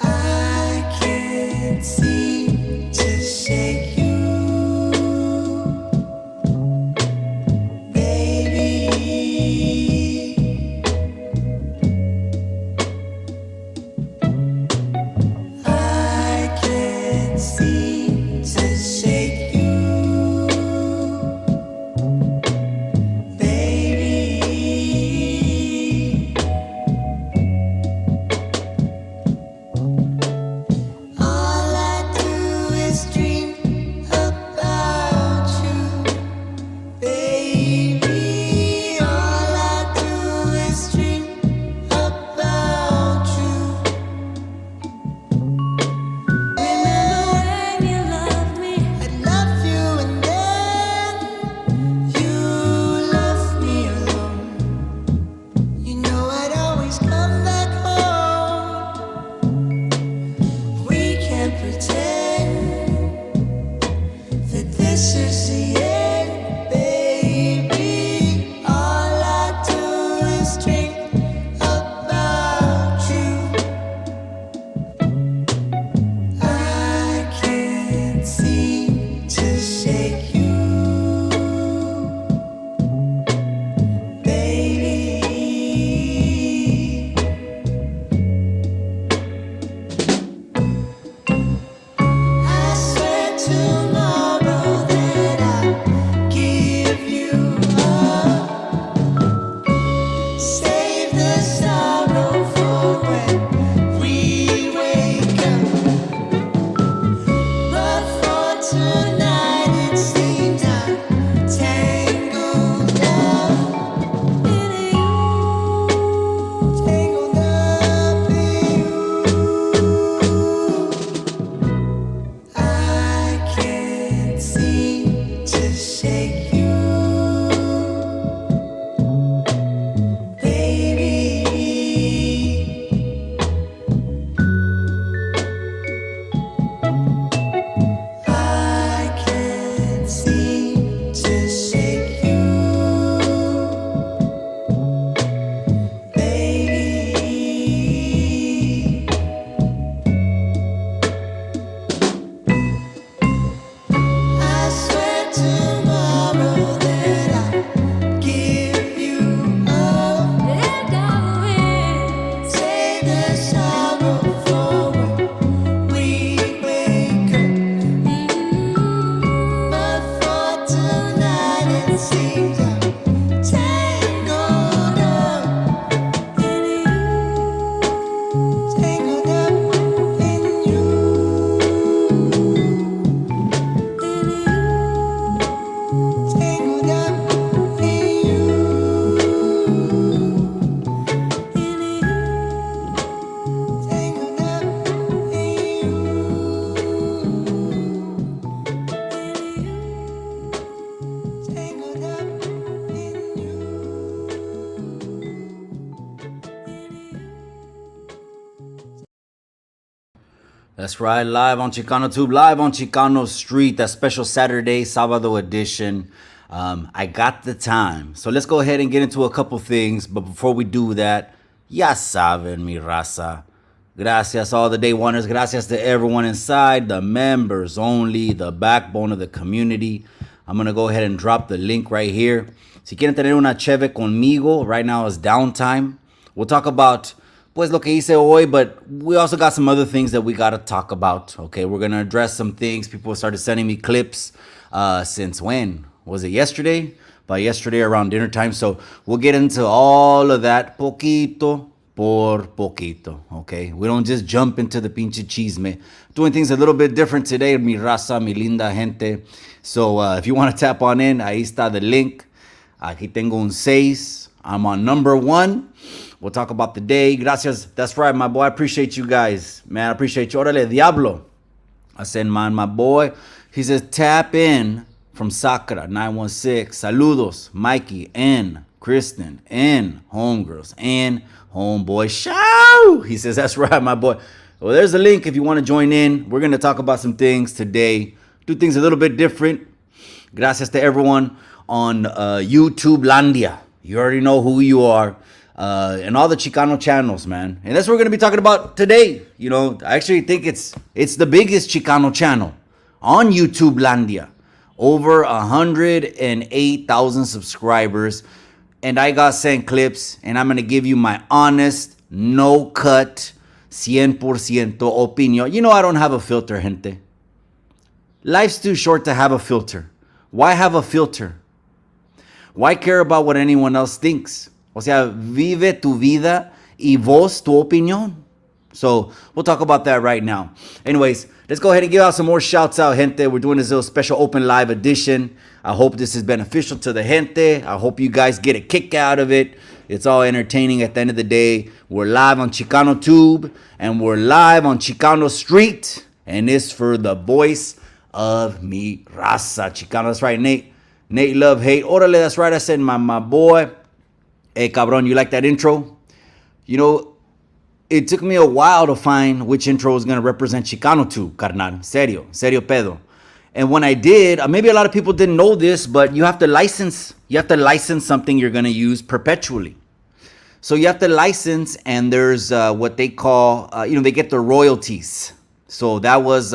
I can't seem to shake you, baby. I can't seem to shake you, baby. All I do is dream about you, baby. All I do is dream about you. Remember when you loved me? I loved you, and then you left me alone. You know I'd always come back home. We can't pretend that this is the end, baby. All I do is dream about you. I can't seem to shake you, baby. I swear tomorrow that I'll give you up. Save the sorrow for when we wake up. But for tonight, it seems I'm tangled up in you, tangled up in you. I can't seem to shake you, baby. I can't seem to shake you, baby. I swear tomorrow that I'll give you up, and I will save the sorrow for when we wake up. But for tonight, it seems I'm tangled up in you, tangled up in you, tangled up in you, tangled up That's right, live on Chicano Tube, live on Chicano Street, that special Saturday, Sábado edition. I got the time. So let's go ahead and get into a couple things. But before we do that, ya saben, mi raza. Gracias, all the day oneers. Gracias to everyone inside, the members only, the backbone of the community. I'm going to go ahead and drop the link right here. Si quieren tener una cheve conmigo, right now is downtime. We'll talk about pues lo que hice hoy, but we also got some other things that we got to talk about. Okay, we're going to address some things. People started sending me clips since when? Was it yesterday? By yesterday around dinner time. So we'll get into all of that poquito por poquito. Okay, we don't just jump into the pinche chisme. Doing things a little bit different today, mi raza, mi linda gente. So if you want to tap on in, ahí está the link. Aquí tengo un 6. I'm on number 1. We'll talk about the day. Gracias. That's right, my boy. I appreciate you guys. Man, I appreciate you. Orale, Diablo. I said, man, my boy. He says, tap in from Sakura 916. Saludos, Mikey, and Kristen, and homegirls, and homeboy. Show! He says, that's right, my boy. Well, there's a link if you want to join in. We're going to talk about some things today. Do things a little bit different. Gracias to everyone on YouTube Landia. You already know who you are. and all the Chicano channels, man. And that's what we're gonna be talking about today. You know, I actually think it's the biggest Chicano channel on YouTube Landia. Over 108,000 subscribers. And I got sent clips, and I'm gonna give you my honest, no cut, 100% opinion. You know I don't have a filter, gente. Life's too short to have a filter. Why have a filter? Why care about what anyone else thinks? O sea, vive tu vida y vos tu opinión. So we'll talk about that right now. Anyways, let's go ahead and give out some more shouts out, gente. We're doing this little special open live edition. I hope this is beneficial to the gente. I hope you guys get a kick out of it. It's all entertaining at the end of the day. We're live on Chicano Tube and we're live on Chicano Street. And it's for the voice of mi raza. Chicano, that's right, Nate. Nate Love Hate. Orale, that's right. I said my boy. Hey, cabron, you like that intro? You know, it took me a while to find which intro was going to represent Chicano Tube, carnal. Serio pedo. And when I did, maybe a lot of people didn't know this, but you have to license something you're going to use perpetually. So you have to license, and there's what they call, they get the royalties. So that was,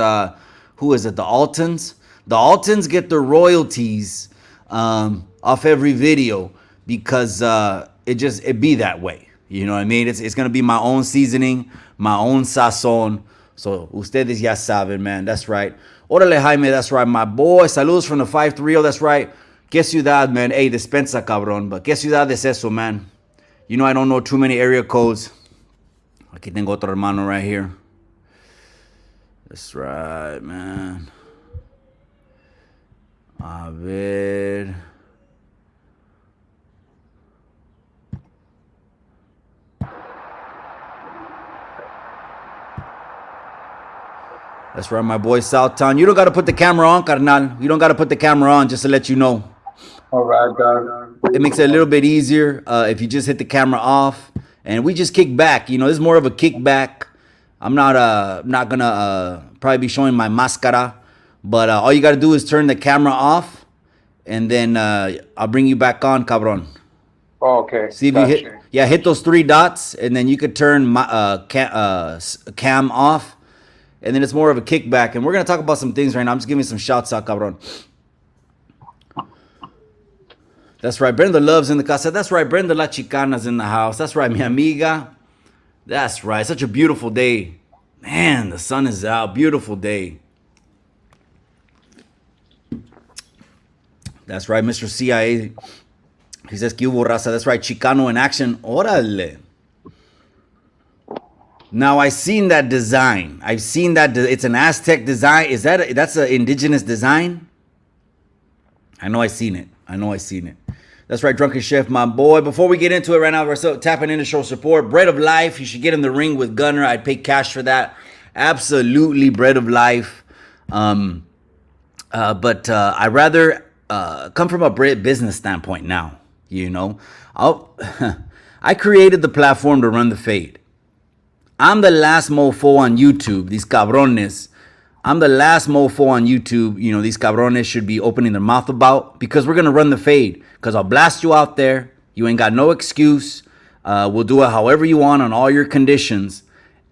who is it? The Altons? The Altons get the royalties off every video because it be that way. You know what I mean? It's going to be my own seasoning, my own sazon. So ustedes ya saben, man. That's right. Órale, Jaime, that's right. My boy, saludos from the 530, that's right. ¿Qué ciudad, man? Hey, despensa, cabrón. But ¿qué ciudad es eso, man? You know I don't know too many area codes. Aquí tengo otro hermano right here. That's right, man. A ver. That's right, my boy, Southtown. You don't got to put the camera on, carnal. You don't got to put the camera on, just to let you know. All right, dog. It makes it a little bit easier if you just hit the camera off. And we just kick back. You know, this is more of a kickback. I'm not going to probably be showing my mascara. But all you got to do is turn the camera off. And then I'll bring you back on, cabron. Oh, okay. See if you hit those three dots. And then you could turn cam off. And then it's more of a kickback. And we're going to talk about some things right now. I'm just giving some shouts out, cabron. That's right. Brenda Love's in the casa. That's right. Brenda La Chicana's in the house. That's right. Mi amiga. That's right. Such a beautiful day. Man, the sun is out. Beautiful day. That's right. Mr. CIA. He says, ¿Qué hubo, raza? That's right. Chicano in action. Órale. Now, I've seen that design. I've seen that. It's an Aztec design. That's an indigenous design? I know I've seen it. That's right, Drunken Chef, my boy. Before we get into it right now, we're still tapping into show support. Bread of Life. You should get in the ring with Gunner. I'd pay cash for that. Absolutely, Bread of Life. But I rather come from a business standpoint now. You know, I created the platform to run the fade. I'm the last mofo on YouTube. These cabrones. I'm the last mofo on YouTube. You know, these cabrones should be opening their mouth about, because we're going to run the fade. Because I'll blast you out there. You ain't got no excuse. We'll do it however you want on all your conditions.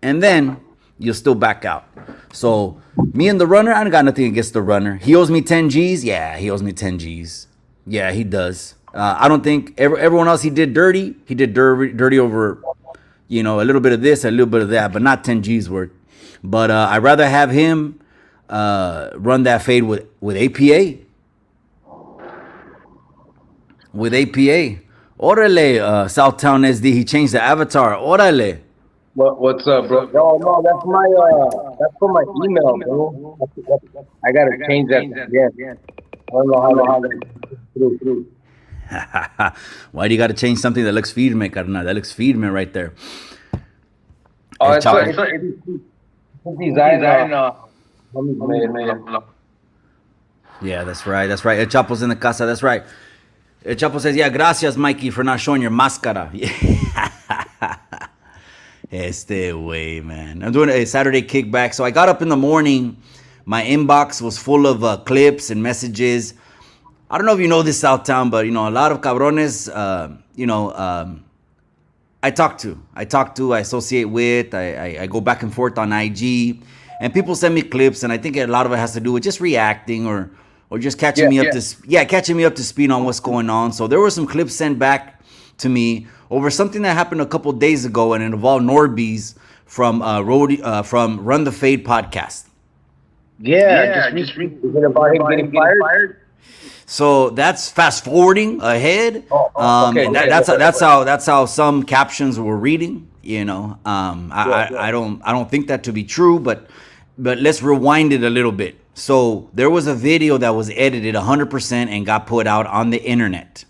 And then you'll still back out. So me and the runner, I don't got nothing against the runner. He owes me 10 G's. Yeah, he owes me 10 G's. Yeah, he does. I don't think everyone else he did dirty. He did dirty over, you know, a little bit of this, a little bit of that, but not 10 G's worth. But I'd rather have him run that fade with APA. With APA. Orale, Southtown SD. He changed the avatar. Orale. What's up, bro? No, that's for my email, bro. I gotta change that. Yeah. I don't know how to through. Why do you got to change something that looks firme, carnal? That looks firme right there. Oh, it's design. Yeah, that's right. That's right. El Chapo's in the casa. That's right. El Chapo says, yeah, gracias, Mikey, for not showing your máscara. Este way, man. I'm doing a Saturday kickback. So I got up in the morning. My inbox was full of clips and messages. I don't know if you know this, Southtown, but, you know, a lot of cabrones, I associate with, I go back and forth on IG, and people send me clips, and I think a lot of it has to do with just reacting or just catching me up to catching me up to speed on what's going on. So there were some clips sent back to me over something that happened a couple days ago, and it involved Norbeez from Run the Fade podcast. Just is it about him getting fired? So that's fast forwarding ahead. Okay. And that's how some captions were reading. You know, I don't think that to be true, but let's rewind it a little bit. So there was a video that was edited 100% and got put out on the internet.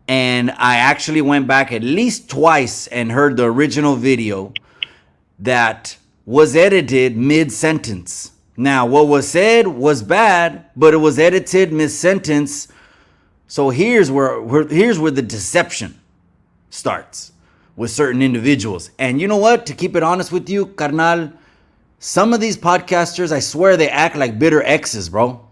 And I actually went back at least twice and heard the original video that was edited mid-sentence. Now, what was said was bad, but it was edited mid-sentence. So here's where the deception starts with certain individuals. And you know what? To keep it honest with you, carnal, some of these podcasters, I swear they act like bitter exes, bro.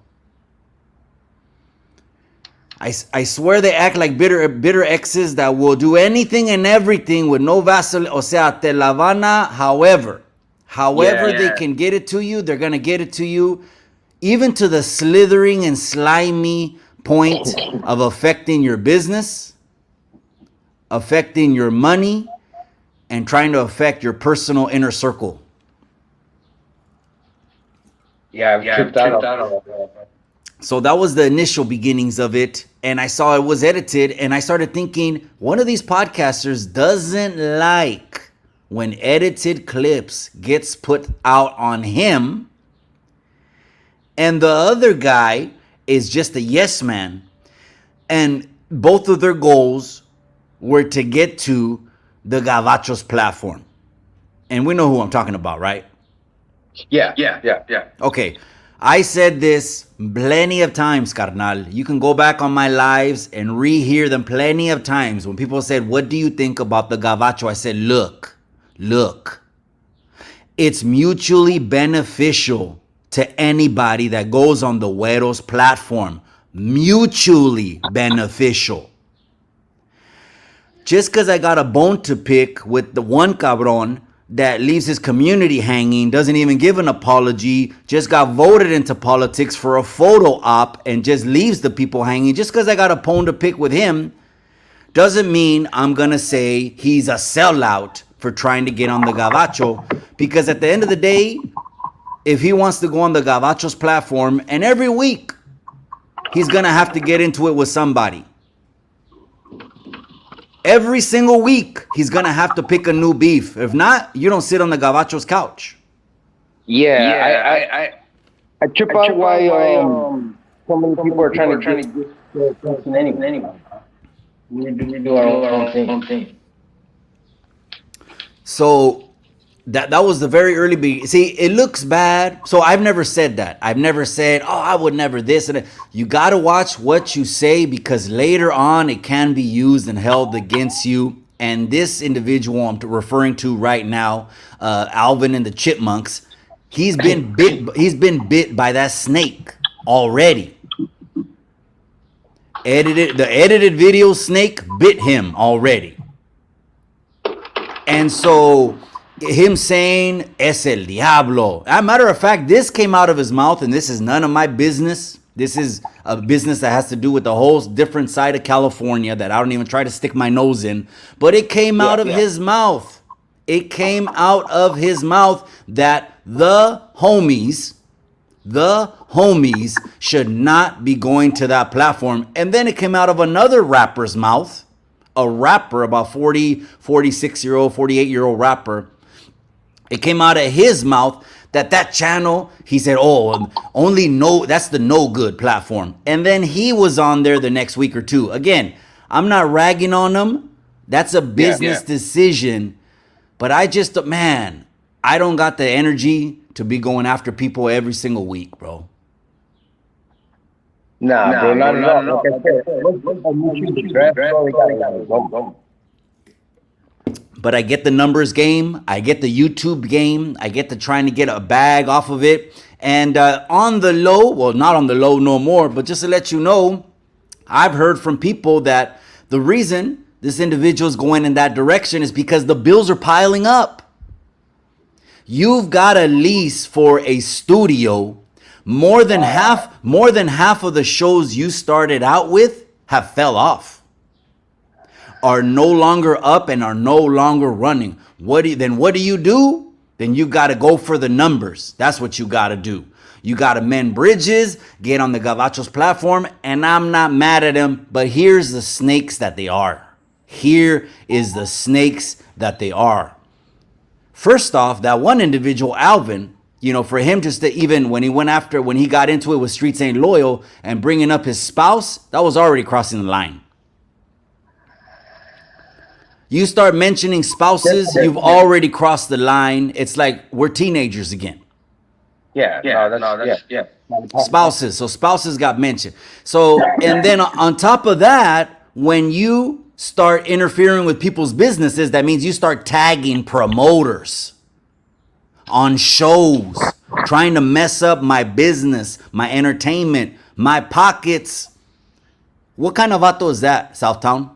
I swear they act like bitter exes that will do anything and everything with no Vaseline. O sea, te la van a, however they can get it to you, they're going to get it to you, even to the slithering and slimy point of affecting your business, affecting your money, and trying to affect your personal inner circle. Yeah, I've tripped out on that. So that was the initial beginnings of it. And I saw it was edited, and I started thinking, one of these podcasters doesn't like when edited clips gets put out on him, and the other guy is just a yes man. And both of their goals were to get to the Gavachos platform. And we know who I'm talking about, right? Yeah. Okay. I said this plenty of times, carnal. You can go back on my lives and rehear them plenty of times. When people said, what do you think about the Gavacho? I said, look, it's mutually beneficial to anybody that goes on the Güeros platform. Mutually beneficial. Just because I got a bone to pick with the one cabron that leaves his community hanging, doesn't even give an apology, just got voted into politics for a photo op and just leaves the people hanging. Just because I got a bone to pick with him doesn't mean I'm going to say he's a sellout for trying to get on the Gavacho, because at the end of the day, if he wants to go on the Gavacho's platform, and every week he's going to have to get into it with somebody. Every single week, he's going to have to pick a new beef. If not, you don't sit on the Gavacho's couch. I trip out why so many people are trying to get their attention anyway. We do our own thing. So that was the very early beginning. See, it looks bad. So I've never said that. I've never said, oh, I would never this and that. You got to watch what you say, because later on it can be used and held against you. And this individual I'm referring to right now, Alvin and the Chipmunks, he's been bit by that snake already. The edited video snake bit him already. And so him saying, es el diablo. As a matter of fact, this came out of his mouth, and this is none of my business. This is a business that has to do with the whole different side of California that I don't even try to stick my nose in. But it came out of his mouth. It came out of his mouth that the homies should not be going to that platform. And then it came out of another rapper's mouth, a rapper, about 46-year-old, 48-year-old rapper. It came out of his mouth that channel, he said, that's the no good platform. And then he was on there the next week or two. Again, I'm not ragging on him. That's a business decision. But I don't got the energy to be going after people every single week, bro. Nah, bro, not at all. But I get the numbers game. I get the YouTube game. I get the trying to get a bag off of it. And on the low, well, not on the low no more, but just to let you know, I've heard from people that the reason this individual is going in that direction is because the bills are piling up. You've got a lease for a studio. More than half of the shows you started out with have fell off, are no longer up, and are no longer running. What do you do? Then you got to go for the numbers. That's what you got to do. You got to mend bridges, get on the Gavachos platform, and I'm not mad at them, but here's the snakes that they are. Here is the snakes that they are. First off, that one individual, Alvin, for him just to even, when he got into it with Streets Ain't Loyal and bringing up his spouse, that was already crossing the line. You start mentioning spouses, you've already crossed the line. It's like we're teenagers again. Spouses. So spouses got mentioned. So, and then on top of that, when you start interfering with people's businesses, that means you start tagging promoters on shows, trying to mess up my business, my entertainment, my pockets. What kind of vato is that, Southtown?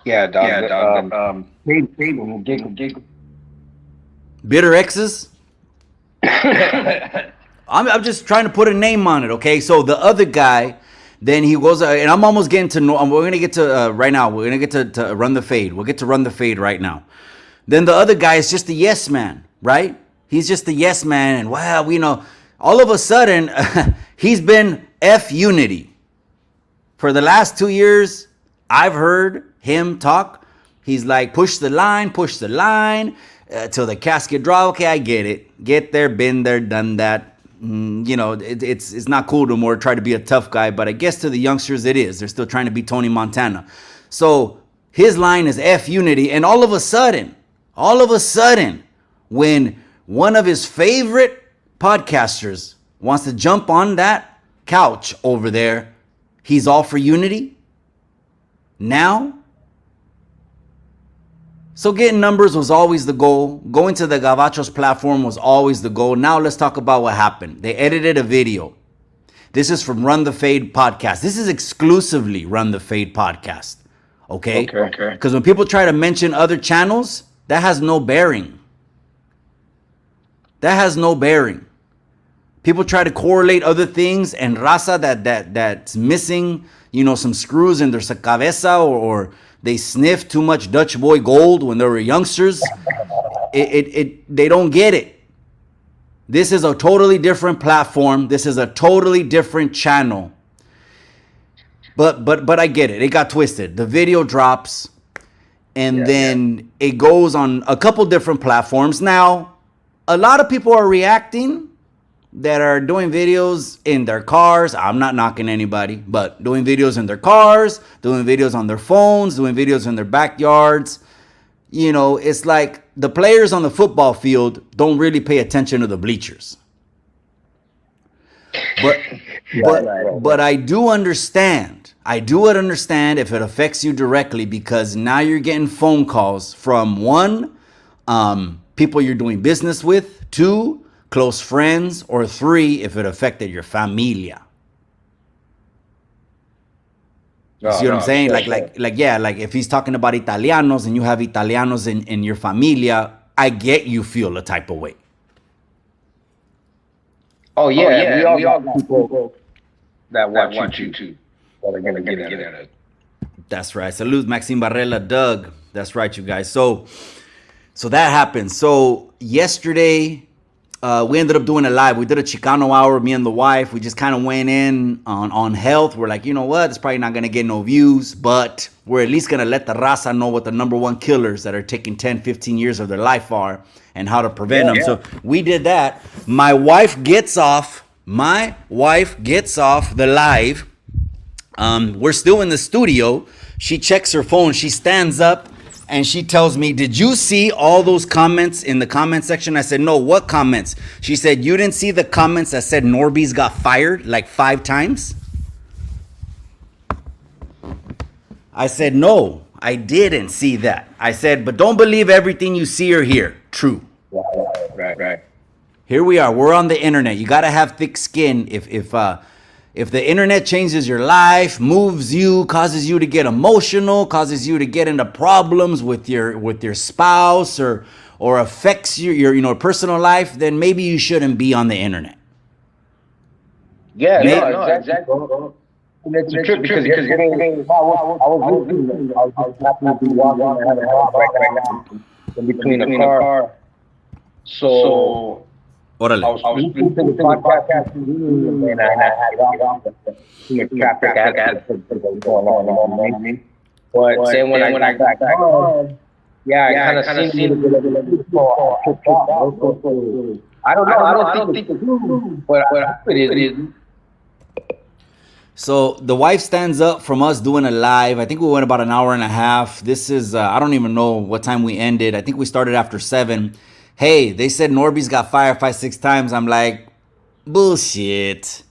Yeah, dog. Bitter exes? I'm just trying to put a name on it, okay? So the other guy, then he goes, and I'm almost getting to, we're going to get to, right now, we're going to get to Run the Fade. We'll get to Run the Fade right now. Then the other guy is just a yes man, right? He's just a yes man, and wow, all of a sudden, he's been F Unity. For the last 2 years, I've heard him talk. He's like, push the line, till the casket drop. Okay, I get it. Get there, been there, done that. It's not cool no more to try to be a tough guy, but I guess to the youngsters it is. They're still trying to be Tony Montana. So his line is F Unity, and all of a sudden, when one of his favorite podcasters wants to jump on that couch over there, he's all for unity. Now, so getting numbers was always the goal. Going to the Gavachos platform was always the goal. Now let's talk about what happened. They edited a video. This is from Run the Fade podcast. This is exclusively Run the Fade podcast. Okay? Because when people try to mention other channels, that has no bearing. People try to correlate other things, and raza that's missing, some screws in their cabeza, or they sniff too much Dutch Boy Gold when they were youngsters. They don't get it. This is a totally different platform. This is a totally different channel. But I get it. It got twisted. The video drops, and then it goes on a couple different platforms. Now, a lot of people are reacting that are doing videos in their cars. I'm not knocking anybody, but doing videos in their cars, doing videos on their phones, doing videos in their backyards. It's like the players on the football field don't really pay attention to the bleachers. But I do understand. I do understand if it affects you directly, because now you're getting phone calls from one, people you're doing business with, two, close friends, or three, if it affected your familia. You see what I'm saying? Like if he's talking about Italianos and you have Italianos in your familia, I get you feel a type of way. Oh yeah, we all got people that want you too. That are gonna get at it. That's right. Salud, Maxime Barrella, Doug. That's right, you guys. So that happened. So yesterday, we ended up doing a live. We did a Chicano hour, me and the wife. We just kind of went in on health. We're like, you know what? It's probably not going to get no views, but we're at least going to let the raza know what the number one killers that are taking 10, 15 years of their life are and how to prevent them. So we did that. My wife gets off the live. We're still in the studio. She checks her phone. She stands up. And she tells me, did you see all those comments in the comment section? I said, no, what comments? She said, you didn't see the comments that said Norbeez got fired like 5 times? I said, no, I didn't see that. I said, but don't believe everything you see or hear. True. Right. Here we are. We're on the internet. You got to have thick skin if If the internet changes your life, moves you, causes you to get emotional, causes you to get into problems with your spouse, or affects your personal life, then maybe you shouldn't be on the internet. Yeah, Maybe. no, exactly. And it's a trip because yesterday I was listening. I was just happening to be walking. I had a job right now in between a car. So Órale. I was listening to the podcast and I had to get off the traffic. I had to put what's going on, you know what I mean? But then when I got back home, yeah, I kind of seen it. I don't know. I don't think it's true, but it is. So the wife stands up from us doing a live. I think we went about an hour and a half. This is, I don't even know what time we ended. I think we started after 7. Hey, they said Norbeez got fired 5-6 times. I'm like, bullshit.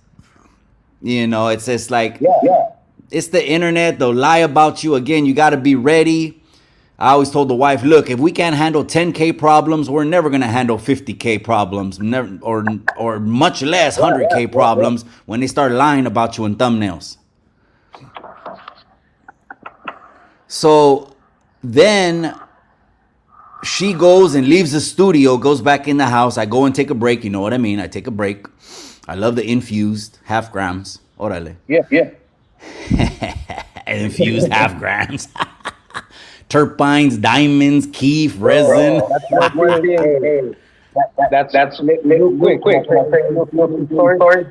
You know, it's just like, it's the internet. They'll lie about you. Again, you got to be ready. I always told the wife, look, if we can't handle 10K problems, we're never going to handle 50K problems, never, or much less 100K problems when they start lying about you in thumbnails. So then she goes and leaves the studio, goes back in the house. I go and take a break. You know what I mean? I take a break. I love the infused half grams. Órale. Yeah. Infused half grams. Terpenes, diamonds, keef, resin. That's real quick. Can I tell you a little story?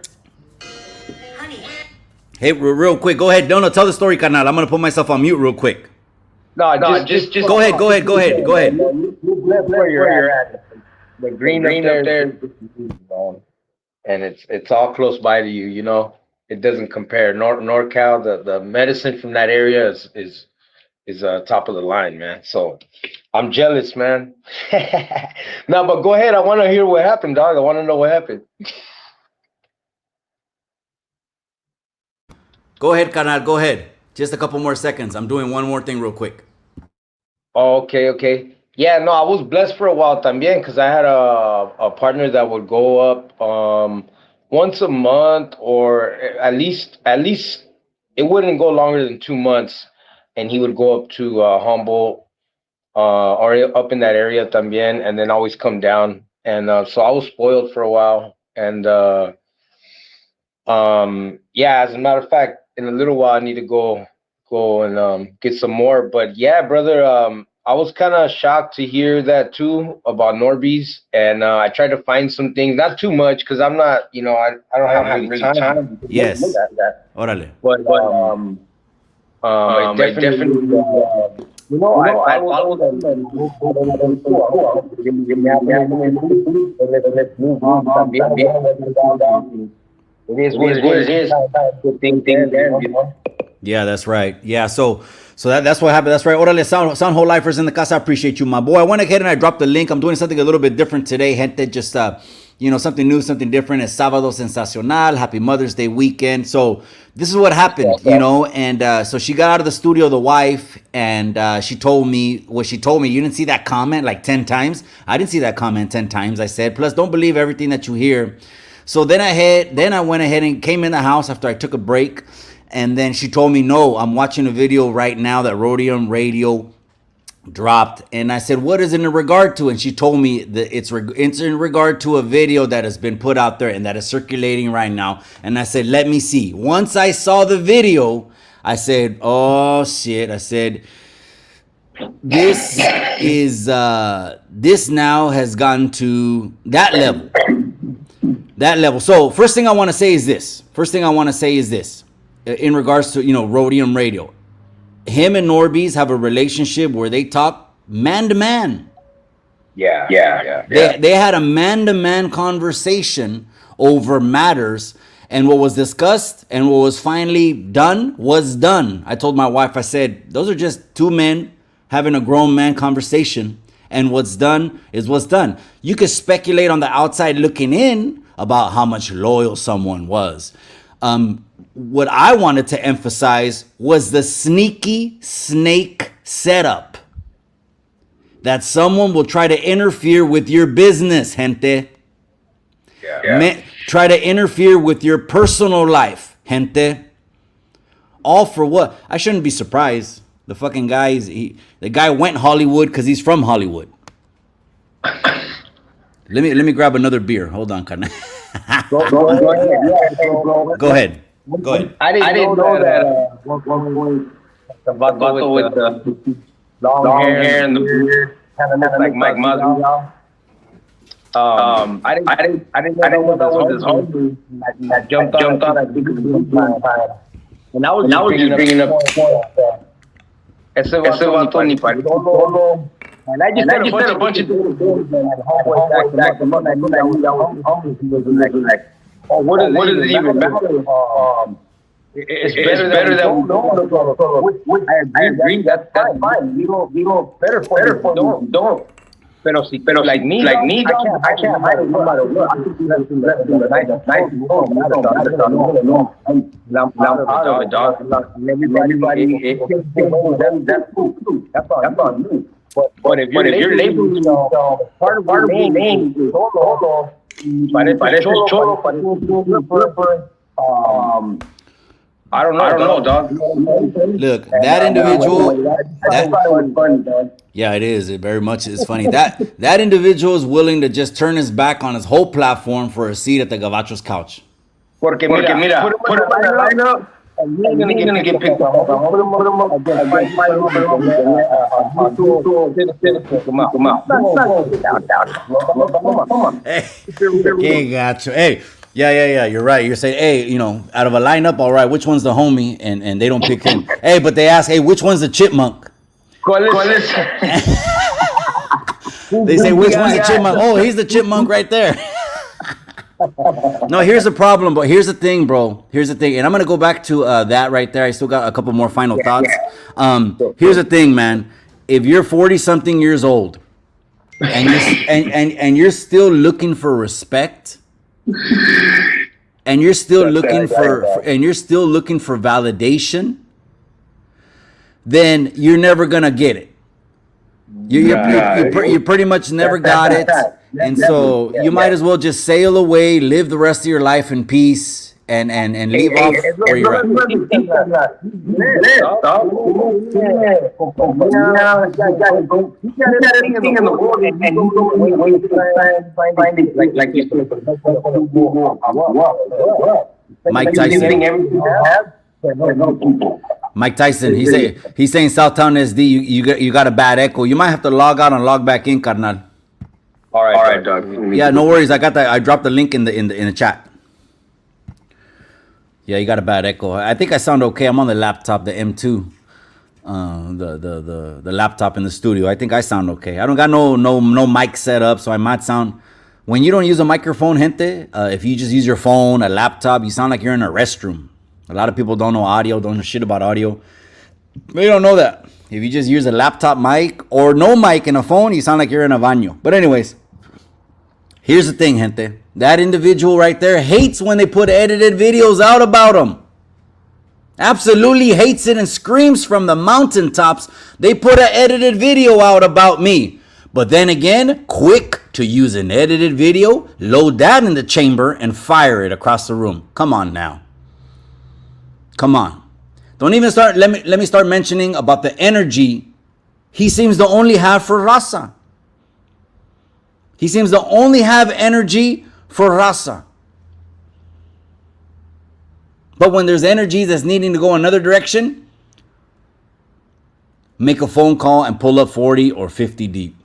Hey, real quick, go ahead. No, tell the story, carnal. I'm gonna put myself on mute real quick. No, just Go ahead. Where you're at. The green up there, and it's all close by to you. You know, it doesn't compare. NorCal, the medicine from that area is top of the line, man. So I'm jealous, man. No, but go ahead. I want to hear what happened, dog. I want to know what happened. Go ahead, carnal. Go ahead. Just a couple more seconds. I'm doing one more thing real quick. Oh, okay. Yeah, no, I was blessed for a while también because I had a partner that would go up once a month, or at least it wouldn't go longer than 2 months, and he would go up to Humboldt or up in that area también, and then always come down. And so I was spoiled for a while, and yeah, as a matter of fact, in a little while I need to go and get some more. But yeah, brother, I was kind of shocked to hear that too about Norbeez, and I tried to find some things, not too much, because I'm not, I don't have really time. Yes. Look at that. Órale. But it definitely, I follow them and let's move on. It is what it is. Good thing there, you know. Yeah, that's right. Yeah, so that's what happened. That's right. Órale, sound whole lifers in the casa. I appreciate you, my boy. I went ahead and I dropped the link. I'm doing something a little bit different today, gente. Just something new, something different. It's Sábado Sensacional. Happy Mother's Day weekend. So this is what happened, and so she got out of the studio, the wife, and she told me what she told me. You didn't see that comment like 10 times. I didn't see that comment 10 times. I said, plus don't believe everything that you hear. So then I went ahead and came in the house after I took a break. And then she told me, no, I'm watching a video right now that Rhodium Radio dropped. And I said, what is it in regard to? And she told me that it's in regard to a video that has been put out there and that is circulating right now. And I said, let me see. Once I saw the video, I said, oh shit. I said, this now has gotten to that level. So first thing I want to say is this. In regards to, Rhodium Radio. Him and Norbeez have a relationship where they talk man to man. Yeah. They had a man-to-man conversation over matters, and what was discussed and what was finally done was done. I told my wife, I said, those are just two men having a grown man conversation, and what's done is what's done. You could speculate on the outside looking in about how much loyal someone was. What I wanted to emphasize was the sneaky snake setup. That someone will try to interfere with your business, gente. Try to interfere with your personal life, gente. All for what? I shouldn't be surprised. The fucking the guy went Hollywood because he's from Hollywood. Let me grab another beer. Hold on, carnal. Go ahead. I didn't know that the vato with the long hair and the beard kind of looks like Mike Mazzi. I didn't know that was his homie that jumped on that big and I was just bringing up ese vato ni para todo. And I just said a bunch of things and homeboys back and like, oh, what does it even matter? It's better that we know. I agree. That's fine. We don't better for don't. Pero like me, I can't hide it no matter what. I can do that in the night. I'm proud of it, dog. Everybody, that's cool too. That's on me. But if you're labeling yourself, part of your name is Cholo. Parece Cholo, I don't know, dog. Look, that individual. Yeah, it is. It very much is funny. That individual is willing to just turn his back on his whole platform for a seat at the Gabacho's couch. Porque mira, put him on the lineup, and he's gonna get picked up. Put him up against Come on. Hey, gotcha. Hey. Yeah, you're right. You're saying, hey, out of a lineup, all right, which one's the homie? And they don't pick him. Hey, but they ask, hey, which one's the chipmunk? ¿Cuál es? They say, which one's the chipmunk? Oh, he's the chipmunk right there. No, here's the problem, but here's the thing, bro. Here's the thing. And I'm going to go back to that right there. I still got a couple more final thoughts. Here's the thing, man. If you're 40-something years old and you're still looking for respect, and you're still looking for validation, then you're never gonna get it. You pretty much never got it, and so you might as well just sail away, live the rest of your life in peace, and leave off where you're at. Mike Tyson. Mike Tyson. He's saying Southtown SD. You got a bad echo. You might have to log out and log back in, carnal. All right, dog. Yeah, no worries. I got that. I dropped the link in the chat. Yeah, you got a bad echo. I think I sound okay. I'm on the laptop, the M2, the laptop in the studio. I think I sound okay. I don't got no mic set up, so I might sound. When you don't use a microphone, gente, if you just use your phone, a laptop, you sound like you're in a restroom. A lot of people don't know audio, don't know shit about audio. They don't know that. If you just use a laptop mic or no mic in a phone, you sound like you're in a baño. But anyways, here's the thing, gente. That individual right there hates when they put edited videos out about him. Absolutely hates it and screams from the mountaintops. They put an edited video out about me. But then again, quick to use an edited video, load that in the chamber and fire it across the room. Come on now. Come on. Don't even start. Let me start mentioning about the energy he seems to only have for Raza. He seems to only have energy for Raza. But when there's energy that's needing to go another direction, make a phone call and pull up 40 or 50 deep.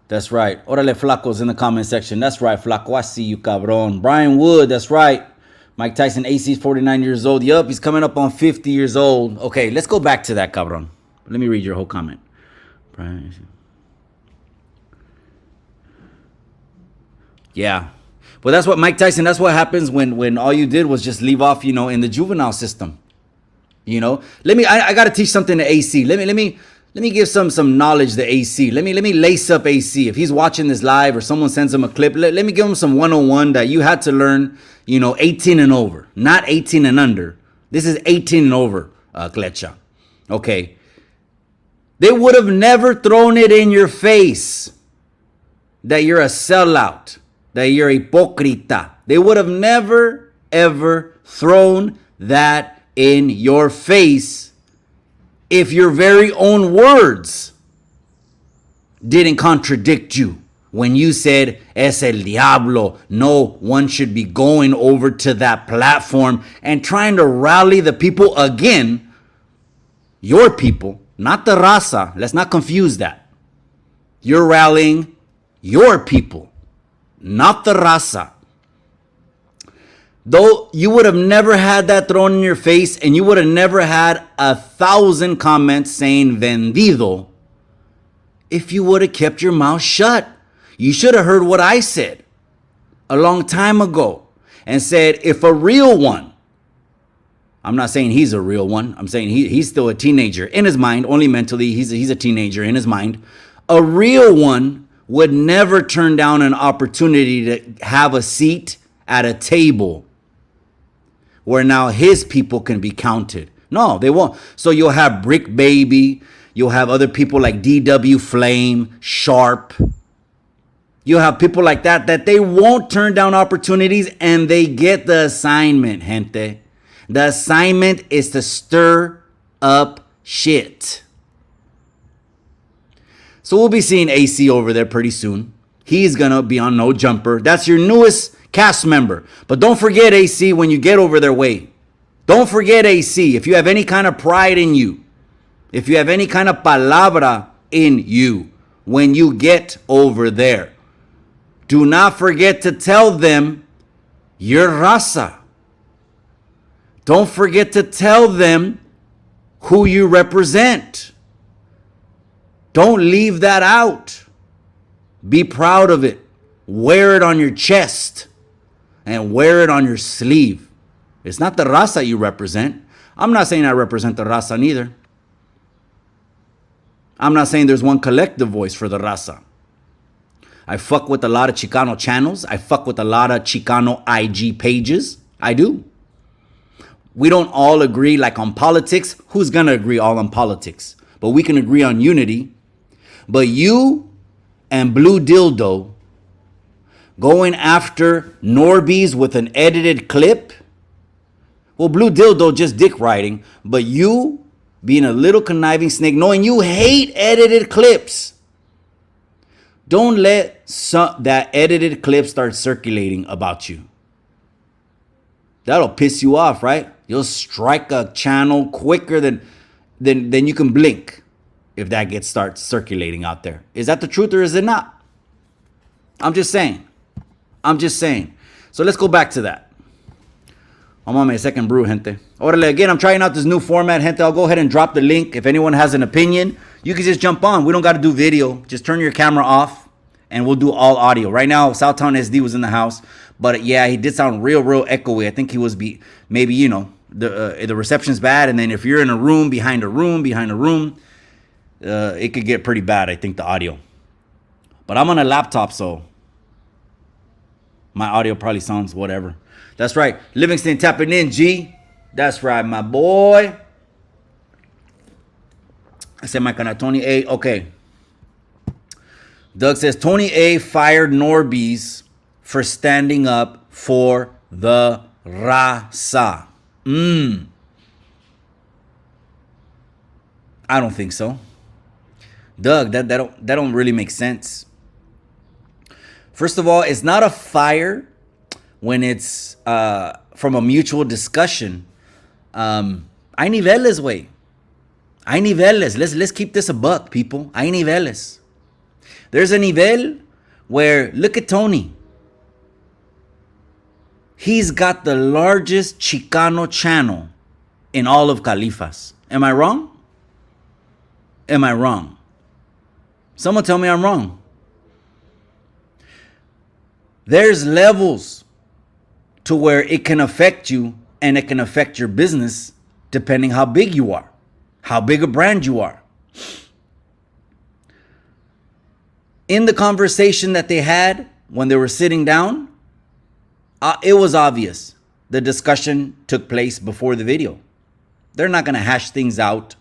That's right. Orale Flaco's in the comment section. That's right, Flaco. I see you, cabron. Brian Wood, that's right. Mike Tyson, AC's 49 years old. Yup, he's coming up on 50 years old. Okay, let's go back to that, cabron. Let me read your whole comment. Brian. Yeah. But that's what Mike Tyson, that's what happens when all you did was just leave off, in the juvenile system. I got to teach something to AC. Let me give some knowledge to AC. Let me lace up AC. If he's watching this live or someone sends him a clip, let me give him some 101 that you had to learn, 18 and over, not 18 and under. This is 18 and over, Klecha. Okay. They would have never thrown it in your face that you're a sellout. that you're hipócrita. They would have never, ever thrown that in your face if your very own words didn't contradict you. When you said, es el diablo, no one should be going over to that platform and trying to rally the people again, your people, not the raza. Let's not confuse that. You're rallying your people, not the raza. Though you would have never had that thrown in your face, and you would have never had 1,000 comments saying vendido if you would have kept your mouth shut. You should have heard what I said a long time ago and said, if a real one, I'm not saying he's a real one, I'm saying he's still a teenager in his mind, only mentally, he's a teenager in his mind. A real one would never turn down an opportunity to have a seat at a table where now his people can be counted. No, they won't. So you'll have Brick Baby, you'll have other people like DW Flame, Sharp. You'll have people like that they won't turn down opportunities, and they get the assignment, gente. The assignment is to stir up shit. So we'll be seeing AC over there pretty soon. He's going to be on No Jumper. That's your newest cast member. But don't forget, AC, when you get over their way. Don't forget, AC, if you have any kind of pride in you, if you have any kind of palabra in you, when you get over there, do not forget to tell them your raza. Don't forget to tell them who you represent. Don't leave that out. Be proud of it. Wear it on your chest and wear it on your sleeve. It's not the raza you represent. I'm not saying I represent the raza neither. I'm not saying there's one collective voice for the raza. I fuck with a lot of Chicano channels. I fuck with a lot of Chicano IG pages. I do. We don't all agree like on politics. Who's gonna agree all on politics? But we can agree on unity. But you and Blue Dildo going after Norbeez with an edited clip? Well, Blue Dildo just dick riding. But you being a little conniving snake, knowing you hate edited clips. Don't let that edited clip start circulating about you. That'll piss you off, right? You'll strike a channel quicker than you can blink if that starts circulating out there. Is that the truth or is it not? I'm just saying. So let's go back to that. I'm on my second brew, gente. Orale, again, I'm trying out this new format, gente. I'll go ahead and drop the link. If anyone has an opinion, you can just jump on. We don't got to do video. Just turn your camera off and we'll do all audio. Right now, Southtown SD was in the house. But yeah, he did sound real echoey. I think he was maybe, you know, the reception's bad. And then if you're in a room, behind a room, it could get pretty bad, I think, the audio. But I'm on a laptop, so my audio probably sounds whatever. That's right. Livingston tapping in, G. That's right, my boy. I said my kind of Tony A. Okay. Doug says Tony A fired Norbeez for standing up for the raza. I don't think so. Doug, that don't really make sense. First of all, it's not a fire when it's from a mutual discussion. Hay niveles, way. Hay niveles. Let's keep this a buck, people. Hay niveles. There's a nivel where, look at Tony. He's got the largest Chicano channel in all of Califas. Am I wrong? Am I wrong? Someone tell me I'm wrong. There's levels to where it can affect you and it can affect your business depending how big you are, how big a brand you are. In the conversation that they had when they were sitting down, it was obvious the discussion took place before the video. They're not going to hash things out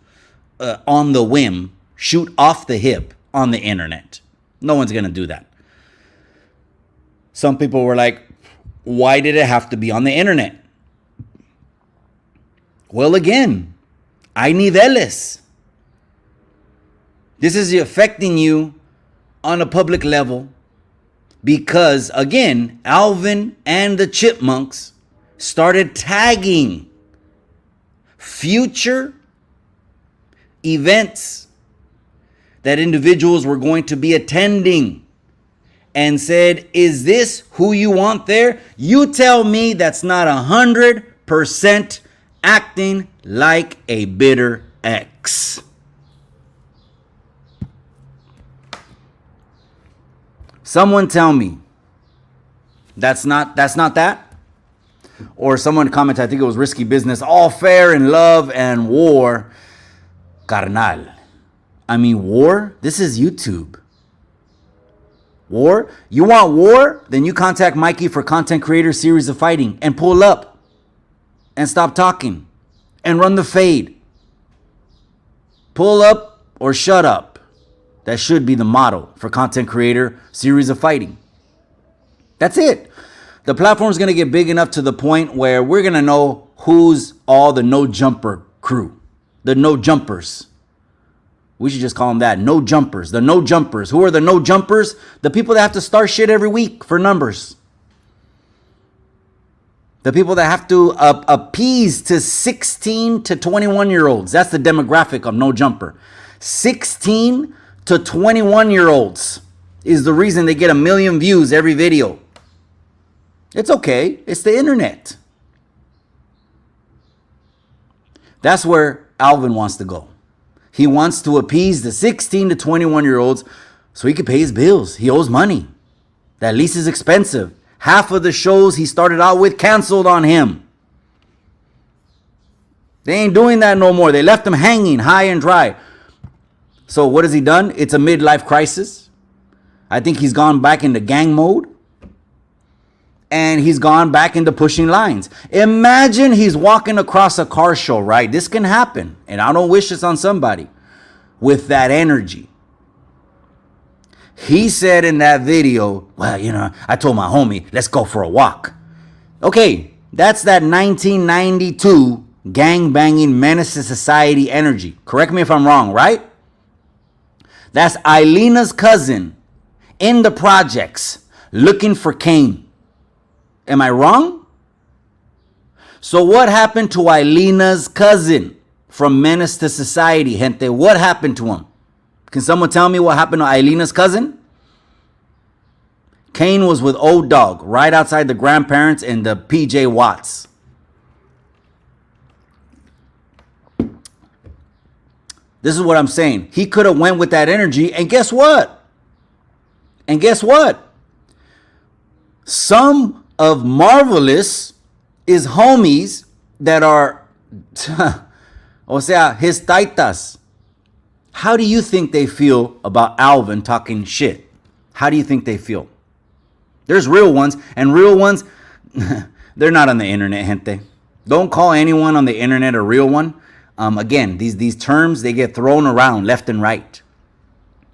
on the whim, shoot off the hip on the internet. No one's going to do that. Some people were like, why did it have to be on the internet? Well, again, hay niveles. This is affecting you on a public level because, again, Alvin and the Chipmunks started tagging future events that individuals were going to be attending and said, is this who you want there? You tell me that's not 100% acting like a bitter ex. Someone tell me that's not that? Or someone commented, I think it was Risky Business, all fair in love and war. Carnal. I mean, war? This is YouTube. War? You want war? Then you contact Mikey for Content Creator Series of Fighting and pull up and stop talking and run the fade. Pull up or shut up. That should be the motto for Content Creator Series of Fighting. That's it. The platform's going to get big enough to the point where we're going to know who's all the no jumper crew. The no jumpers. We should just call them that. No jumpers. The no jumpers. Who are the no jumpers? The people that have to start shit every week for numbers. The people that have to appease to 16 to 21-year-olds. That's the demographic of no jumper. 16 to 21-year-olds is the reason they get 1 million views every video. It's okay. It's the internet. That's where Alvin wants to go. He wants to appease the 16 to 21-year-olds so he can pay his bills. He owes money. That lease is expensive. Half of the shows he started out with canceled on him. They ain't doing that no more. They left him hanging high and dry. So what has he done? It's a midlife crisis. I think he's gone back into gang mode. And he's gone back into pushing lines. Imagine he's walking across a car show, right? This can happen. And I don't wish this on somebody with that energy. He said in that video, well, I told my homie, let's go for a walk. Okay, that's that 1992 gang-banging menace to society energy. Correct me if I'm wrong, right? That's Eilena's cousin in the projects looking for Kane. Am I wrong? So what happened to Eilena's cousin from Menace to Society, gente? What happened to him? Can someone tell me what happened to Eilena's cousin? Kane was with Old Dog right outside the grandparents in the PJ Watts. This is what I'm saying. He could have went with that energy, and guess what? Some of Marvelous is homies that are, o sea, his taitas. How do you think they feel about Alvin talking shit? How do you think they feel? There's real ones, and real ones, they're not on the internet, gente. Don't call anyone on the internet a real one. Again, these terms, they get thrown around left and right.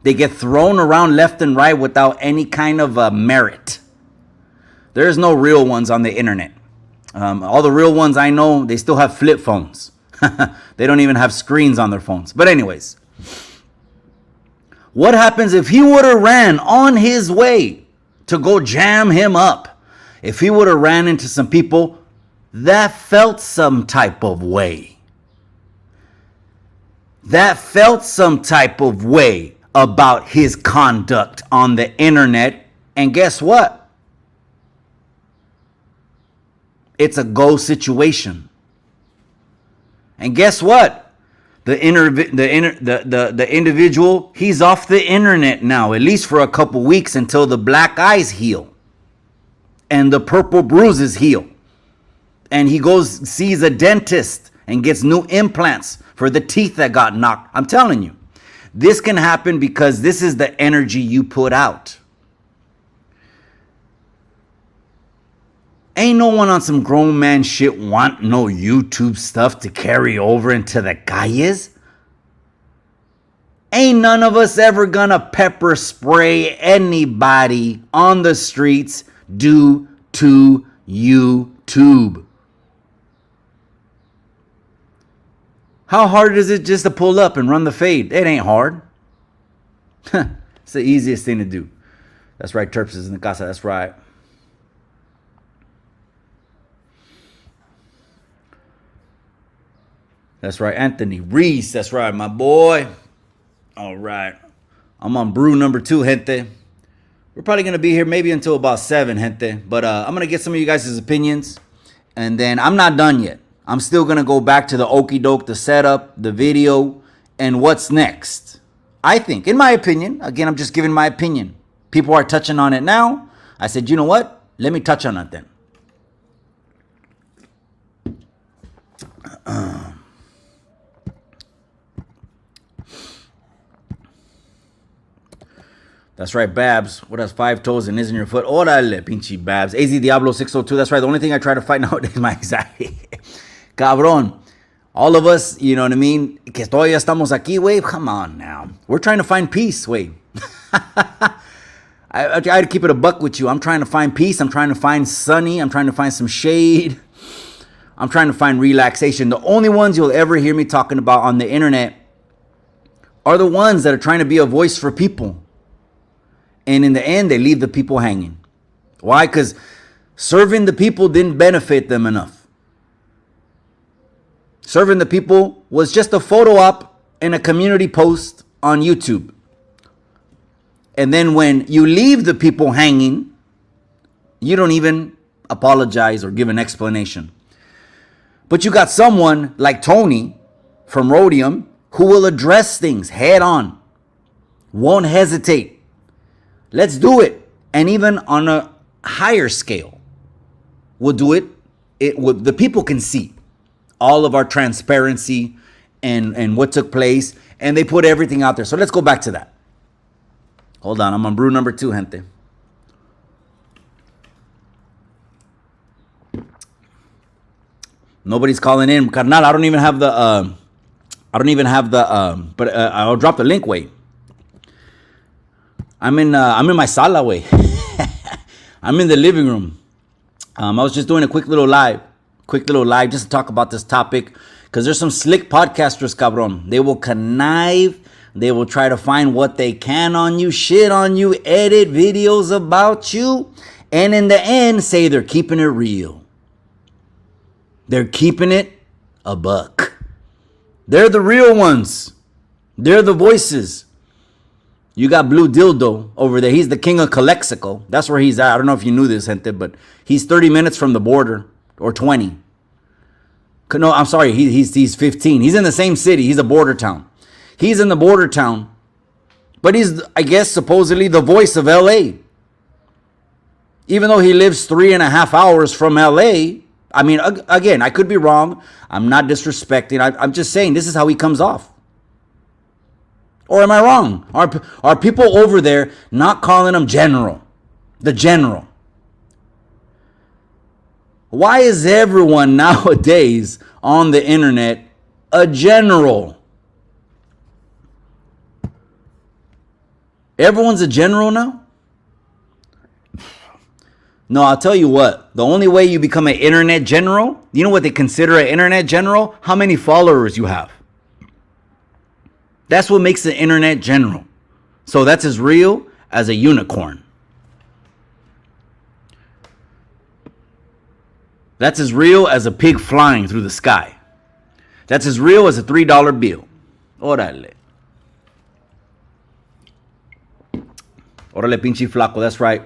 They get thrown around left and right without any kind of merit. There's no real ones on the internet. All the real ones I know, they still have flip phones. They don't even have screens on their phones. But anyways, what happens if he would have ran on his way to go jam him up? If he would have ran into some people that felt some type of way. That felt some type of way about his conduct on the internet. And guess what? It's a go situation. And guess what? The individual, he's off the internet now, at least for a couple weeks until the black eyes heal and the purple bruises heal. And he goes, sees a dentist and gets new implants for the teeth that got knocked. I'm telling you, this can happen because this is the energy you put out. Ain't no one on some grown man shit want no YouTube stuff to carry over into the calles. Ain't none of us ever gonna pepper spray anybody on the streets due to YouTube. How hard is it just to pull up and run the fade? It ain't hard. It's the easiest thing to do. That's right, Terps is in the casa. That's right. That's right, Anthony Reese. That's right, my boy. All right. I'm on brew number 2, gente. We're probably going to be here maybe until about 7, gente. But I'm going to get some of you guys' opinions. And then I'm not done yet. I'm still going to go back to the okie doke, the setup, the video, and what's next. I think, in my opinion, again, I'm just giving my opinion. People are touching on it now. I said, you know what? Let me touch on it then. That's right, Babs. What has 5 toes and isn't your foot? Órale, pinche Babs. AZ Diablo 602. That's right. The only thing I try to fight nowadays is my anxiety. Cabrón. All of us, you know what I mean? Que todavía estamos aquí, güey. Come on now. We're trying to find peace, güey. I try to keep it a buck with you. I'm trying to find peace. I'm trying to find sunny. I'm trying to find some shade. I'm trying to find relaxation. The only ones you'll ever hear me talking about on the internet are the ones that are trying to be a voice for people. And in the end, they leave the people hanging. Why? Because serving the people didn't benefit them enough. Serving the people was just a photo op and a community post on YouTube. And then when you leave the people hanging, you don't even apologize or give an explanation. But you got someone like Tony from Rhodium who will address things head on, won't hesitate. Let's do it. And even on a higher scale, we'll do it. The people can see all of our transparency and what took place. And they put everything out there. So let's go back to that. Hold on. I'm on brew number 2, gente. Nobody's calling in. Carnal, I don't even have the, but I'll drop the link, wait. I'm in my sala, way. I'm in the living room. I was just doing a quick little live just to talk about this topic because there's some slick podcasters, cabron. They will connive. They will try to find what they can on you, shit on you, edit videos about you, and in the end say they're keeping it real. They're keeping it a buck. They're the real ones. They're the voices. You got Blue Dildo over there. He's the king of Calexico. That's where he's at. I don't know if you knew this, gente, but he's 30 minutes from the border, or 20. No, I'm sorry. He's 15. He's in the same city. He's a border town. He's in the border town, but he's, I guess, supposedly the voice of LA. Even though he lives 3.5 hours from LA. I mean, again, I could be wrong. I'm not disrespecting. I'm just saying this is how he comes off. Or am I wrong? Are people over there not calling him General? The General. Why is everyone nowadays on the internet a general? Everyone's a general now? No, I'll tell you what. The only way you become an internet general, you know what they consider an internet general? How many followers you have. That's what makes the internet general. So that's as real as a unicorn. That's as real as a pig flying through the sky. That's as real as a $3 bill. Órale. Órale, pinche flaco. That's right.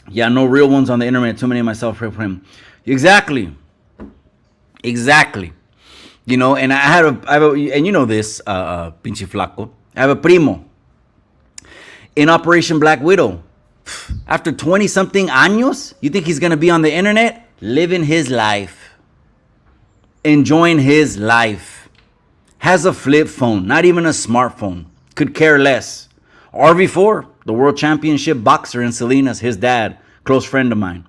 Yeah, no real ones on the internet. Too many of myself for him. Exactly. You know, and I have a and you know this, pinche flaco. I have a primo in Operation Black Widow. After 20-something años, you think he's going to be on the internet? Living his life. Enjoying his life. Has a flip phone, not even a smartphone. Could care less. RV4, the world championship boxer in Salinas, his dad, close friend of mine.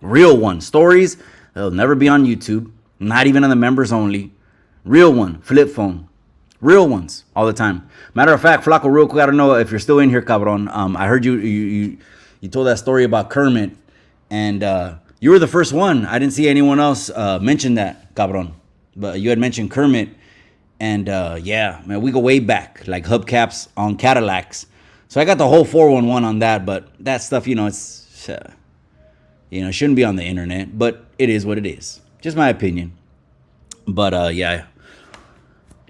Real one. Stories, they'll never be on YouTube. Not even on the members only. Real one, flip phone. Real ones, all the time. Matter of fact, Flaco, real quick, I don't know if you're still in here, cabron. I heard you told that story about Kermit And you were the first one. I didn't see anyone else mention that, cabron. But you had mentioned Kermit. And yeah, man, we go way back, like hubcaps on Cadillacs. So I got the whole 411 on that, but that stuff, it's, shouldn't be on the internet, but it is what it is. Just my opinion. But yeah,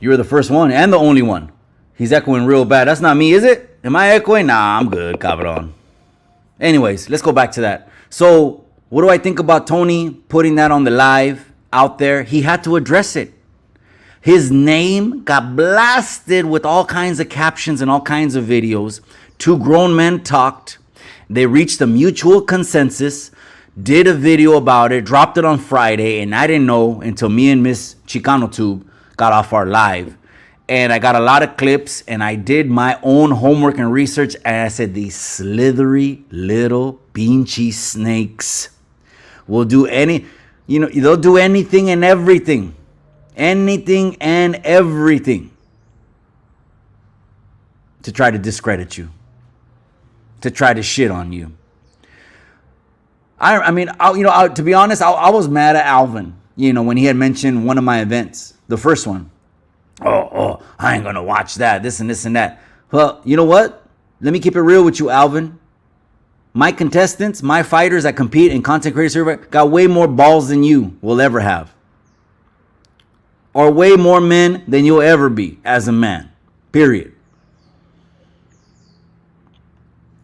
you were the first one and the only one. He's echoing real bad. That's not me, is it? Am I echoing? Nah, I'm good, cabron. Anyways, let's go back to that. So, what do I think about Tony putting that on the live out there? He had to address it. His name got blasted with all kinds of captions and all kinds of videos. Two grown men talked. They reached a mutual consensus, did a video about it, dropped it on Friday, and I didn't know until me and Miss Chicano Tube got off our live. And I got a lot of clips, and I did my own homework and research, and I said, these slithery little pinchy snakes will do they'll do anything and everything. Anything and everything to try to discredit you, to try to shit on you. To be honest, I was mad at Alvin, when he had mentioned one of my events, the first one. Oh, I ain't gonna watch that, this and this and that. Well, you know what? Let me keep it real with you, Alvin. My contestants, my fighters that compete in content creator survey got way more balls than you will ever have. Or way more men than you'll ever be as a man. Period.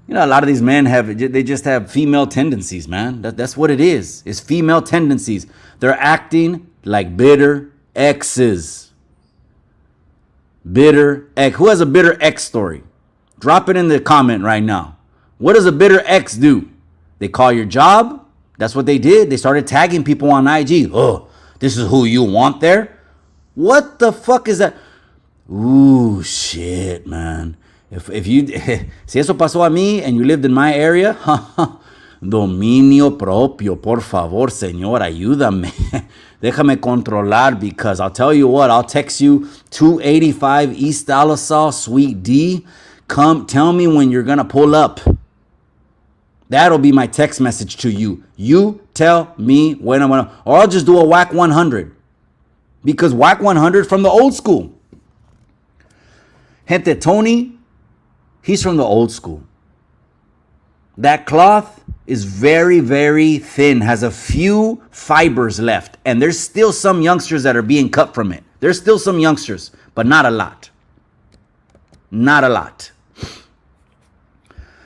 A lot of these men they just have female tendencies, man. That's what it is. It's female tendencies. They're acting like bitter exes. Bitter ex. Who has a bitter ex story? Drop it in the comment right now. What does a bitter ex do? They call your job. That's what they did. They started tagging people on IG. Oh, this is who you want there? What the fuck is that? Ooh, shit, man. If you, si eso pasó a mí and you lived in my area, dominio propio, por favor, señor, ayúdame. Déjame controlar, because I'll tell you what, I'll text you 285 East Alisal, Suite D. Come, tell me when you're gonna pull up. That'll be my text message to you. You tell me when I'm gonna, or I'll just do a whack 100. Because whack 100 from the old school. Gente, Tony, he's from the old school. That cloth is very, very thin, has a few fibers left. And there's still some youngsters that are being cut from it. There's still some youngsters, but not a lot. Not a lot.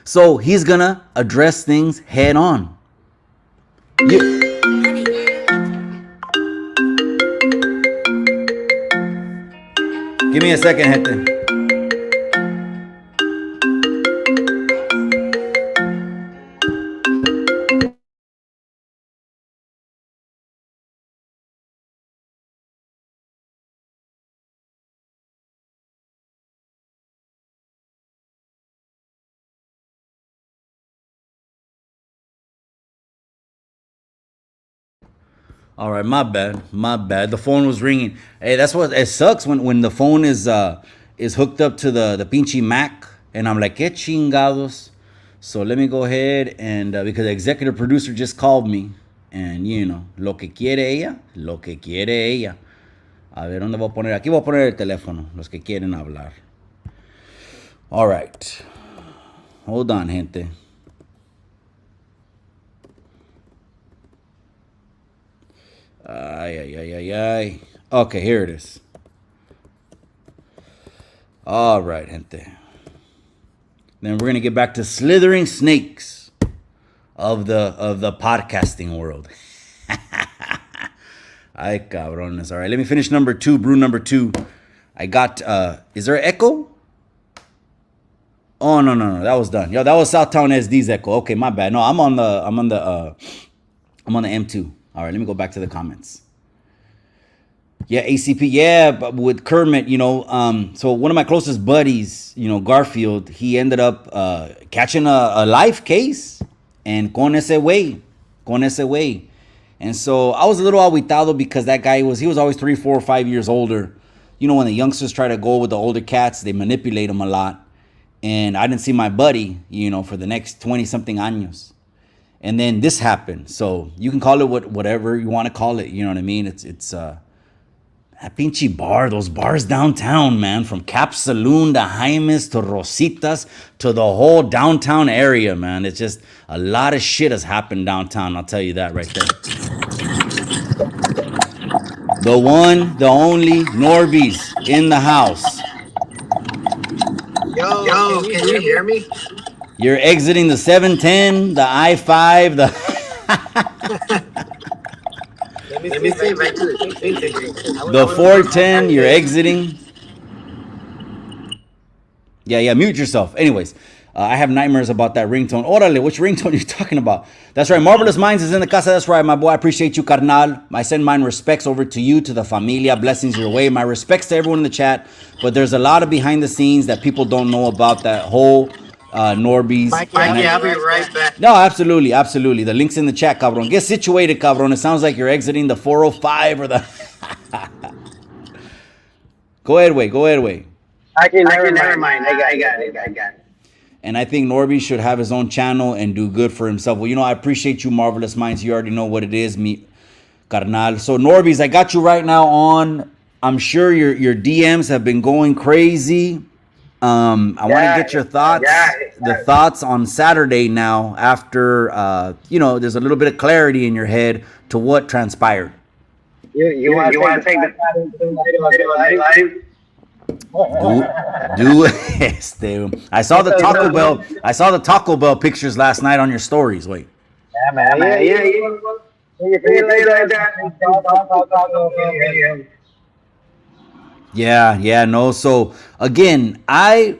So he's gonna address things head on. Give me a second, gente. All right, my bad. The phone was ringing. Hey, that's what it sucks when the phone is hooked up to the pinchy Mac, and I'm like, que chingados. So let me go ahead and because the executive producer just called me, and lo que quiere ella. A ver, ¿dónde voy a poner? Aquí voy a poner el teléfono, los que quieren hablar. All right. Hold on, gente. Ay. Okay, here it is. All right, gente. Then we're gonna get back to slithering snakes of the podcasting world. Ay, cabrones. All right, let me finish number 2, brew number 2. I got. Is there an echo? Oh no, that was done. Yo, that was Southtown SD's echo. Okay, my bad. No, I'm on the M2. All right, let me go back to the comments. Yeah, ACP. Yeah, but with Kermit, so one of my closest buddies, Garfield, he ended up catching a life case, and con ese way. And so I was a little aguitado because that guy he was always 3, 4, 5 years older. When the youngsters try to go with the older cats, they manipulate them a lot. And I didn't see my buddy, for the next 20 something años. and then this happened. So you can call it whatever you want to call it. You know what I mean? It's that pinchy bar, those bars downtown, man, from Cap Saloon to Jaime's to Rositas to the whole downtown area, man. It's just a lot of shit has happened downtown. I'll tell you that right there. The one, the only Norbeez in the house. Yo, can you hear me? You're exiting the 710, the I-5, the Let me see right to the the 410. You're exiting. Yeah, mute yourself. Anyways, I have nightmares about that ringtone. Orale, which ringtone are you talking about? That's right, Marvelous Minds is in the casa. That's right, my boy. I appreciate you, carnal. I send mine respects over to you, to the familia. Blessings your way. My respects to everyone in the chat. But there's a lot of behind the scenes that people don't know about that whole Norbeez. Mikey, I'll be right back. No, absolutely. The link's in the chat, cabron. Get situated, cabron. It sounds like you're exiting the 405 or the... Go ahead, Way. Never mind. I got it. And I think Norbeez should have his own channel and do good for himself. Well, I appreciate you, Marvelous Minds. You already know what it is, me, carnal. So, Norbeez, I got you right now on. I'm sure your DMs have been going crazy. I want to get your thoughts, the thoughts on Saturday now after, there's a little bit of clarity in your head to what transpired. You want to take the live? I saw the Taco Bell. I saw the Taco Bell pictures last night on your stories. Wait. Yeah, man. Yeah. You feel like that? Yeah, no. So again, I'm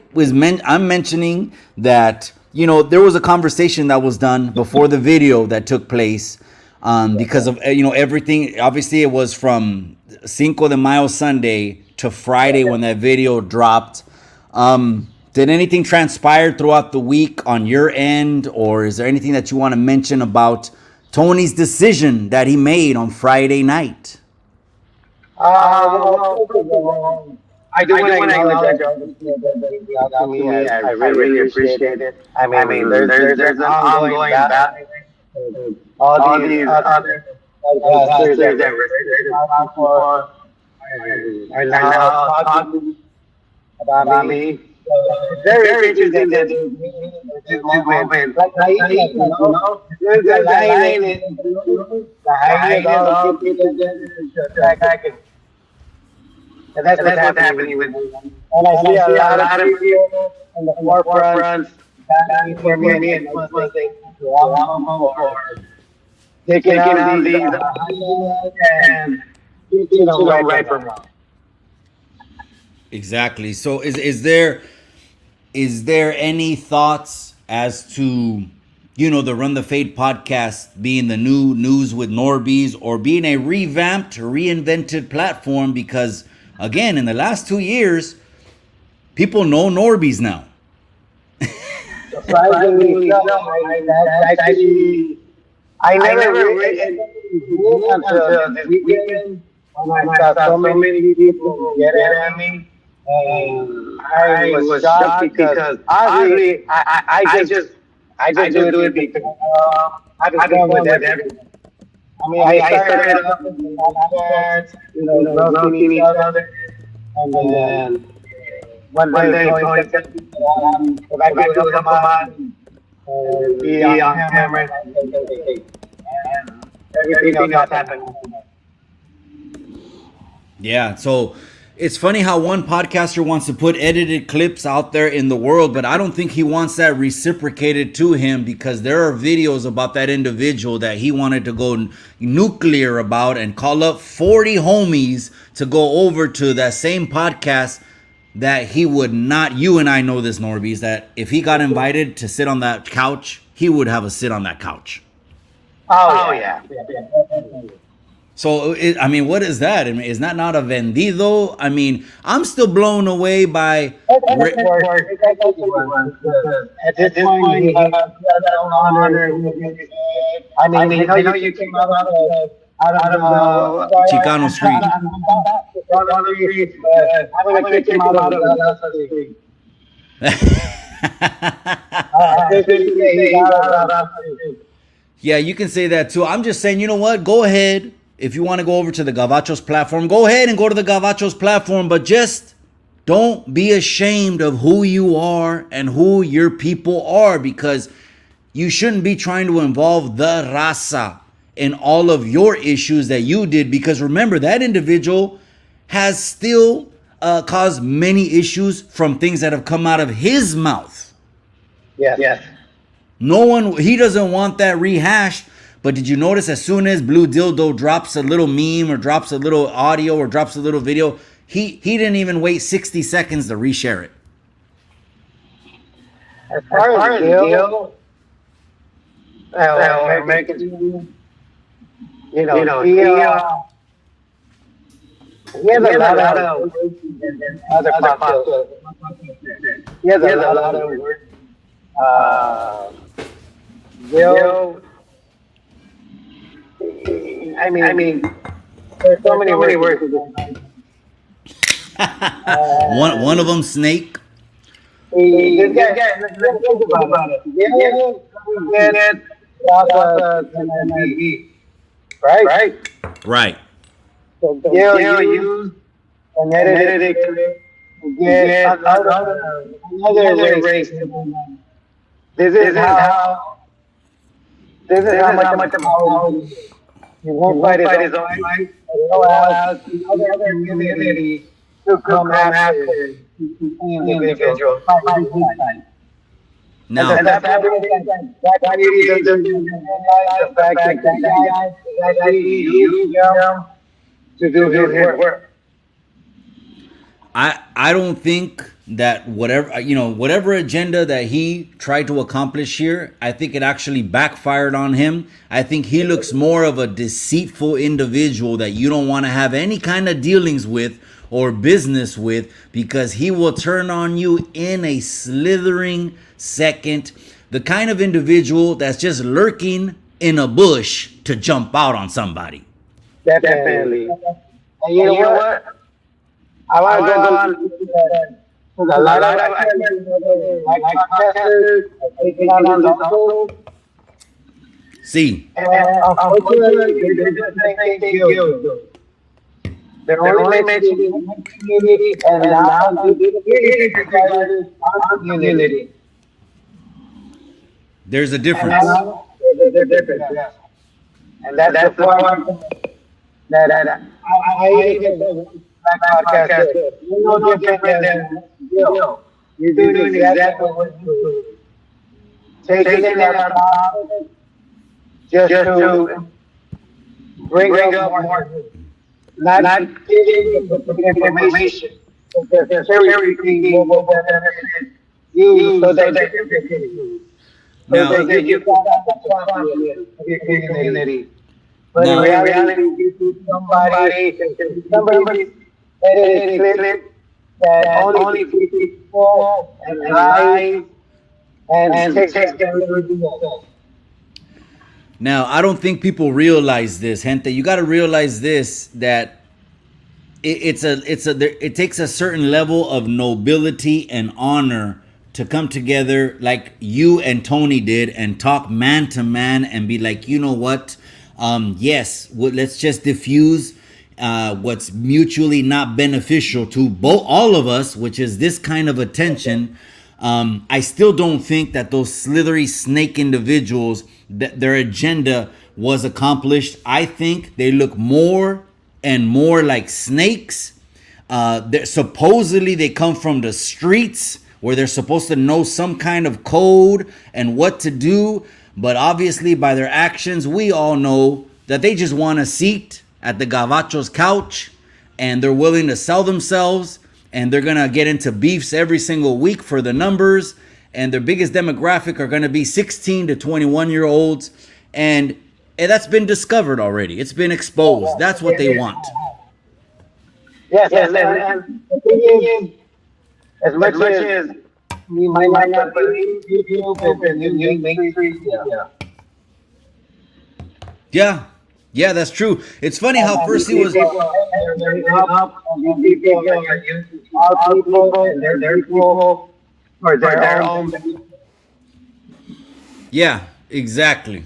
mentioning that there was a conversation that was done before the video that took place, because of everything. Obviously, it was from Cinco de Mayo Sunday to Friday when that video dropped. Did anything transpire throughout the week on your end, or is there anything that you want to mention about Tony's decision that he made on Friday night? I do want to acknowledge that me. I really appreciate it. I mean, there's an ongoing battle. All these other pastors that were for are now talking about me. It's very interesting that this movement, like there's a line in the high all and that's what's happening with me. And I see a lot of people in the forefront standing for me and my thing or taking out these and right from wrong. Exactly. So is there any thoughts as to the Run the Fade podcast being the new News with Norbeez, or being a revamped, reinvented platform? Because again, in the last 2 years, people know Norbeez now. Surprisingly, that's actually, I never really until this weekend when I saw so many people get at me. And I was shocked because honestly, I just do it because I've been going with everything. I mean, I started up with my friends, roasting each other, and then one day Tony said, if I could come on and be on camera, and everything else happened. Yeah, so it's funny how one podcaster wants to put edited clips out there in the world, but I don't think he wants that reciprocated to him, because there are videos about that individual that he wanted to go nuclear about and call up 40 homies to go over to that same podcast that he would not. You and I know this, Norbeez, that if he got invited to sit on that couch, he would have a sit on that couch. Oh yeah. So, what is that? I mean, is that not a vendido? I mean, I'm still blown away by... At this point, you have honor. I mean, you came out of Chicano Street. I'm going to kick him out of the street. Yeah, you can say that too. I'm just saying, you know what? Go ahead. If you want to go over to the Gavachos platform, go ahead and go to the Gavachos platform, but just don't be ashamed of who you are and who your people are, because you shouldn't be trying to involve the raza in all of your issues that you did, because remember, that individual has still caused many issues from things that have come out of his mouth. Yes. No one, he doesn't want that rehashed. But did you notice as soon as Blue Dildo drops a little meme or drops a little audio or drops a little video, he didn't even wait 60 seconds to reshare it. As far as Gil, American, he has a lot of other podcasts. He has a lot of words. Gil, I mean, there's so many words. One of them, snake. This guy, let's think about it. Gil, right? Right. So Gil used and edited to get another race. This is how much of power he won't fight his own fight. He'll ask another community to come after the individual. Now, And that's why that community doesn't realize the fact that that guy actually used him to do his work. I don't think that whatever agenda that he tried to accomplish here, I think it actually backfired on him. I think he looks more of a deceitful individual that you don't want to have any kind of dealings with or business with, because he will turn on you in a slithering second. The kind of individual that's just lurking in a bush to jump out on somebody. Definitely. And you know what? I want to go on to a lot of podcasters taking on those. See, And unfortunately, they're just saying you. They're only mentioning one community and not the community. there's a And difference. there's a difference. Yeah. And that's the part that I get the podcast. You're no different than you. You're doing exactly what you do. Taking it out of just to bring up more. Not giving the information. Just cherry picking what benefits you so that you can Now, so that you find out the community. But in reality, you see somebody edited clip that only people and lies and text everything else. Now, I don't think people realize this, gente. You got to realize this, that it takes a certain level of nobility and honor to come together like you and Tony did and talk man to man and be like, you know what? Yes, let's just diffuse what's mutually not beneficial to all of us, which is this kind of attention. I still don't think that those slithery snake individuals, that their agenda was accomplished. I think they look more and more like snakes. Supposedly they come from the streets where they're supposed to know some kind of code and what to do. But obviously by their actions, we all know that they just want a seat at the Gavacho's couch, and they're willing to sell themselves, and they're gonna get into beefs every single week for the numbers, and their biggest demographic are gonna be 16 to 21-year-olds, and that's been discovered already. It's been exposed. That's what they want. Yes, and the thing is, as much as we might not believe YouTube and new mainstream, Yeah, that's true. It's funny how first he was. people are people and their people for their own. Yeah, Exactly.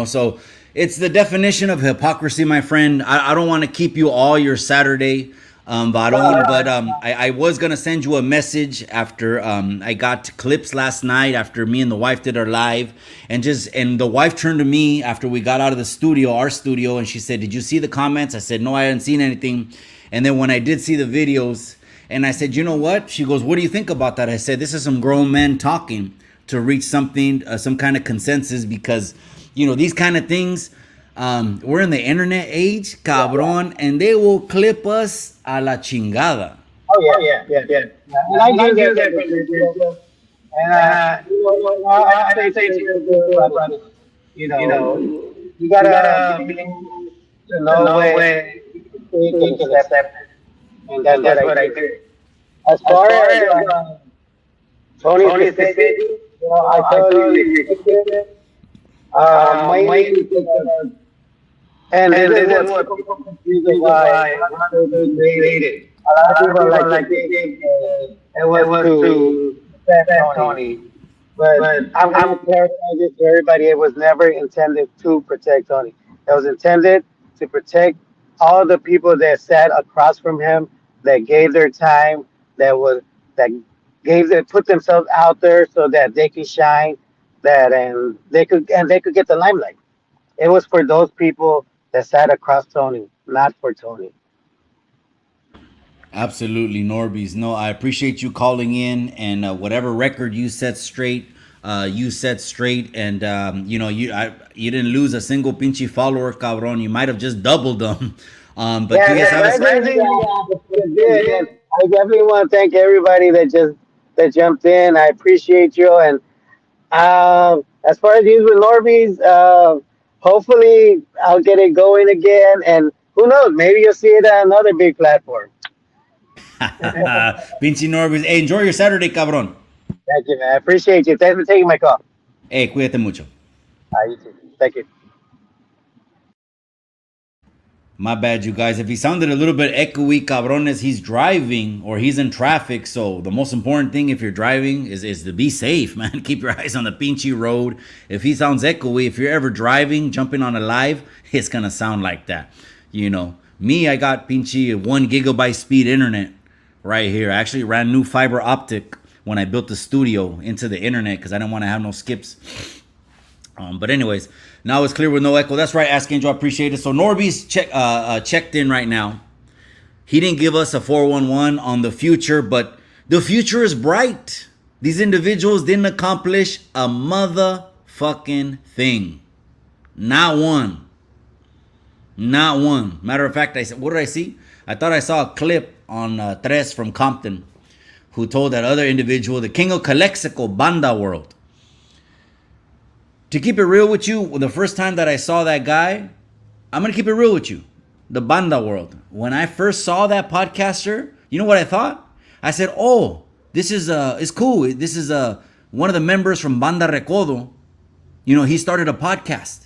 So it's the definition of hypocrisy, my friend. I don't want to keep you all your Saturday, Varon, but I was going to send you a message after I got clips last night after me and the wife did our live. And the wife turned to me after we got out of the studio, our studio, and she said, "Did you see the comments?" I said, "No, I hadn't seen anything." And then when I did see the videos, and I said, "You know what?" She goes, "What do you think about that?" I said, "This is some grown men talking to reach something, some kind of consensus, because these kind of things. We're in the internet age, cabron, and they will clip us a la chingada." Oh yeah. And I do that for the and I say to everybody, you know, you gotta be able to know when you can accept it, and that's what I do. As far as Tony specific, I totally respect it. Mainly because, and this is what people confuse why Norbeez created. A lot of people like to think it was to protect Tony. But I'm going to clarify this to everybody. It was never intended to protect Tony. It was intended to protect all the people that sat across from him, that gave their time, that put themselves out there so that they could shine, and they could get the limelight. It was for those people that sat across Tony, not for Tony. Absolutely, Norbeez. No, I appreciate you calling in, and whatever record you set straight, and you didn't lose a single pinchy follower, cabron. You might have just doubled them. But Yeah, you guys have and I definitely want to thank everybody that jumped in. I appreciate you. And as far as these with Norby's, hopefully I'll get it going again. And who knows, maybe you'll see it on another big platform. Pinchy Norbeez. Hey, enjoy your Saturday, cabron. Thank you, man. I appreciate you. Thanks for taking my call. Hey, cuídate mucho. You too. Thank you. My bad, you guys. If he sounded a little bit echoey, cabrones, he's driving or he's in traffic. So the most important thing if you're driving is to be safe, man. Keep your eyes on the pinchy road. If he sounds echoey, if you're ever driving, jumping on a live, it's gonna sound like that. Me, I got pinchy 1 gigabyte speed internet right here. I actually ran new fiber optic when I built the studio into the internet because I didn't want to have no skips. But anyways, now it's clear with no echo. That's right, Ask Angel. I appreciate it. So Norbeez checked in right now. He didn't give us a 411 on the future, but the future is bright. These individuals didn't accomplish a motherfucking thing. Not one. Not one. Matter of fact, I said, what did I see? I thought I saw a clip on Tres from Compton who told that other individual, the king of Calexico, Banda World. To keep it real with you, the first time that I saw that guy, I'm going to keep it real with you. The Banda World. When I first saw that podcaster, you know what I thought? I said, "Oh, this is it's cool. This is one of the members from Banda Recodo. He started a podcast,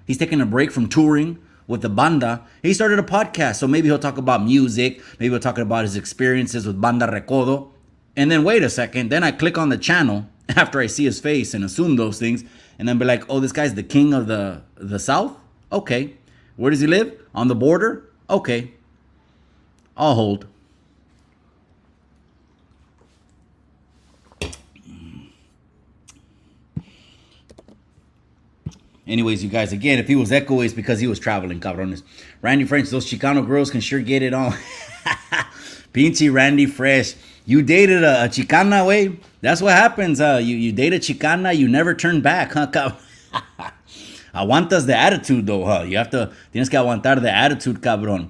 He's taking a break from touring with the banda. He started a podcast. So maybe he'll talk about music, maybe he'll talk about his experiences with Banda Recodo. And then wait a second, then I click on the channel after I see his face and assume those things, and then be like, oh, this guy's the king of the South? Okay. Where does he live? On the border? Okay. I'll hold. Anyways, you guys, again, if he was echoey, it's because he was traveling, cabrones. Randy French, those Chicano girls can sure get it on. Pinchy Randy Fresh. You dated a Chicana, way? That's what happens. You date a Chicana, you never turn back, huh? Aguantas the attitude, though, huh? Tienes que aguantar the attitude, cabrón.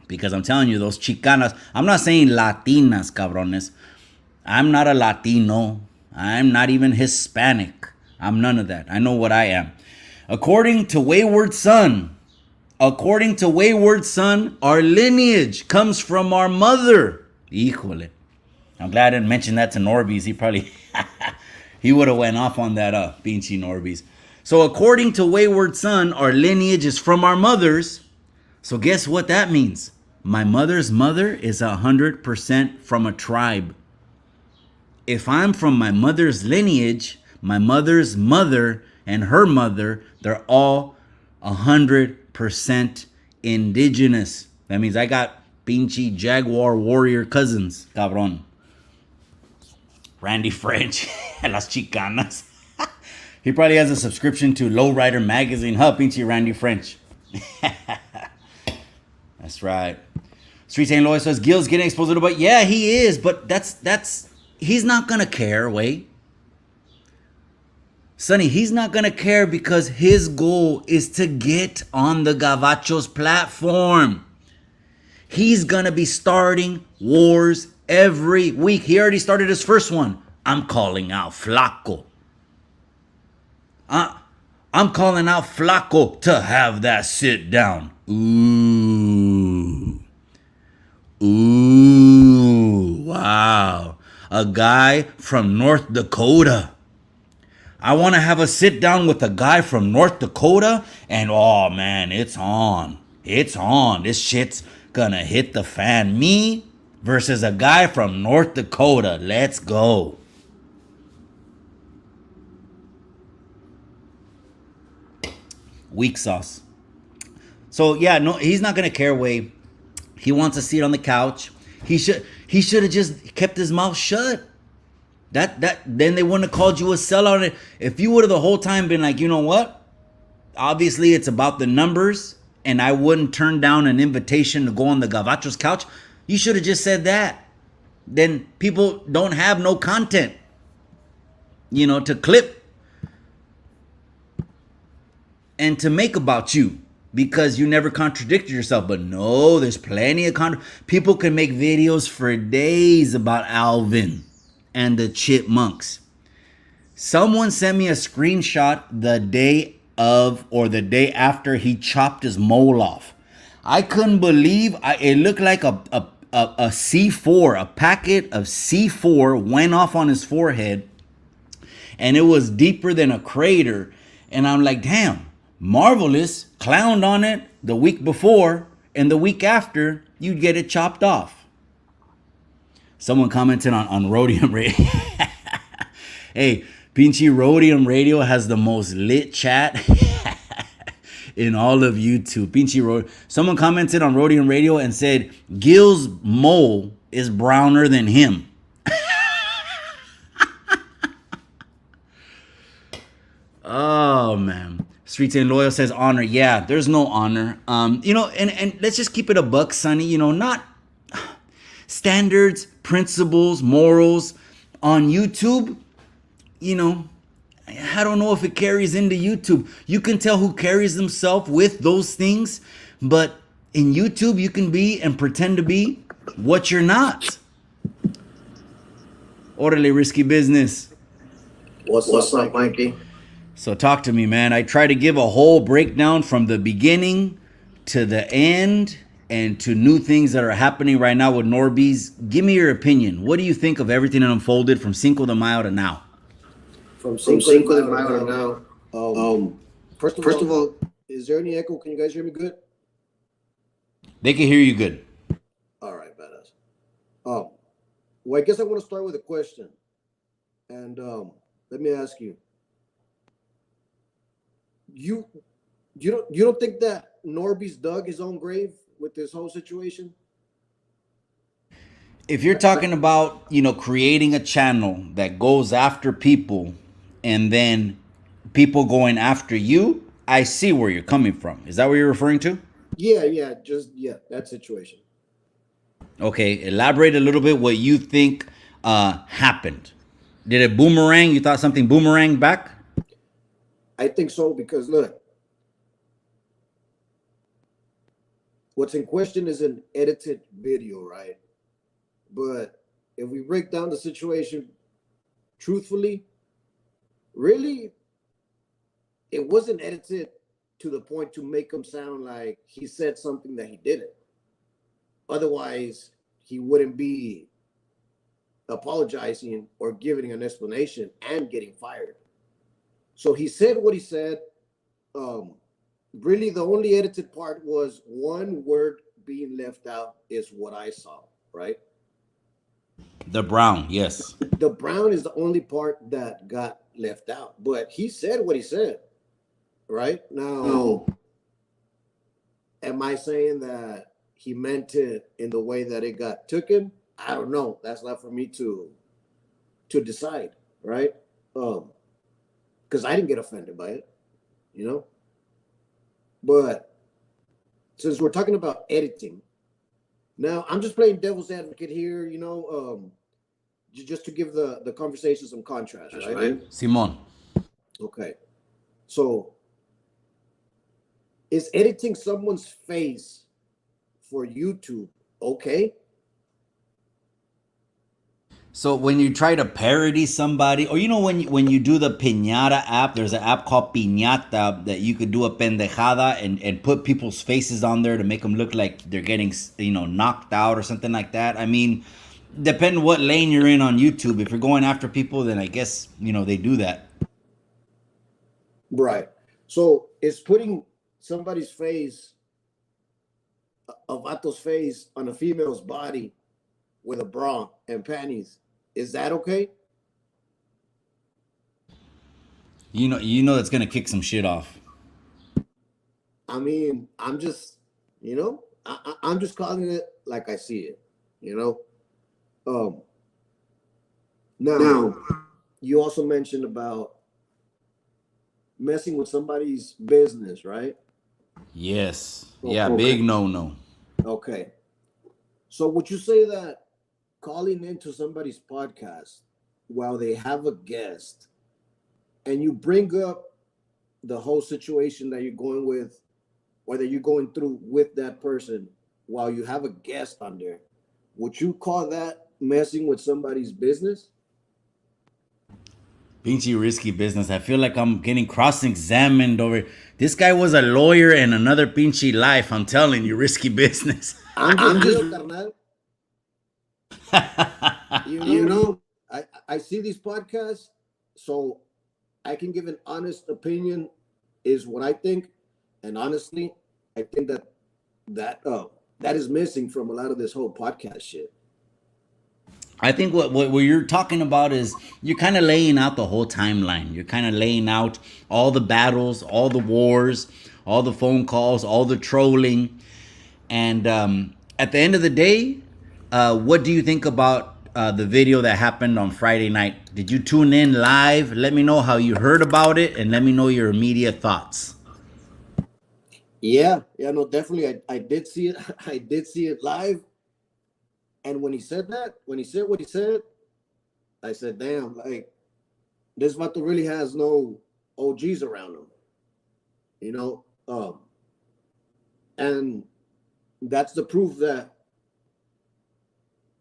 Because I'm telling you, those Chicanas, I'm not saying Latinas, cabrones. I'm not a Latino. I'm not even Hispanic. I'm none of that. I know what I am. According to Wayward Son, our lineage comes from our mother. Híjole. I'm glad I didn't mention that to Norbeez. He probably, he would have went off on that, pinchy Norbeez. So according to Wayward Son, our lineage is from our mothers. So guess what that means? My mother's mother is 100% from a tribe. If I'm from my mother's lineage, my mother's mother and her mother, they're all 100% indigenous. That means I got pinche Jaguar warrior cousins, cabrón. Randy French, las chicanas. He probably has a subscription to Lowrider magazine, huh, pinche Randy French. That's right. Street St. Louis says Gil's getting exposed, but yeah, he is. But that's he's not gonna care. Wait, Sonny, he's not gonna care because his goal is to get on the Gavachos platform. He's gonna be starting wars every week. He already started his first one. I'm calling out Flaco. I'm calling out Flaco to have that sit down. Ooh. Ooh. Wow. A guy from North Dakota. I want to have a sit down with a guy from North Dakota, and oh man, it's on. It's on. This shit's gonna hit the fan. Me versus a guy from North Dakota. Let's go. Weak sauce. So yeah, no, he's not gonna care. Way he wants a seat on the couch. He should have just kept his mouth shut. That then they wouldn't have called you a sellout. If you would have the whole time been like, you know what? Obviously, it's about the numbers, and I wouldn't turn down an invitation to go on the Gavachos couch. You should have just said that. Then people don't have no content, to clip and to make about you because you never contradicted yourself. But no, there's plenty of people can make videos for days about Alvin and the Chipmunks. Someone sent me a screenshot the day of or the day after he chopped his mole off. I couldn't believe it looked like a C4, a packet of C4 went off on his forehead, and it was deeper than a crater. And I'm like, damn, Marvelous clowned on it the week before, and the week after, you'd get it chopped off. Someone commented on Rhodium Radio. Hey, Pinchy Rhodium Radio has the most lit chat in all of YouTube. Pinchy Someone commented on Rhodium Radio and said, Gil's mole is browner than him. Oh, man. Street St. Loyal says honor. Yeah, there's no honor. And let's just keep it a buck, Sonny. Not standards, principles, morals on YouTube. I don't know if it carries into YouTube. You can tell who carries themselves with those things, but in YouTube, you can be and pretend to be what you're not. Orderly risky business. What's up, Mikey? So talk to me, man. I try to give a whole breakdown from the beginning to the end and to new things that are happening right now with Norbeez. Give me your opinion. What do you think of everything that unfolded from Cinco de Mayo to now? From Cinco de Mayo to now. First of all, is there any echo? Can you guys hear me good? They can hear you good. All right, badass. Well, I guess I want to start with a question, and let me ask you. You don't think that Norbeez dug his own grave with this whole situation? If you're talking about, creating a channel that goes after people and then people going after you, I see where you're coming from. Is that what you're referring to? Yeah, that situation. Okay, elaborate a little bit what you think happened. Did it boomerang? You thought something boomeranged back? I think so, because look, what's in question is an edited video, right? But if we break down the situation truthfully, really, it wasn't edited to the point to make him sound like he said something that he didn't. Otherwise, he wouldn't be apologizing or giving an explanation and getting fired. So he said what he said. Really, the only edited part was one word being left out is what I saw, right? The brown, yes. The brown is the only part that got left out. But he said what he said, right? Now, am I saying that he meant it in the way that it got taken? I don't know. That's not for me to decide, right? Because I didn't get offended by it, you know. But since we're talking about editing, now I'm just playing devil's advocate here, you know, just to give the conversation some contrast, right? Simon. Okay. So is editing someone's face for YouTube okay? So when you try to parody somebody, or you know when you do the piñata app, there's an app called Piñata that you could do a pendejada and put people's faces on there to make them look like they're getting knocked out or something like that. I mean, depending what lane you're in on YouTube, if you're going after people, then I guess they do that. Right. So is putting somebody's face, a vato's face, on a female's body with a bra and panties, is that okay? You know that's gonna kick some shit off. I mean, I'm just, I'm just calling it like I see it, you know. Now, you also mentioned about messing with somebody's business, right? Yes. Yeah, Okay. big no. Okay. So would you say that calling into somebody's podcast while they have a guest and you bring up the whole situation that you're going with or that you're going through with that person while you have a guest on there, would you call that messing with somebody's business? Pinchy risky business. I feel like I'm getting cross-examined over. This guy was a lawyer in another pinchy life. I'm telling you, risky business. I'm just real, carnal. You know, I see these podcasts, so I can give an honest opinion, is what I think, and honestly, I think that is missing from a lot of this whole podcast shit. I think what you're talking about is you're kind of laying out the whole timeline. You're kind of laying out all the battles, all the wars, all the phone calls, all the trolling. And at the end of the day, what do you think about the video that happened on Friday night? Did you tune in live? Let me know how you heard about it and let me know your immediate thoughts. Yeah, no, definitely. I did see it. I did see it live. And when he said what he said, I said, damn, like, this vato really has no OGs around him, you know? And that's the proof that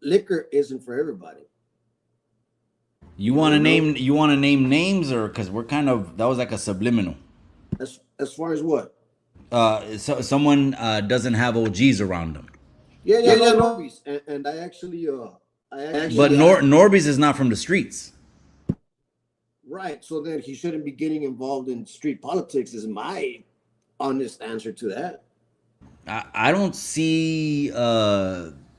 liquor isn't for everybody. You want to name names, or because we're kind of, that was like a subliminal. As far as what? So someone doesn't have OGs around them. Yeah, Norbeez. And I actually But Norbeez is not from the streets. right. So then he shouldn't be getting involved in street politics is my honest answer to that. I don't see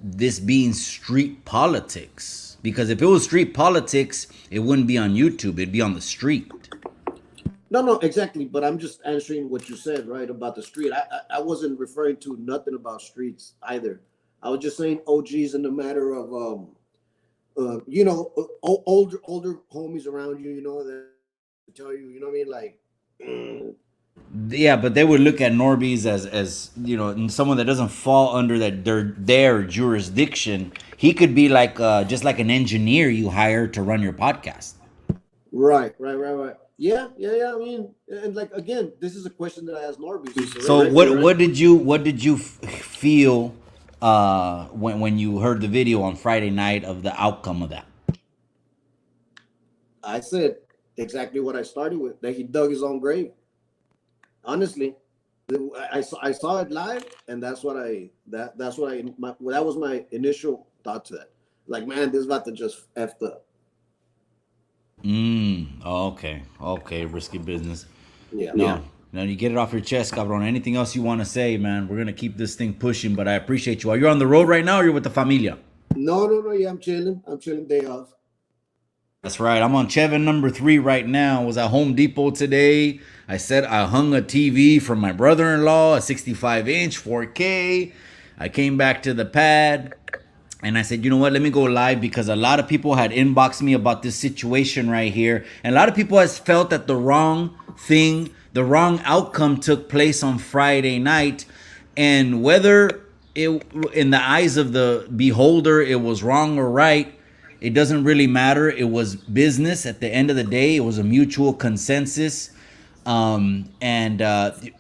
this being street politics, because if it was street politics, it wouldn't be on YouTube. It'd be on the street. No, exactly. But I'm just answering what you said, right, about the street. I wasn't referring to nothing about streets either. I was just saying OGs in the matter of older homies around you, that tell you, you know what I mean, like. Yeah, but they would look at Norbeez as someone that doesn't fall under their jurisdiction. He could be like just like an engineer you hire to run your podcast. Right. Yeah. I mean, and like again, this is a question that I asked Norbeez. So right? what did you feel when you heard the video on Friday night of the outcome of that? I said exactly what I started with, that he dug his own grave. Honestly, I saw it live, and that was my initial thought to that. Like, man, this about to just effed up. Okay, risky business. Yeah. Now you get it off your chest, cabron. Anything else you want to say, man? We're gonna keep this thing pushing, but I appreciate you. Are you on the road right now, or you're with the familia? No. Yeah, I'm chilling. I'm chilling day off. That's right. I'm on Chevin number 3 right now. I was at Home Depot today. I said I hung a TV from my brother-in-law, a 65-inch 4K. I came back to the pad and I said, you know what? Let me go live because a lot of people had inboxed me about this situation right here. And a lot of people has felt that the wrong thing, the wrong outcome took place on Friday night. And whether it, in the eyes of the beholder, it was wrong or right, it doesn't really matter. It was business at the end of the day. It was a mutual consensus. And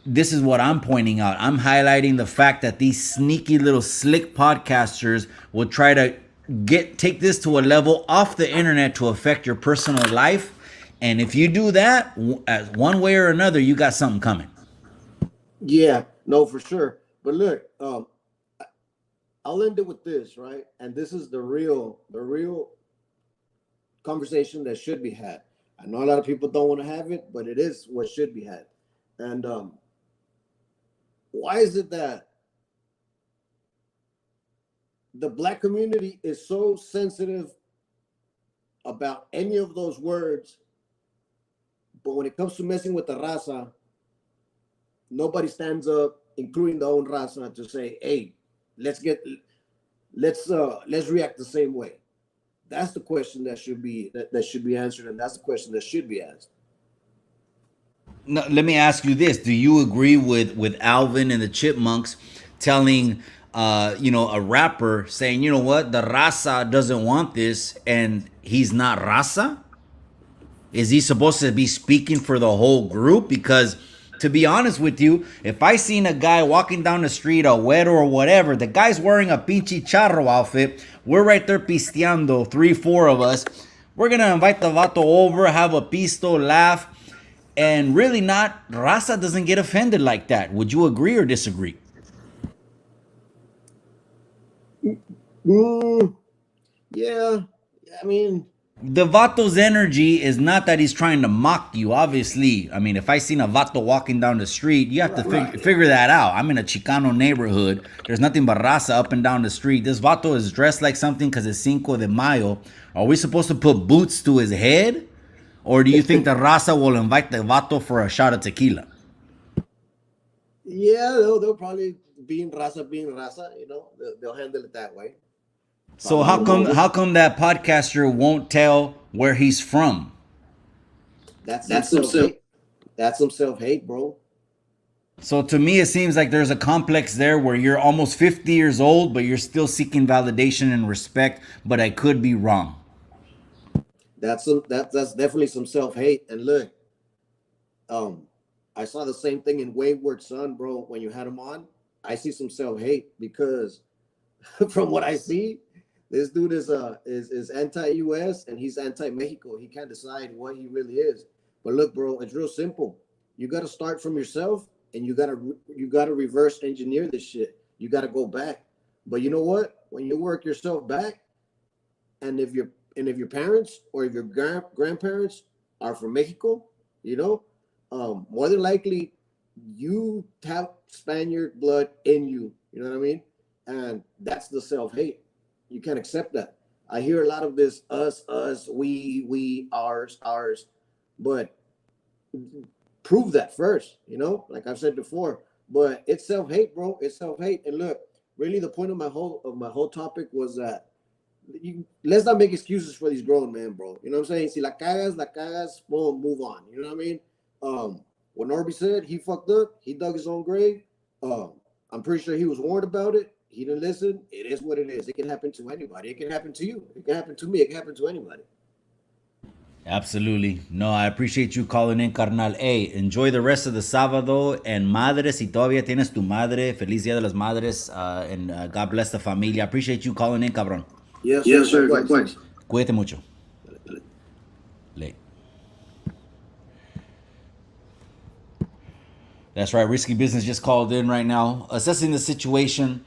this is what I'm pointing out. I'm highlighting the fact that these sneaky little slick podcasters will try to take this to a level off the internet to affect your personal life. And if you do that, one way or another, you got something coming. Yeah, no, for sure. But look, I'll end it with this, right? And this is the real conversation that should be had. I know a lot of people don't want to have it, but it is what should be had. And why is it that the black community is so sensitive about any of those words, but when it comes to messing with the raza, nobody stands up, including the own raza, to say, "Hey, let's react the same way." That's the question that should be answered, and that's the question that should be asked. Now, let me ask you this: do you agree with Alvin and the Chipmunks telling a rapper saying, you know what, the raza doesn't want this, and he's not raza? Is he supposed to be speaking for the whole group? Because to be honest with you, if I seen a guy walking down the street, a güero or whatever, the guy's wearing a pinche charro outfit, we're right there pisteando, 3, 4 of us. We're gonna invite the vato over, have a pisto, laugh, and really not, raza doesn't get offended like that. Would you agree or disagree? Yeah, I mean, The vato's energy is not that he's trying to mock you, obviously. I mean, if I seen a vato walking down the street, you have to figure that out. I'm in a Chicano neighborhood. There's nothing but raza up and down the street. This vato is dressed like something because it's Cinco de Mayo. Are we supposed to put boots to his head? Or do you think the raza will invite the vato for a shot of tequila? yeah, they'll probably being raza, they'll handle it that way. So how come that podcaster won't tell where he's from? That's some self-hate. That's some self-hate, bro. So to me, it seems like there's a complex there where you're almost 50 years old, but you're still seeking validation and respect. But I could be wrong. That's definitely some self-hate. And look, I saw the same thing in Wayward Son, bro. When you had him on, I see some self-hate because from what I see, this dude is anti-US and he's anti-Mexico. He can't decide what he really is. But look, bro, it's real simple. You got to start from yourself, and you gotta reverse engineer this shit. You got to go back. But you know what? When you work yourself back, and if your parents or if your grandparents are from Mexico, more than likely you have Spaniard blood in you. You know what I mean? And that's the self-hate. You can't accept that. I hear a lot of this us, we, ours, but prove that first, like I've said before. But it's self-hate, bro. It's self-hate. And look, really the point of my whole topic was that let's not make excuses for these grown men, bro. You know what I'm saying? Si la cagas, boom, move on. You know what I mean? What Norbeez said, he fucked up, he dug his own grave. I'm pretty sure he was warned about it. He didn't listen. It is what it is. It can happen to anybody. It can happen to you. It can happen to me. It can happen to anybody. Absolutely. No, I appreciate you calling in, carnal. Hey, enjoy the rest of the sábado. And madre, si todavía tienes tu madre, feliz Día de las Madres. And God bless the familia. I appreciate you calling in, cabrón. Yes, sir. Likewise. Cuídate mucho. Late. That's right. Risky Business just called in right now, assessing the situation.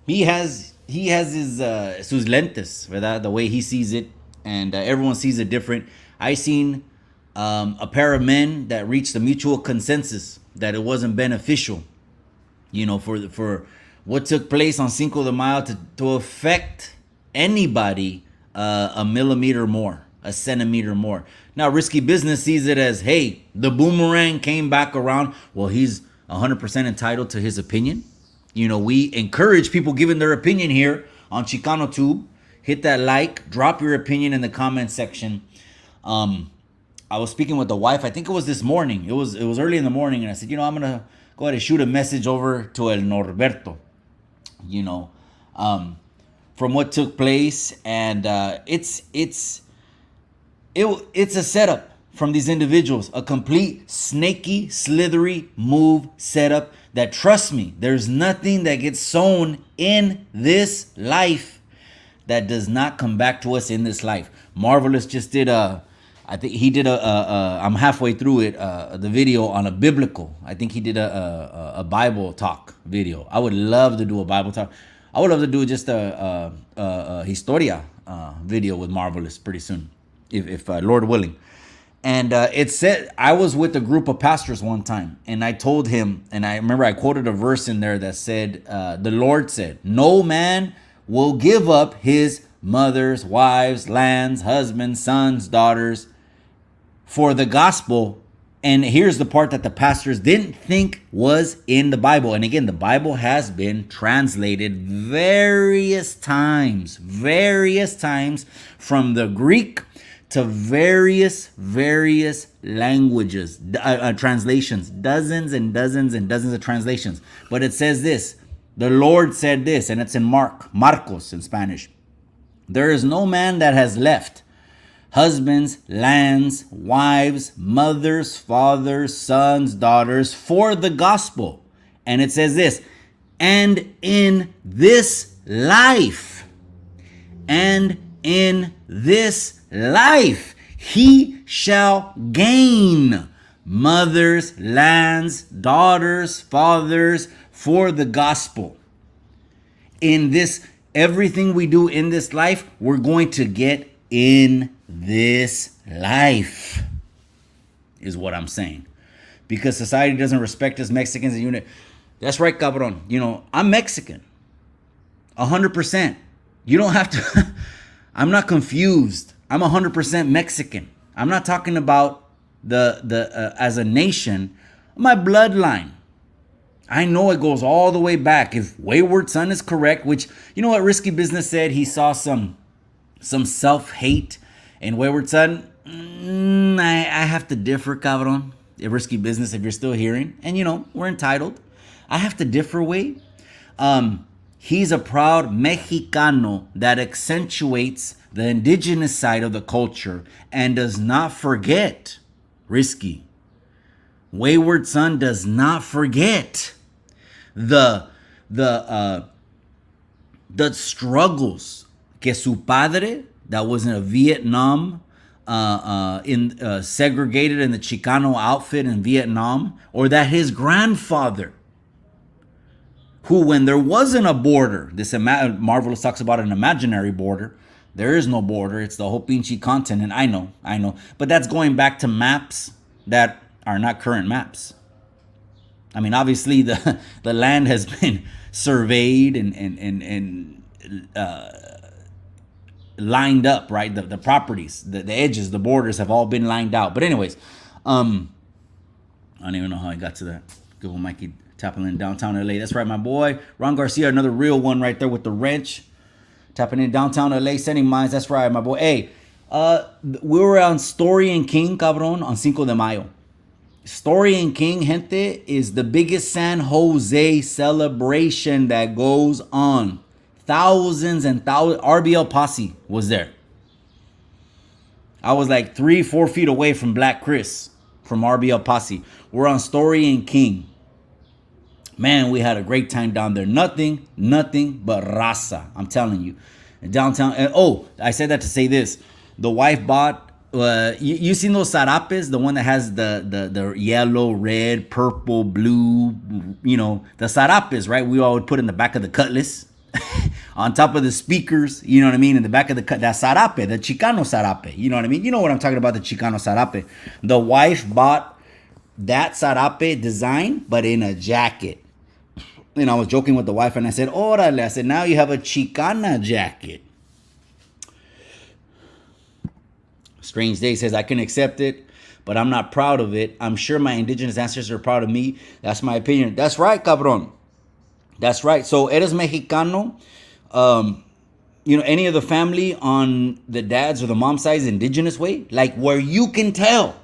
He has his sus lentes, ¿verdad? The way he sees it, and everyone sees it different. I seen a pair of men that reached a mutual consensus that it wasn't beneficial, for what took place on Cinco de Mayo to affect anybody a millimeter more, a centimeter more. Now, Risky Business sees it as, hey, the boomerang came back around. Well, he's 100% entitled to his opinion. You know, we encourage people giving their opinion here on Chicano Tube. Hit that like, drop your opinion in the comment section. I was speaking with the wife. I think it was this morning. It was early in the morning, and I said, you know, I'm gonna go ahead and shoot a message over to El Norberto. You know, from what took place, and it's a setup from these individuals, a complete snaky, slithery move setup. That, trust me, there's nothing that gets sown in this life that does not come back to us in this life. Marvelous just did I think he did I'm halfway through it, the video on a biblical. I think he did a Bible talk video. I would love to do a Bible talk. I would love to do just a Historia video with Marvelous pretty soon, if Lord willing. And it said, I was with a group of pastors one time, and I told him, and I remember I quoted a verse in there that said, the Lord said, no man will give up his mothers, wives, lands, husbands, sons, daughters for the gospel. And here's the part that the pastors didn't think was in the Bible. And again, the Bible has been translated various times from the Greek to various languages, translations, dozens and dozens and dozens of translations. But it says this, the Lord said this, and it's in Marcos in Spanish. There is no man that has left husbands, lands, wives, mothers, fathers, sons, daughters for the gospel. And it says this, and in this life, he shall gain mothers, lands, daughters, fathers for the gospel. In this, everything we do in this life, we're going to get in this life, is what I'm saying. Because society doesn't respect us Mexicans and unit. That's right, cabron. You know, I'm Mexican. 100%. You don't have to. I'm not confused. I'm 100% Mexican. I'm not talking about the as a nation. My bloodline. I know it goes all the way back. If Wayward Son is correct, which, you know what Risky Business said, he saw some self-hate in Wayward Son. I have to differ, cabron. Risky Business, if you're still hearing. And, you know, we're entitled. I have to differ, Wade. He's a proud Mexicano that accentuates the indigenous side of the culture and does not forget, Risky. Wayward Son does not forget the struggles que su padre, that was in a Vietnam, segregated in the Chicano outfit in Vietnam, or that his grandfather, who, when there wasn't a border, this Marvelous talks about an imaginary border. There is no border. It's the whole pinche continent. I know. But that's going back to maps that are not current maps. I mean, obviously the land has been surveyed and lined up, right? The properties, the edges, the borders have all been lined out. But anyways, I don't even know how I got to that. Good old Mikey tapping in downtown LA. That's right, my boy. Ron Garcia, another real one right there with the wrench. Tapping in downtown LA, sending mines. That's right, my boy. Hey, we were on Story and King, cabron, on Cinco de Mayo. Story and King, gente, is the biggest San Jose celebration that goes on. Thousands and thousands. RBL Posse was there. I was like 3-4 feet away from Black Chris from RBL Posse. We're on Story and King. Man, we had a great time down there. Nothing but raza. I'm telling you. Downtown. I said that to say this. The wife bought, you seen those sarapes? The one that has the yellow, red, purple, blue, you know, the sarapes, right? We all would put in the back of the cutlass. On top of the speakers, you know what I mean? In the back of that sarape, the Chicano sarape. You know what I mean? You know what I'm talking about, the Chicano sarape. The wife bought that sarape design, but in a jacket. And I was joking with the wife, and I said, órale. I said, now you have a Chicana jacket. Strange Day says, I can accept it, but I'm not proud of it. I'm sure my indigenous ancestors are proud of me. That's my opinion. That's right, cabron. That's right. So, eres Mexicano. Any of the family on the dad's or the mom's side is indigenous way? Like where you can tell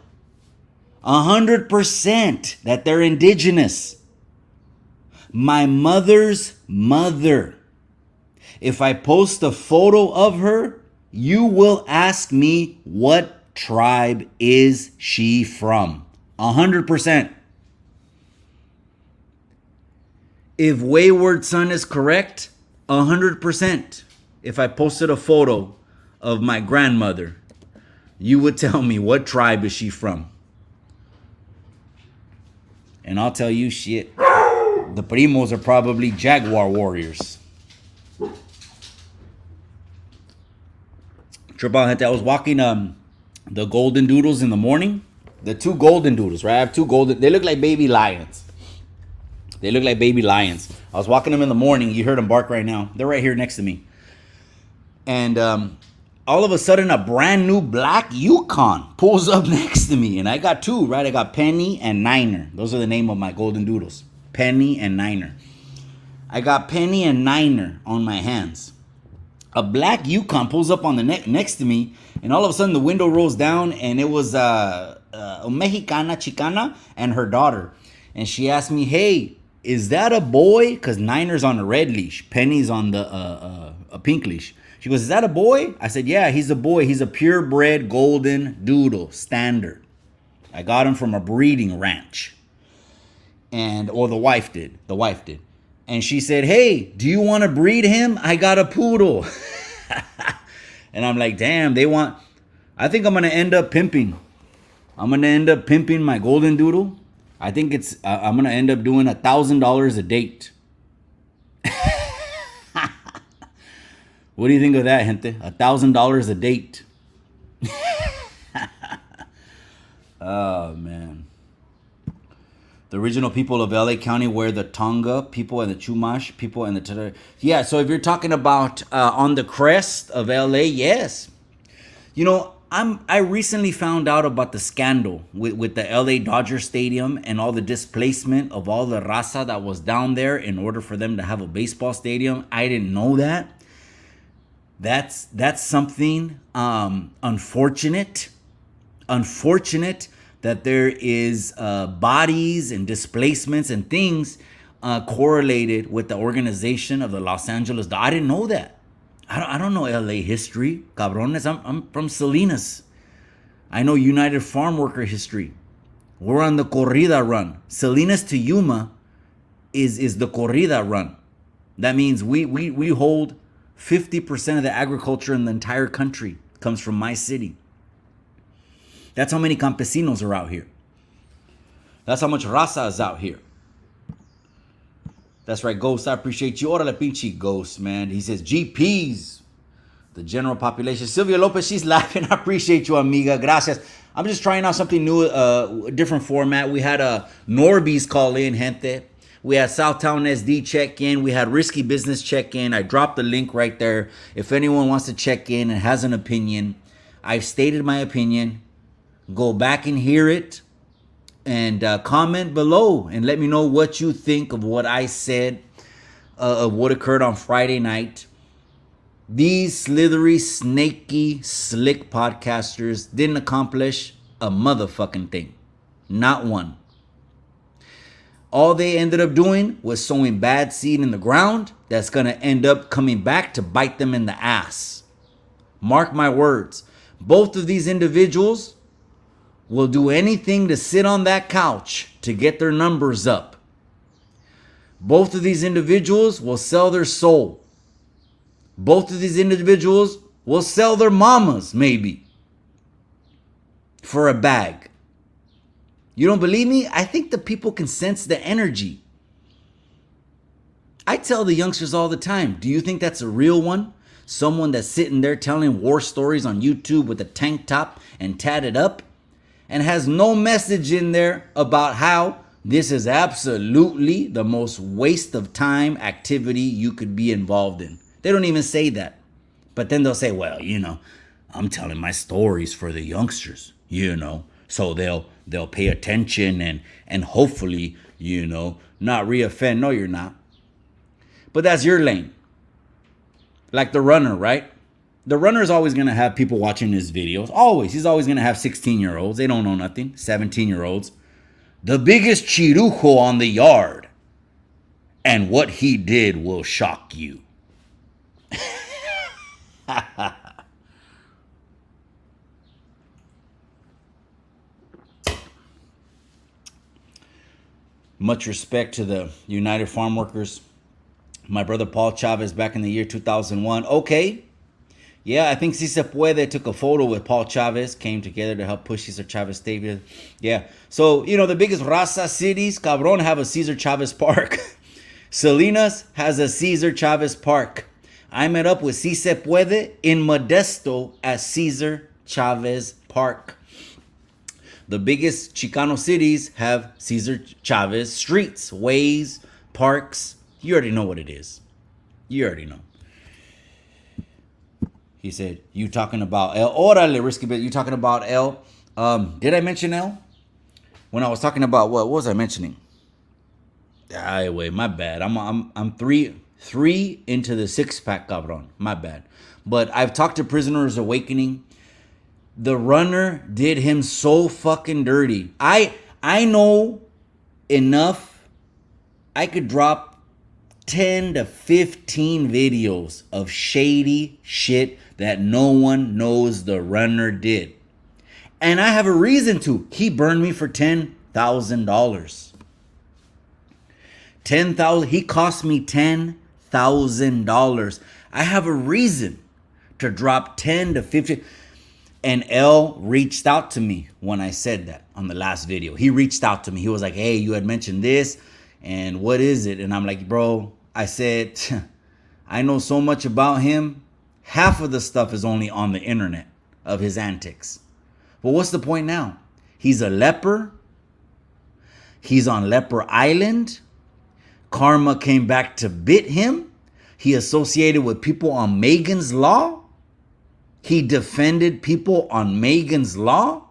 100% that they're indigenous. My mother's mother. If I post a photo of her, you will ask me what tribe is she from. 100%. If Wayward Son is correct, 100%. If I posted a photo of my grandmother, you would tell me what tribe is she from. And I'll tell you shit. The primos are probably Jaguar warriors. Trip out, gente. I was walking the golden doodles in the morning. The two golden doodles, right? I have two golden. They look like baby lions. They look like baby lions. I was walking them in the morning. You heard them bark right now. They're right here next to me. And all of a sudden, a brand new black Yukon pulls up next to me. And I got two, right? I got Penny and Niner. Those are the name of my golden doodles. Penny and Niner. I got Penny and Niner on my hands. A black Yukon pulls up on the next to me. And all of a sudden, the window rolls down. And it was a Mexicana Chicana and her daughter. And she asked me, hey, is that a boy? Because Niner's on a red leash. Penny's on the a pink leash. She goes, is that a boy? I said, yeah, he's a boy. He's a purebred golden doodle standard. I got him from a breeding ranch. Or the wife did. The wife did. And she said, hey, do you want to breed him? I got a poodle. And I'm like, damn, I think I'm going to end up pimping. I'm going to end up pimping my golden doodle. I think I'm going to end up doing $1,000 a date. What do you think of that, gente? $1,000 a date. Oh, man. The original people of LA County were the Tonga people and the Chumash people and the... Yeah, so if you're talking about on the crest of LA, yes. I recently found out about the scandal with the LA Dodger Stadium and all the displacement of all the raza that was down there in order for them to have a baseball stadium. I didn't know that. That's something unfortunate that there is bodies and displacements and things correlated with the organization of the Los Angeles. I didn't know that. I don't know LA history, cabrones. I'm from Salinas. I know United Farm Worker history. We're on the corrida run. Salinas to Yuma is the corrida run. That means we hold 50% of the agriculture in the entire country comes from my city. That's how many campesinos are out here. That's how much raza is out here. That's right, Ghost. I appreciate you. Órale, pinche Ghost, man. He says, GPs, the general population. Sylvia Lopez, she's laughing. I appreciate you, amiga. Gracias. I'm just trying out something new, a different format. We had a Norbeez call in, gente. We had Southtown SD check in. We had Risky Business check in. I dropped the link right there. If anyone wants to check in and has an opinion, I've stated my opinion. Go back and hear it. And comment below and let me know what you think of what I said, of what occurred on Friday night. These slithery, snaky, slick podcasters didn't accomplish a motherfucking thing. Not one. All they ended up doing was sowing bad seed in the ground that's going to end up coming back to bite them in the ass. Mark my words. Both of these individuals will do anything to sit on that couch to get their numbers up. Both of these individuals will sell their soul. Both of these individuals will sell their mamas, maybe, for a bag. You don't believe me? I think the people can sense the energy. I tell the youngsters all the time, do you think that's a real one? Someone that's sitting there telling war stories on YouTube with a tank top and tatted up? And has no message in there about how this is absolutely the most waste of time activity you could be involved in. They don't even say that. But then they'll say, well, I'm telling my stories for the youngsters, so they'll pay attention and hopefully, not reoffend. No, you're not. But that's your lane. Like the runner, right? The runner is always going to have people watching his videos. Always. He's always going to have 16-year-olds. They don't know nothing. 17-year-olds. The biggest chirujo on the yard. And what he did will shock you. Much respect to the United Farm Workers. My brother Paul Chavez back in the year 2001. Okay. Yeah, I think Si Se Puede took a photo with Paul Chavez, came together to help push Cesar Chavez Stadium. Yeah. So, the biggest Raza cities, Cabron, have a Cesar Chavez Park. Salinas has a Cesar Chavez Park. I met up with Si Se Puede in Modesto at Cesar Chavez Park. The biggest Chicano cities have Cesar Chavez streets, ways, parks. You already know what it is. You already know. He said, you talking about El? Orale, risky bit. You talking about El? Did I mention El? When I was talking about what was I mentioning? Wait, my bad. I'm three into the 6-pack, cabron. My bad. But I've talked to Prisoners Awakening. The runner did him so fucking dirty. I know enough. I could drop 10 to 15 videos of shady shit that no one knows the runner did. And I have a reason to. He burned me for $10,000. $10,000. He cost me $10,000. I have a reason to drop 10 to 15. And L reached out to me when I said that on the last video. He reached out to me. He was like, hey, you had mentioned this. And what is it? And I'm like, bro, I said, I know so much about him. Half of the stuff is only on the internet of his antics. Well, what's the point now? He's a leper. He's on Leper Island. Karma came back to bit him. He associated with people on Megan's Law. He defended people on Megan's Law.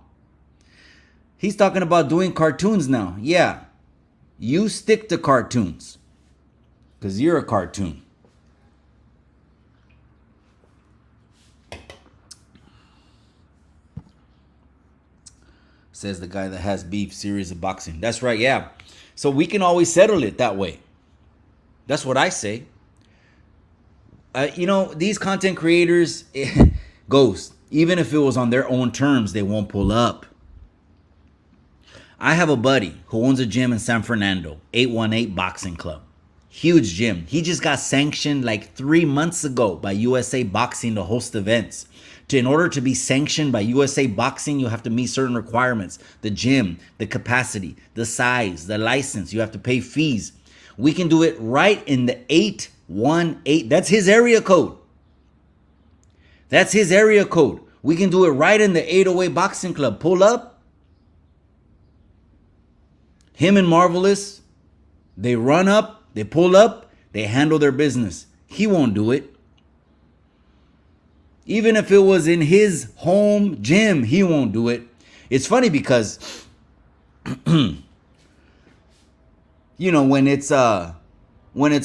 He's talking about doing cartoons now. Yeah, you stick to cartoons because you're a cartoon. Says the guy that has beef, series of boxing. That's right, yeah. So we can always settle it that way. That's what I say. These content creators, Ghost, even if it was on their own terms, they won't pull up. I have a buddy who owns a gym in San Fernando, 818 Boxing Club. Huge gym. He just got sanctioned like 3 months ago by USA Boxing to host events. In order to be sanctioned by USA Boxing, you have to meet certain requirements. The gym, the capacity, the size, the license. You have to pay fees. We can do it right in the 818. That's his area code. That's his area code. We can do it right in the 808 Boxing Club. Pull up. Him and Marvelous, they run up, they pull up, they handle their business. He won't do it. Even if it was in his home gym, he won't do it. It's funny because, when it's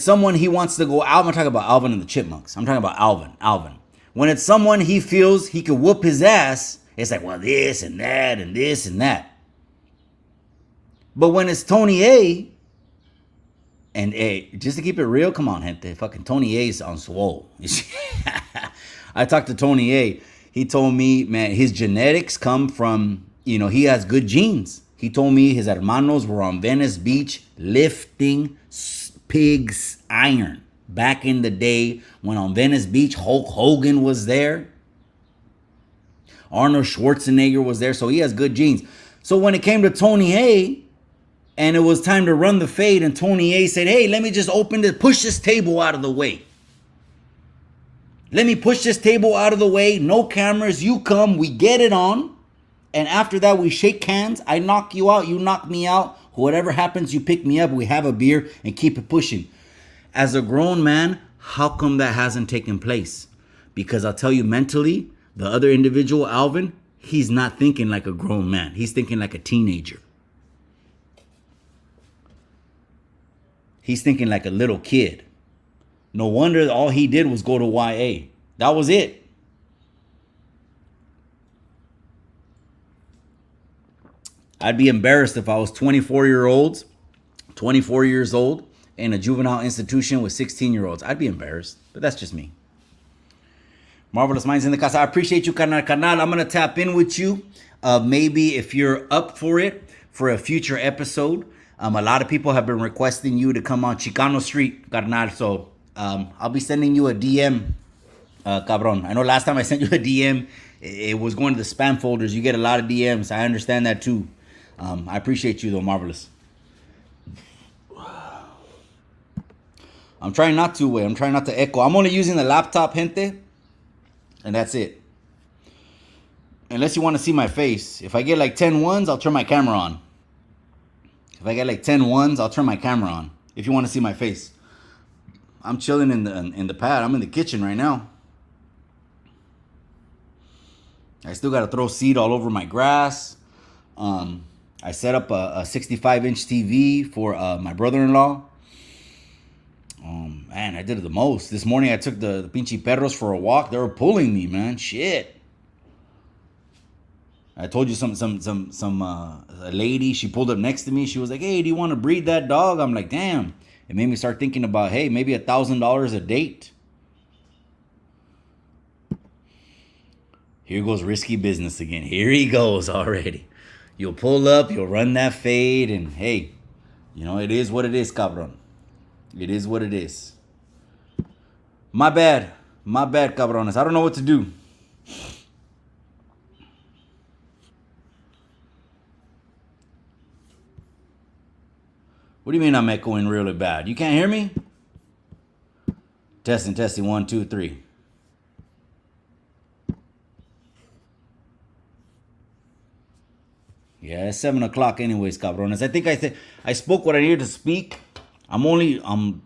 someone he wants to go out, I'm not talking about Alvin and the Chipmunks. I'm talking about Alvin. When it's someone he feels he could whoop his ass, it's like, well, this and that and this and that. But when it's Tony A, and just to keep it real, come on, gente, fucking Tony A's on swole. I talked to Tony A. He told me, man, his genetics come from, he has good genes. He told me his hermanos were on Venice Beach lifting pig's iron. Back in the day when on Venice Beach, Hulk Hogan was there. Arnold Schwarzenegger was there. So he has good genes. So when it came to Tony A, and it was time to run the fade, and Tony A said, hey, let me just push this table out of the way. Let me push this table out of the way. No cameras. You come. We get it on. And after that, we shake hands. I knock you out. You knock me out. Whatever happens, you pick me up. We have a beer and keep it pushing. As a grown man, how come that hasn't taken place? Because I'll tell you, mentally, The other individual, Alvin, he's not thinking like a grown man. He's thinking like a teenager. He's thinking like a little kid. No wonder all he did was go to YA. That was it. I'd be embarrassed if I was 24 years old in a juvenile institution with 16-year-olds. I'd be embarrassed, but that's just me. Marvelous Minds in the Casa. I appreciate you, Canal. I'm going to tap in with you. Maybe if you're up for it, for a future episode. A lot of people have been requesting you to come on Chicano Street, carnal. So I'll be sending you a DM, cabron. I know last time I sent you a DM, it was going to the spam folders. You get a lot of DMs. I understand that too. I appreciate you though, Marvelous. I'm trying not to echo. I'm only using the laptop, gente. And that's it. Unless you want to see my face. If I get like 10 ones, I'll turn my camera on. If I get like 10 ones, I'll turn my camera on. If you want to see my face. I'm chilling in the pad. I'm in the kitchen right now. I still got to throw seed all over my grass. I set up a 65-inch TV for my brother-in-law. Man, I did it the most. This morning I took the pinche perros for a walk. They were pulling me, man. Shit. I told you a lady, she pulled up next to me. She was like, hey, do you want to breed that dog? I'm like, damn. It made me start thinking about, hey, maybe $1,000 a date. Here goes risky business again. Here he goes already. You'll pull up, you'll run that fade, and hey, you know, it is what it is, cabron. It is what it is. My bad, cabrones. I don't know what to do. What do you mean I'm echoing really bad? You can't hear me? Testing, 1, 2, 3. Yeah, it's 7 o'clock anyways, cabrones. I think I spoke what I needed to speak. I'm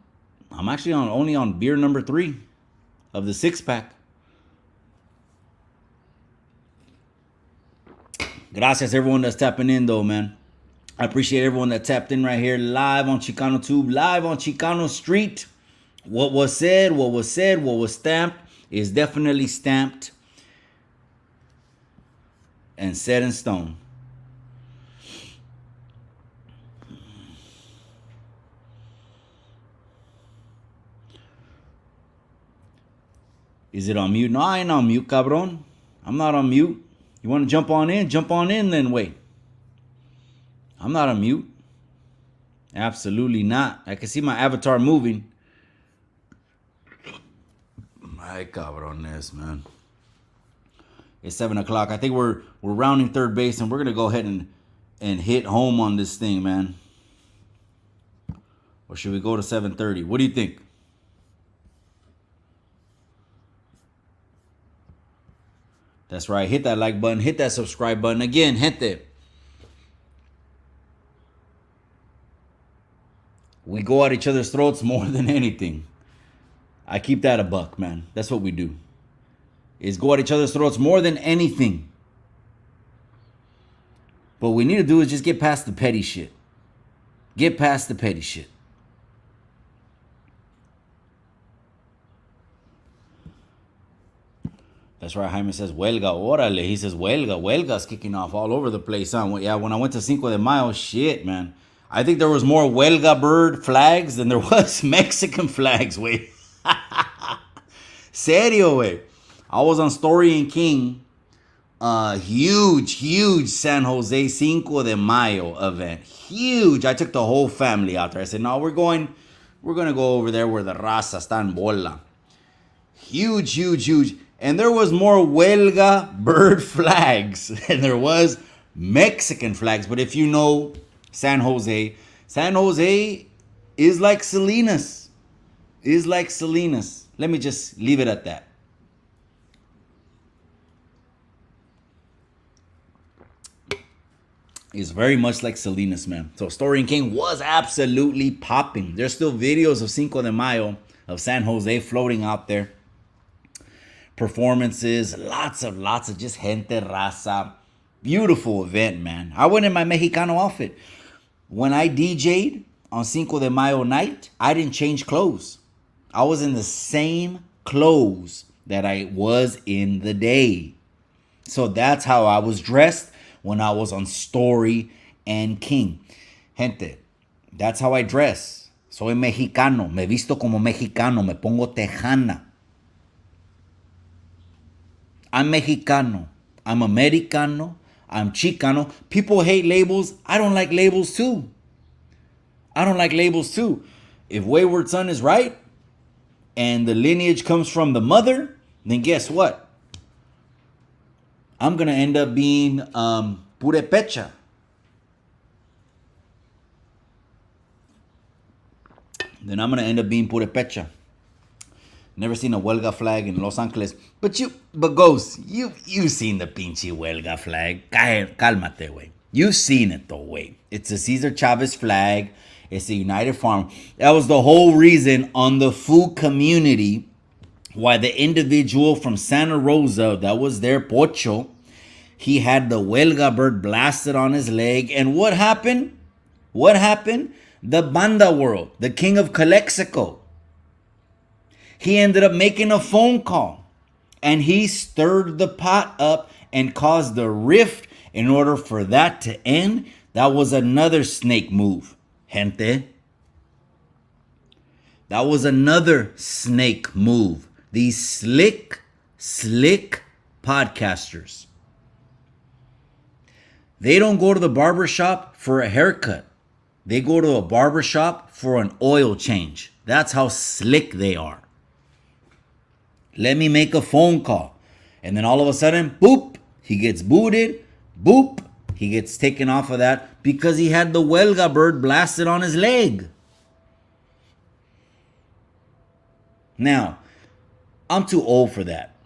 actually only on beer number 3 of the 6-pack. Gracias everyone that's tapping in though, man. I appreciate everyone that tapped in right here live on Chicano Tube, live on Chicano Street. What was said, what was stamped is definitely stamped and set in stone. Is it on mute? No, I ain't on mute, cabron. I'm not on mute. You want to jump on in? Jump on in then, wait. I'm not on mute. Absolutely not. I can see my avatar moving. My cabrones, man. It's 7 o'clock. I think we're rounding third base, and we're gonna go ahead and hit home on this thing, man. Or should we go to 7:30? What do you think? That's right. Hit that like button. Hit that subscribe button. Again, gente. We go at each other's throats more than anything. I keep that a buck, man. That's what we do. Is go at each other's throats more than anything. But what we need to do is just get past the petty shit. Get past the petty shit. That's right. Jaime says, huelga, órale. He says, huelga. Huelga's kicking off all over the place, huh? Yeah, when I went to Cinco de Mayo, shit, man. I think there was more huelga bird flags than there was Mexican flags, wait. Serio, wait. I was on Story and King. Huge San Jose Cinco de Mayo event. Huge. I took the whole family out there. I said, no, we're going to go over there where the raza está en bola. Huge. And there was more huelga bird flags than there was Mexican flags. But if you know San Jose is like Salinas. Let me just leave it at that. It's very much like Salinas, man. So Story and King was absolutely popping. There's still videos of Cinco de Mayo of San Jose floating out there. performances, lots of just gente, raza. Beautiful event, man. I went in my Mexicano outfit. When I DJ'd on Cinco de Mayo night, I didn't change clothes. I was in the same clothes that I was in the day. So that's how I was dressed when I was on Story and King. Gente, that's how I dress. Soy mexicano. Me visto como mexicano. Me pongo tejana. I'm mexicano. I'm americano. I'm chicano. People hate labels. I don't like labels too. I don't like labels too. If Wayward Son is right and the lineage comes from the mother, then guess what? I'm going to end up being purepecha. Then I'm going to end up being purepecha. Never seen a huelga flag in Los Angeles. But Ghost, you've seen the pinche huelga flag. Cálmate, güey. You've seen it though, güey. It's a Cesar Chavez flag. It's a United Farm. That was the whole reason on the food community why the individual from Santa Rosa that was there, Pocho, he had the huelga bird blasted on his leg. And what happened? What happened? The Banda World, the king of Calexico, he ended up making a phone call and he stirred the pot up and caused the rift in order for that to end. That was another snake move, gente. That was another snake move. These slick podcasters. They don't go to the barber shop for a haircut. They go to a barber shop for an oil change. That's how slick they are. Let me make a phone call. And then all of a sudden, boop, he gets booted. Boop, he gets taken off of that because he had the huelga bird blasted on his leg. Now, I'm too old for that.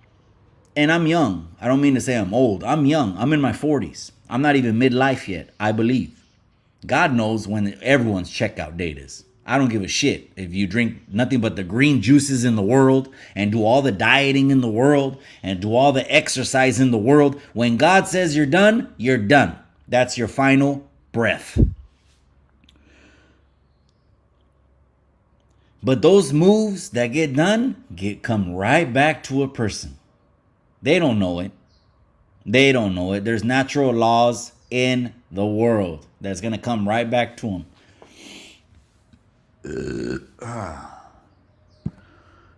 And I'm young. I don't mean to say I'm old. I'm young. I'm in my 40s. I'm not even midlife yet, I believe. God knows when everyone's checkout date is. I don't give a shit if you drink nothing but the green juices in the world and do all the dieting in the world and do all the exercise in the world. When God says you're done, you're done. That's your final breath. But those moves that get done come right back to a person. They don't know it. They don't know it. There's natural laws in the world that's going to come right back to them.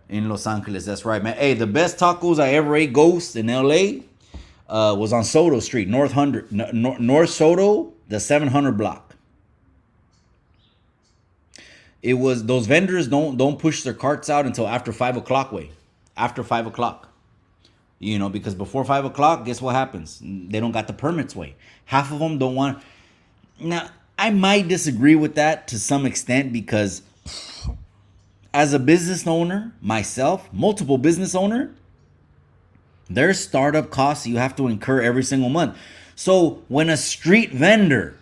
In Los Angeles, that's right, man. Hey, the best tacos I ever ate, Ghost, in LA was on Soto Street, North Soto, the 700 block. It was, those vendors don't push their carts out until after 5 o'clock way. After 5 o'clock. You know, because before 5 o'clock, guess what happens? They don't got the permits way. Half of them don't want. Now, I might disagree with that to some extent because as a business owner, myself, multiple business owner, there's startup costs you have to incur every single month. So when a street vendor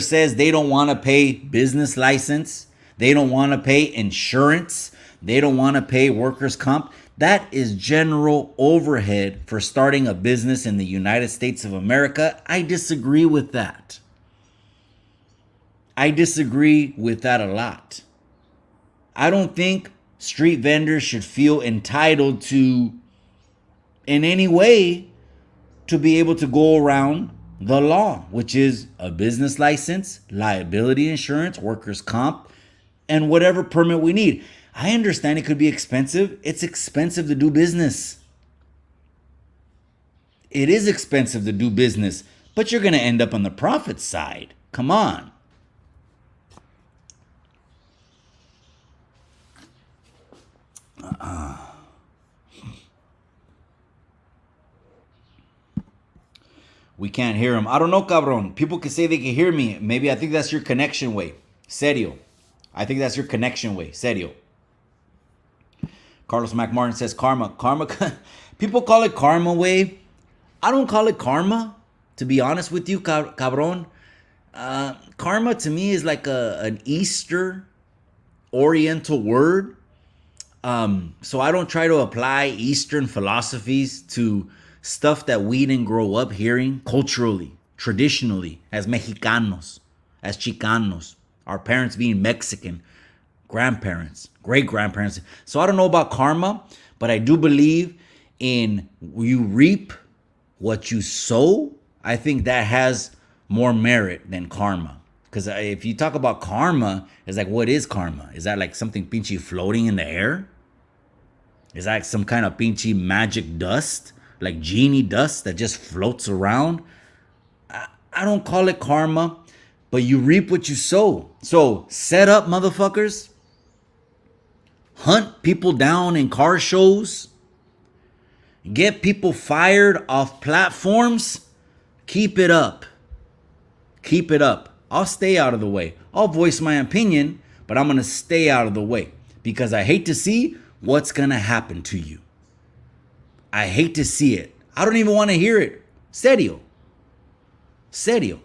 says they don't want to pay business license, they don't want to pay insurance, they don't want to pay workers' comp, that is general overhead for starting a business in the United States of America. I disagree with that. I disagree with that a lot. I don't think street vendors should feel entitled to, in any way, to be able to go around the law, which is a business license, liability insurance, workers' comp, and whatever permit we need. I understand it could be expensive. It's expensive to do business. It is expensive to do business, but you're going to end up on the profit side. Come on. We can't hear him. I don't know, cabron. People can say they can hear me. Maybe I think that's your connection way. Serio. I think that's your connection way. Serio. Carlos McMartin says karma. Karma. People call it karma way. I don't call it karma, to be honest with you, cabron. Karma to me is like an Easter Oriental word. So I don't try to apply Eastern philosophies to stuff that we didn't grow up hearing culturally, traditionally, as Mexicanos, as Chicanos, our parents being Mexican, grandparents, great grandparents. So I don't know about karma, but I do believe in you reap what you sow. I think that has more merit than karma. Because if you talk about karma, it's like, what is karma? Is that like something pinchy floating in the air? Is that some kind of pinchy magic dust? Like genie dust that just floats around? I don't call it karma, but you reap what you sow. So set up, motherfuckers. Hunt people down in car shows. Get people fired off platforms. Keep it up. Keep it up. I'll stay out of the way. I'll voice my opinion, but I'm going to stay out of the way because I hate to see what's going to happen to you. I hate to see it. I don't even want to hear it. Serio. Serio.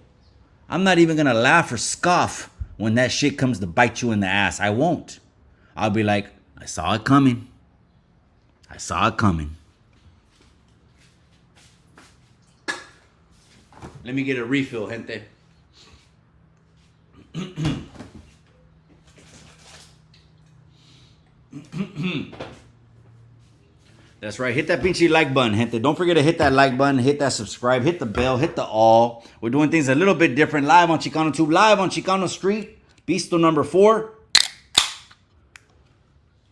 I'm not even going to laugh or scoff when that shit comes to bite you in the ass. I won't. I'll be like, I saw it coming. I saw it coming. Let me get a refill, gente. That's right. Hit that pinchy like button, gente. Don't forget to hit that like button, hit that subscribe, hit the bell, hit the all. We're doing things a little bit different. Live on Chicano Tube, live on Chicano Street. Pisto number 4.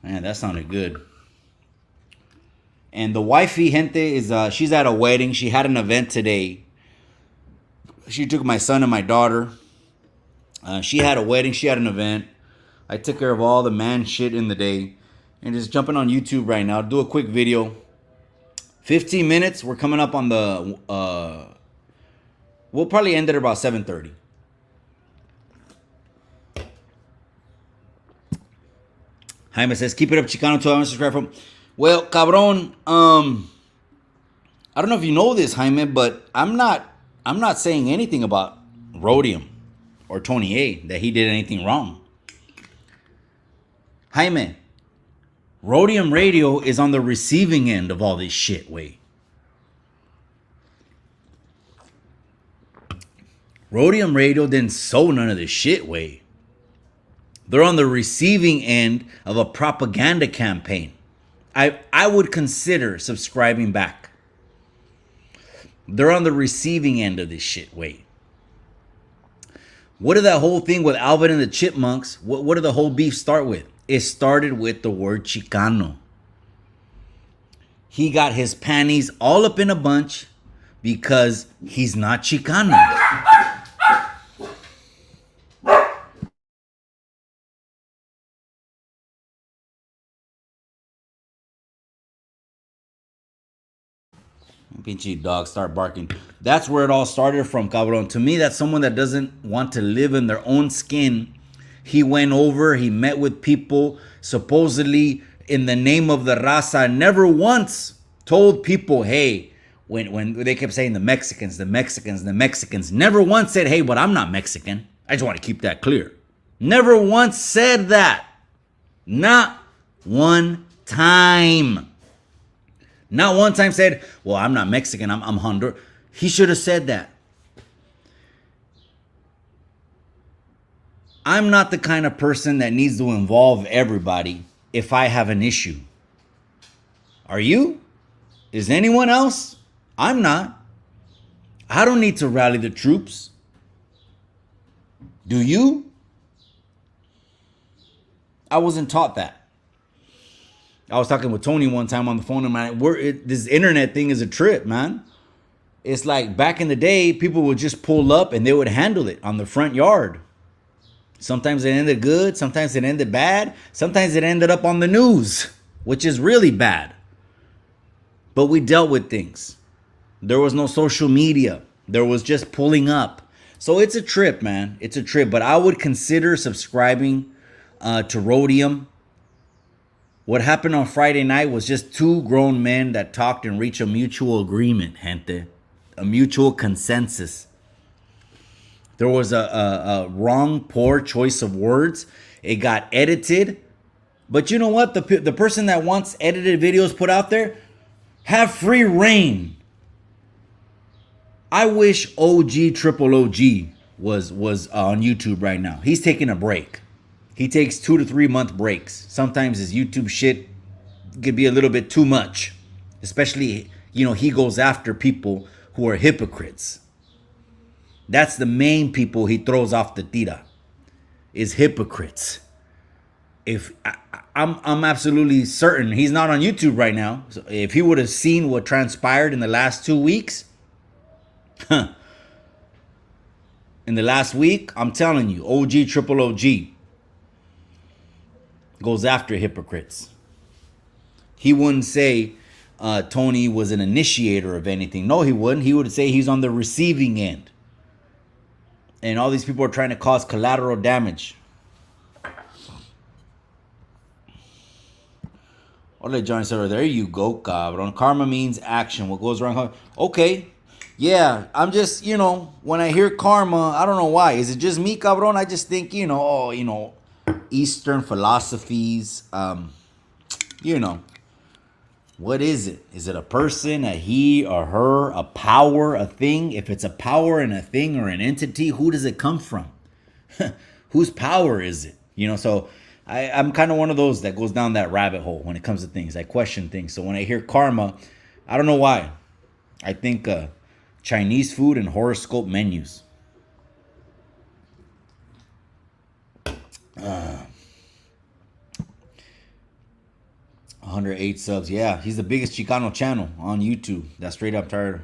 Man, that sounded good. And the wifey, gente, is she's at a wedding. She had an event today. She took my son and my daughter. She had a wedding. She had an event. I took care of all the man shit in the day. And just jumping on YouTube right now. Do a quick video. 15 minutes. We're coming up on the... we'll probably end at about 7:30. Jaime says, keep it up, Chicano. 12 subscribe from... Well, cabron, I don't know if you know this, Jaime, but I'm not saying anything about Rhodium or Tony A, that he did anything wrong. Jaime, Rhodium Radio is on the receiving end of all this shit, way. Rhodium Radio didn't sow none of this shit, way. They're on the receiving end of a propaganda campaign. I would consider subscribing back. They're on the receiving end of this shit, way. What did that whole thing with Alvin and the Chipmunks, what did the whole beef start with? It started with the word Chicano. He got his panties all up in a bunch because he's not Chicano. Pinchy dog start barking. That's where it all started from, cabron. To me, that's someone that doesn't want to live in their own skin. He went over, he met with people, supposedly in the name of the raza, never once told people, hey, when they kept saying the Mexicans, the Mexicans, the Mexicans, never once said, hey, but I'm not Mexican. I just want to keep that clear. Never once said that. Not one time. Not one time said, well, I'm not Mexican, I'm Honduran. He should have said that. I'm not the kind of person that needs to involve everybody if I have an issue. Are you? Is anyone else? I'm not. I don't need to rally the troops. Do you? I wasn't taught that. I was talking with Tony one time on the phone, and man, this internet thing is a trip, man. It's like back in the day, people would just pull up and they would handle it on the front yard. Sometimes it ended good, sometimes it ended bad, sometimes it ended up on the news, which is really bad. But we dealt with things. There was no social media. There was just pulling up. So it's a trip, man. It's a trip. But I would consider subscribing to Rhodium. What happened on Friday night was just two grown men that talked and reached a mutual agreement, gente. A mutual consensus. There was a wrong, poor choice of words. It got edited But you know what? The person that wants edited videos put out there, have free reign. I wish OG Triple OG was on YouTube right now. He's taking a break. He takes 2 to 3 month breaks. Sometimes his YouTube shit could be a little bit too much. Especially, he goes after people who are hypocrites. That's the main people he throws off the tira, is hypocrites. If I'm absolutely certain he's not on YouTube right now. So if he would have seen what transpired in the last 2 weeks, in the last week, I'm telling you, OG Triple OG goes after hypocrites. He wouldn't say Tony was an initiator of anything. No, he wouldn't. He would say he's on the receiving end. And all these people are trying to cause collateral damage. Ole Johnny said, there you go, cabrón. Karma means action. What goes wrong? Okay. Yeah, I'm just, when I hear karma, I don't know why. Is it just me, cabrón? I just think, Eastern philosophies, what is it? Is it a person, a he, a her, a power, a thing? If it's a power and a thing or an entity, who does it come from? Whose power is it? So I'm kind of one of those that goes down that rabbit hole when it comes to things. I question things. So when I hear karma, I don't know why. I think Chinese food and horoscope menus. 108 subs. Yeah, he's the biggest Chicano channel on YouTube. That's straight up tired.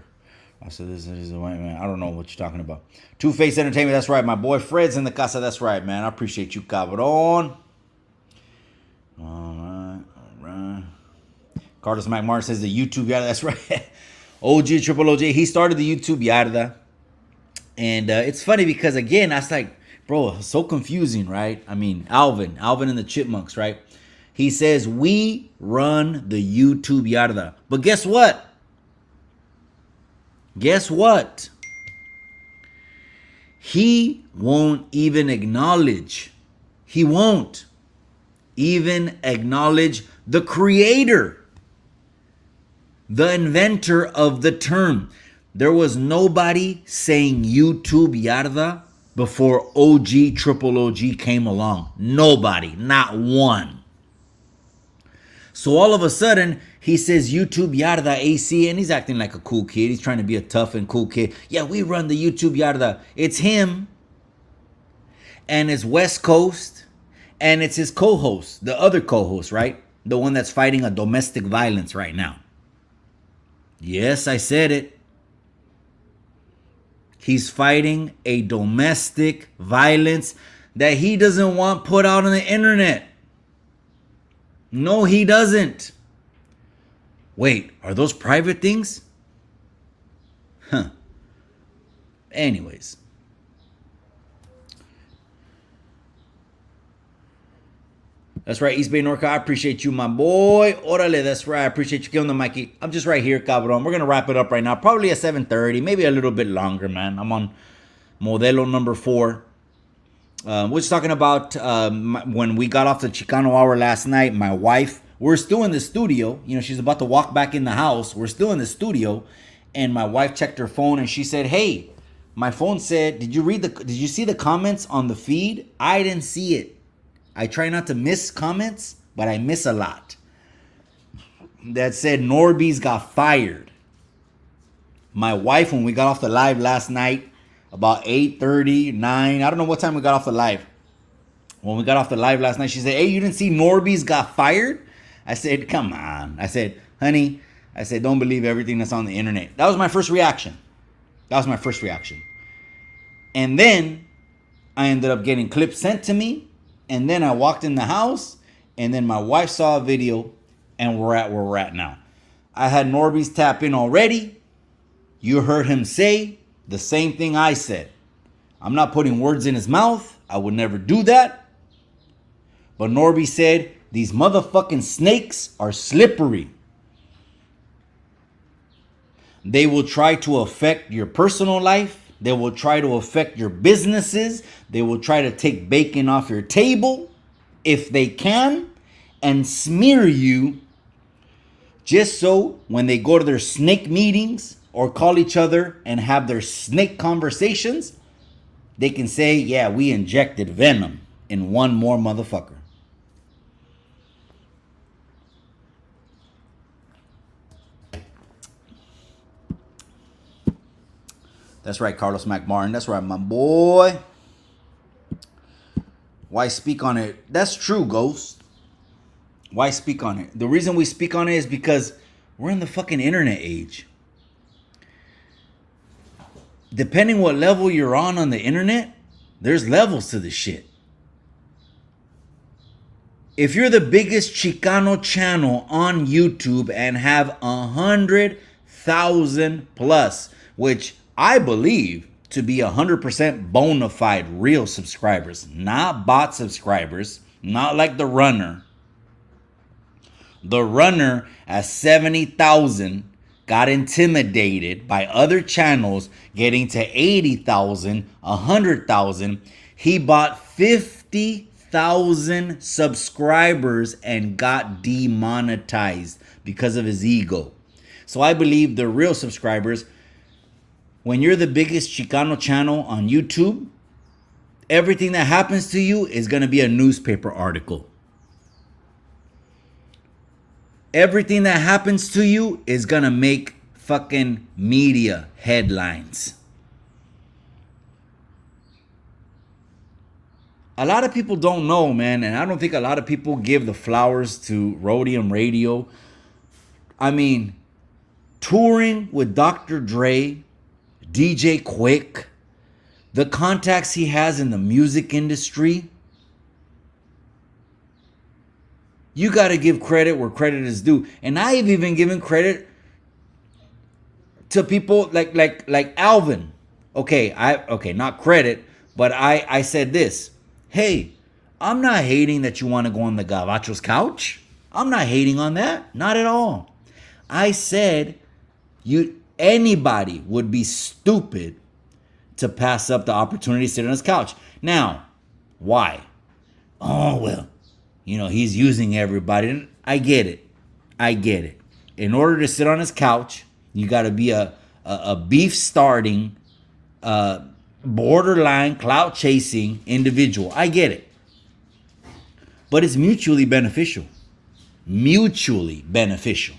I said this is a white man. I don't know what you're talking about. Two-Face Entertainment. That's right. My boy Fred's in the casa. That's right, man. I appreciate you, cabrón. All right. Carlos McMartin says the YouTube yarda. That's right. OG Triple OJ. He started the YouTube yarda. And it's funny because, again, that's like, bro, so confusing, right? I mean, Alvin and the Chipmunks, right? He says, we run the YouTube yarda. But guess what? He won't even acknowledge. He won't even acknowledge the creator, the inventor of the term. There was nobody saying YouTube yarda before OG Triple OG came along. Nobody, not one. So all of a sudden, he says YouTube yarda AC, and he's acting like a cool kid. He's trying to be a tough and cool kid. Yeah, we run the YouTube yarda. It's him, and it's West Coast, and it's his co-host, the other co-host, right? The one that's fighting a domestic violence right now. Yes, I said it. He's fighting a domestic violence that he doesn't want put out on the internet. No, he doesn't. Wait, are those private things? Huh. Anyways. That's right, East Bay Norca. I appreciate you, my boy. Orale, that's right. I appreciate you killing the Mikey. I'm just right here, cabrón. We're going to wrap it up right now. Probably at 7:30, maybe a little bit longer, man. I'm on Modelo number 4. We're just talking about when we got off the Chicano Hour last night, my wife, we're still in the studio. She's about to walk back in the house. We're still in the studio. And my wife checked her phone and she said, hey, my phone said, did you see the comments on the feed? I didn't see it. I try not to miss comments, but I miss a lot. That said Norbeez got fired. My wife, when we got off the live last night, about 8:30, 9, I don't know what time we got off the live. When we got off the live last night, she said, hey, you didn't see Norbeez got fired? I said, come on. I said, honey, don't believe everything that's on the internet. That was my first reaction. And then I ended up getting clips sent to me. And then I walked in the house. And then my wife saw a video. And we're at where we're at now. I had Norbeez tap in already. You heard him say the same thing I said. I'm not putting words in his mouth. I would never do that. But Norbeez said, these motherfucking snakes are slippery. They will try to affect your personal life. They will try to affect your businesses. They will try to take bacon off your table if they can. and smear you just so when they go to their snake meetings or call each other and have their snake conversations, they can say, yeah, we injected venom in one more motherfucker. That's right, Carlos McMartin. That's right, my boy. Why speak on it? That's true, Ghost. Why speak on it? The reason we speak on it is because we're in the fucking internet age. Depending what level you're on the internet, there's levels to this shit. If you're the biggest Chicano channel on YouTube and have 100,000 plus, which I believe to be 100% bona fide real subscribers, not bot subscribers, not like the runner. The runner at 70,000 got intimidated by other channels getting to 80,000, 100,000. He bought 50,000 subscribers and got demonetized because of his ego. So I believe the real subscribers, when you're the biggest Chicano channel on YouTube, everything that happens to you is going to be a newspaper article. Everything that happens to you is going to make fucking media headlines. A lot of people don't know, man, and I don't think a lot of people give the flowers to Rhodium Radio. I mean, touring with Dr. Dre, DJ Quick, the contacts he has in the music industry. You got to give credit where credit is due. And I've even given credit to people like Alvin. Okay, not credit, but I said this. Hey, I'm not hating that you want to go on the Gavacho's couch. I'm not hating on that. Not at all. I said anybody would be stupid to pass up the opportunity to sit on his couch. Now, why? Oh, well, he's using everybody. I get it. In order to sit on his couch, you got to be a beef starting, borderline clout chasing individual. I get it. But it's mutually beneficial. Mutually beneficial.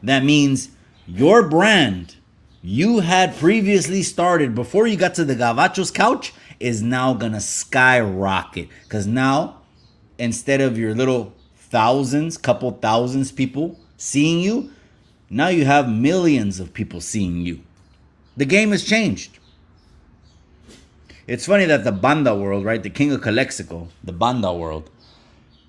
That means your brand you had previously started before you got to the Gavacho's couch is now gonna skyrocket. Because now, instead of your little couple thousands people seeing you, now you have millions of people seeing you. The game has changed. It's funny that the Banda world, right? The king of Calexico, the Banda world.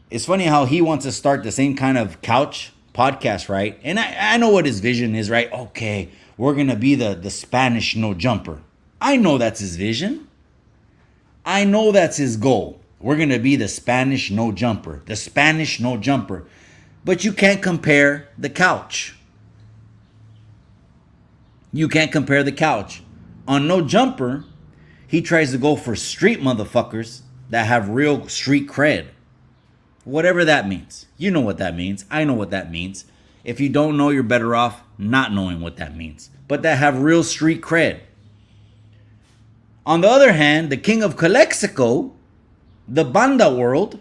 It's funny how he wants to start the same kind of couch podcast, right? And I know what his vision is, right? Okay, we're going to be the Spanish no jumper. I know that's his vision. I know that's his goal. We're going to be the Spanish no jumper. The Spanish no jumper. But you can't compare the couch. You can't compare the couch. On No Jumper, he tries to go for street motherfuckers that have real street cred. Whatever that means. You know what that means. I know what that means. If you don't know, you're better off not knowing what that means. But that have real street cred. On the other hand, the king of Calexico, the Banda world,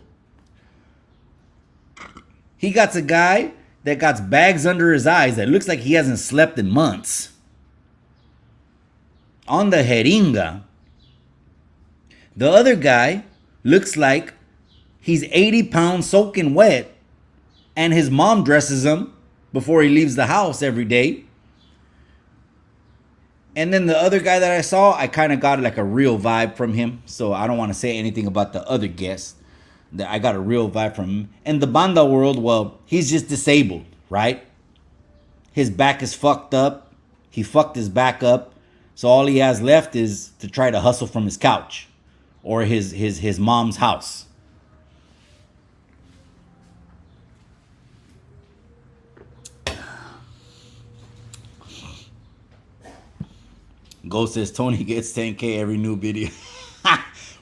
he got a guy that got bags under his eyes that looks like he hasn't slept in months. On the jeringa, the other guy looks like he's 80 pounds soaking wet, and his mom dresses him before he leaves the house every day. And then the other guy that I saw, I kind of got like a real vibe from him. So I don't want to say anything about the other guest. I got a real vibe from him. And the Banda world, well, he's just disabled, right? His back is fucked up. He fucked his back up. So all he has left is to try to hustle from his couch or his mom's house. Ghost says Tony gets 10K every new video.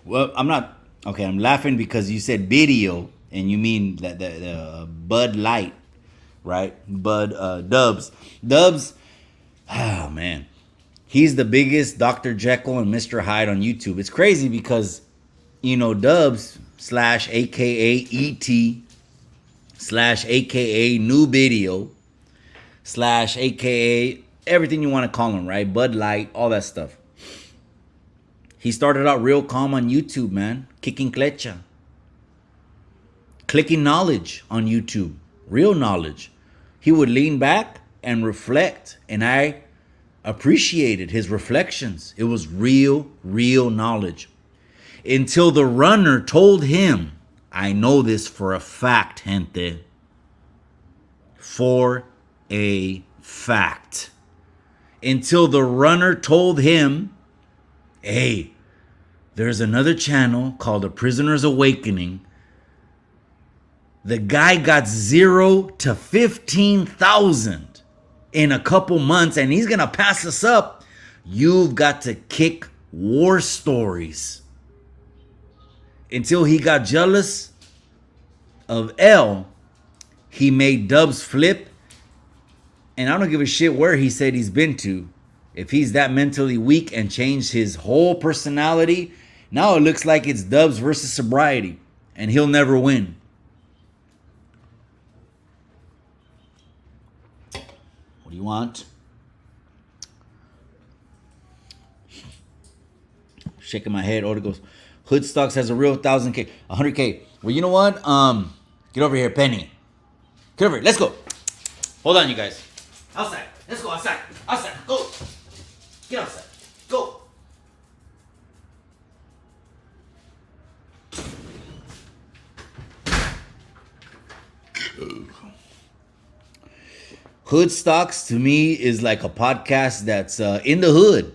Well, I'm not. Okay, I'm laughing because you said video and you mean that the Bud Light, right? Dubs, oh man, he's the biggest Dr. Jekyll and Mr. Hyde on YouTube. It's crazy because, Dubs slash AKA ET slash AKA New Video slash AKA everything you want to call him, right? Bud Light, all that stuff. He started out real calm on YouTube, man. Kicking clecha. Clicking knowledge on YouTube. Real knowledge. He would lean back and reflect. And I appreciated his reflections. It was real knowledge. Until the runner told him, I know this for a fact, gente. For a fact. Until the runner told him, hey, there's another channel called The Prisoner's Awakening. The guy got 0 to 15,000 in a couple months, and he's gonna pass us up. You've got to kick war stories. Until he got jealous of L, he made Dubs flip. And I don't give a shit where he said he's been to. If he's that mentally weak and changed his whole personality, now it looks like it's Dubs versus sobriety. And he'll never win. What do you want? Shaking my head. Oda goes, Hood Stocks has a real 1,000K, 100K. Well, you know what? Get over here, Penny. Get over here. Let's go. Hold on, you guys. Outside. Let's go outside. Outside. Go. Get outside. Go. Hood Stocks to me is like a podcast that's in the hood.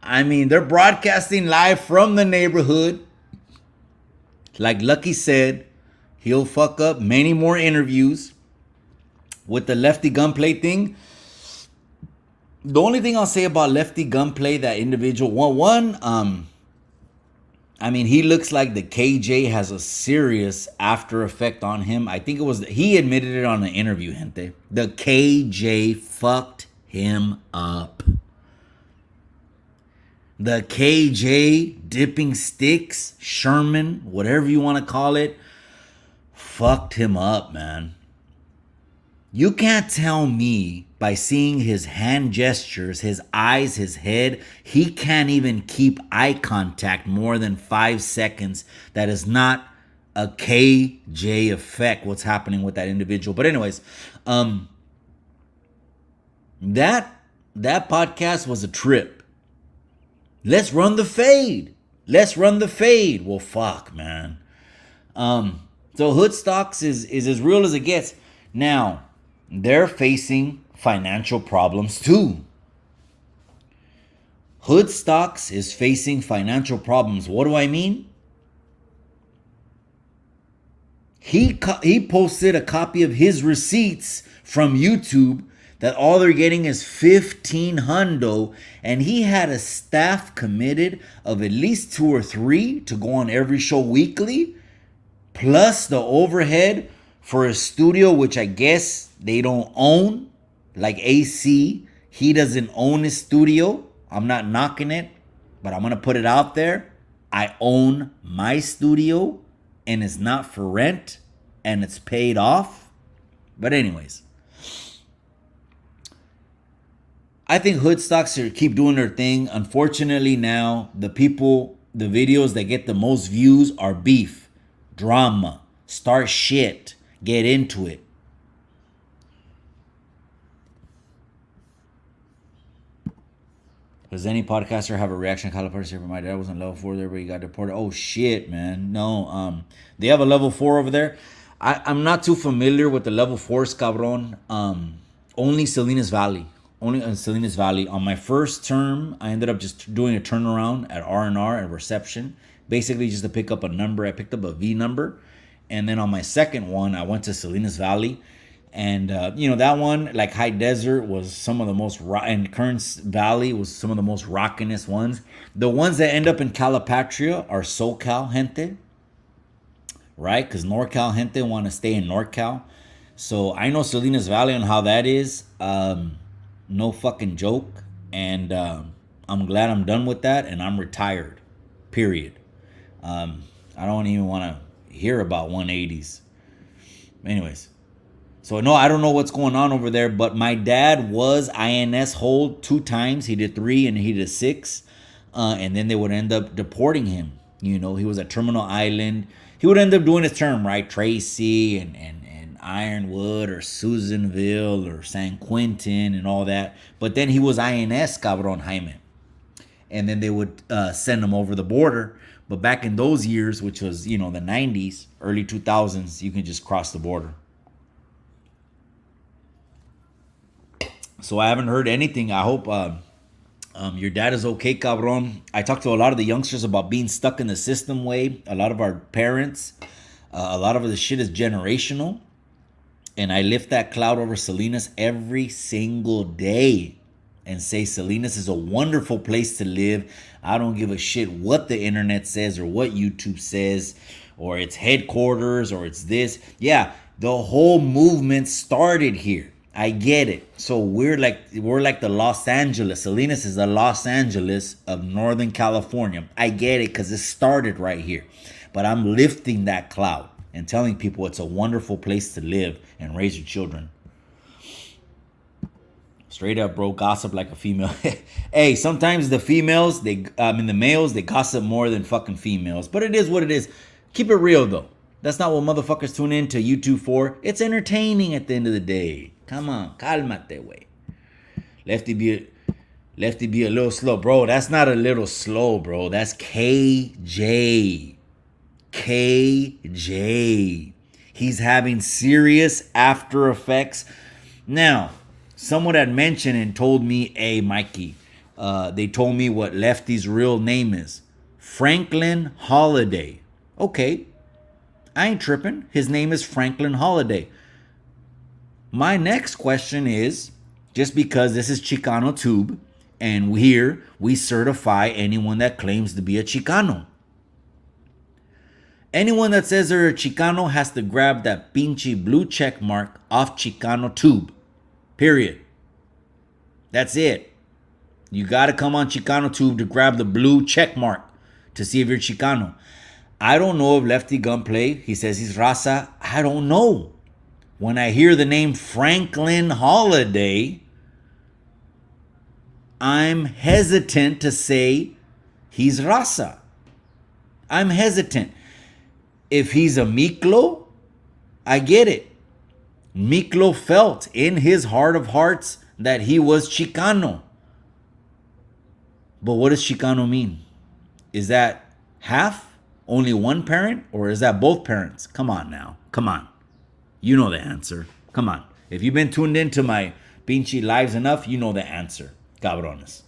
I mean, they're broadcasting live from the neighborhood. Like Lucky said, he'll fuck up many more interviews. With the Lefty Gunplay thing, the only thing I'll say about Lefty Gunplay, that individual, I mean, he looks like the KJ has a serious after effect on him. I think he admitted it on an interview, gente. The KJ fucked him up. The KJ dipping sticks, Sherman, whatever you want to call it, fucked him up, man. You can't tell me by seeing his hand gestures, his eyes, his head, he can't even keep eye contact more than 5 seconds. That is not a KJ effect, what's happening with that individual. But anyways, that podcast was a trip. Let's run the fade. Let's run the fade. Well, fuck, man. So Hood Stocks is as real as it gets. Now, they're facing financial problems too. Hood Stocks is facing financial problems. What do I mean? He posted a copy of his receipts from YouTube that all they're getting is 15 hundo, and he had a staff committed of at least 2 or 3 to go on every show weekly, plus the overhead for a studio, which I guess they don't own, like AC. He doesn't own his studio. I'm not knocking it, but I'm going to put it out there. I own my studio, and it's not for rent, and it's paid off. But anyways, I think Hood Stocks should keep doing their thing. Unfortunately now, the videos that get the most views are beef, drama, start shit, get into it. Does any podcaster have a reaction? California said, my dad was on level 4 there, but he got deported. Oh shit, man. No, they have a level 4 over there. I'm not too familiar with the level 4s, cabron. Only Salinas Valley. Only in Salinas Valley. On my first term, I ended up just doing a turnaround at R&R at reception. Basically just to pick up a number. I picked up a V number. And then on my second one, I went to Salinas Valley. And, that one, like High Desert, was some of the most, and Kearns Valley was some of the most rockinest ones. The ones that end up in Calipatria are SoCal, gente. right? Because NorCal gente want to stay in NorCal. So I know Salinas Valley and how that is. No fucking joke. And I'm glad I'm done with that and I'm retired. Period. I don't even want to hear about 180s. Anyways. So no, I don't know what's going on over there, but my dad was INS hold 2 times. He did 3 and he did 6. And then they would end up deporting him. You know, he was at Terminal Island. He would end up doing his term, right? Tracy and Ironwood or Susanville or San Quentin and all that. But then he was INS, cabron Jaime. And then they would send him over the border. But back in those years, which was, you know, the 90s, early 2000s, you can just cross the border. So I haven't heard anything. I hope your dad is okay, cabron. I talked to a lot of the youngsters about being stuck in the system way. A lot of our parents, a lot of the shit is generational. And I lift that cloud over Salinas every single day and say Salinas is a wonderful place to live. I don't give a shit what the internet says or what YouTube says or its headquarters or it's this. Yeah, the whole movement started here. I get it. So we're like the Los Angeles. Salinas is the Los Angeles of Northern California. I get it because it started right here. But I'm lifting that cloud and telling people it's a wonderful place to live and raise your children. Straight up, bro, gossip like a female. Hey, sometimes the females, the males, they gossip more than fucking females. But it is what it is. Keep it real, though. That's not what motherfuckers tune in to YouTube for. It's entertaining at the end of the day. Come on, calmate, way. Lefty be a little slow. Bro, that's not a little slow, bro. That's KJ. KJ. He's having serious after effects. Now, someone had mentioned and told me, hey, Mikey, they told me what Lefty's real name is. Franklin Holiday. Okay, I ain't tripping. His name is Franklin Holiday. My next question is, just because this is Chicano Tube, and here we certify anyone that claims to be a Chicano. Anyone that says they're a Chicano has to grab that pinche blue check mark off Chicano Tube. Period. That's it. You got to come on Chicano Tube to grab the blue check mark to see if you're Chicano. I don't know if Lefty Gunplay, he says he's Raza. I don't know. When I hear the name Franklin Holiday, I'm hesitant to say he's Raza. I'm hesitant. If he's a Miklo, I get it. Miklo felt in his heart of hearts that he was Chicano. But what does Chicano mean? Is that half? Only one parent? Or is that both parents? Come on now. Come on. You know the answer. Come on. If you've been tuned into my pinche lives enough, you know the answer. Cabrones.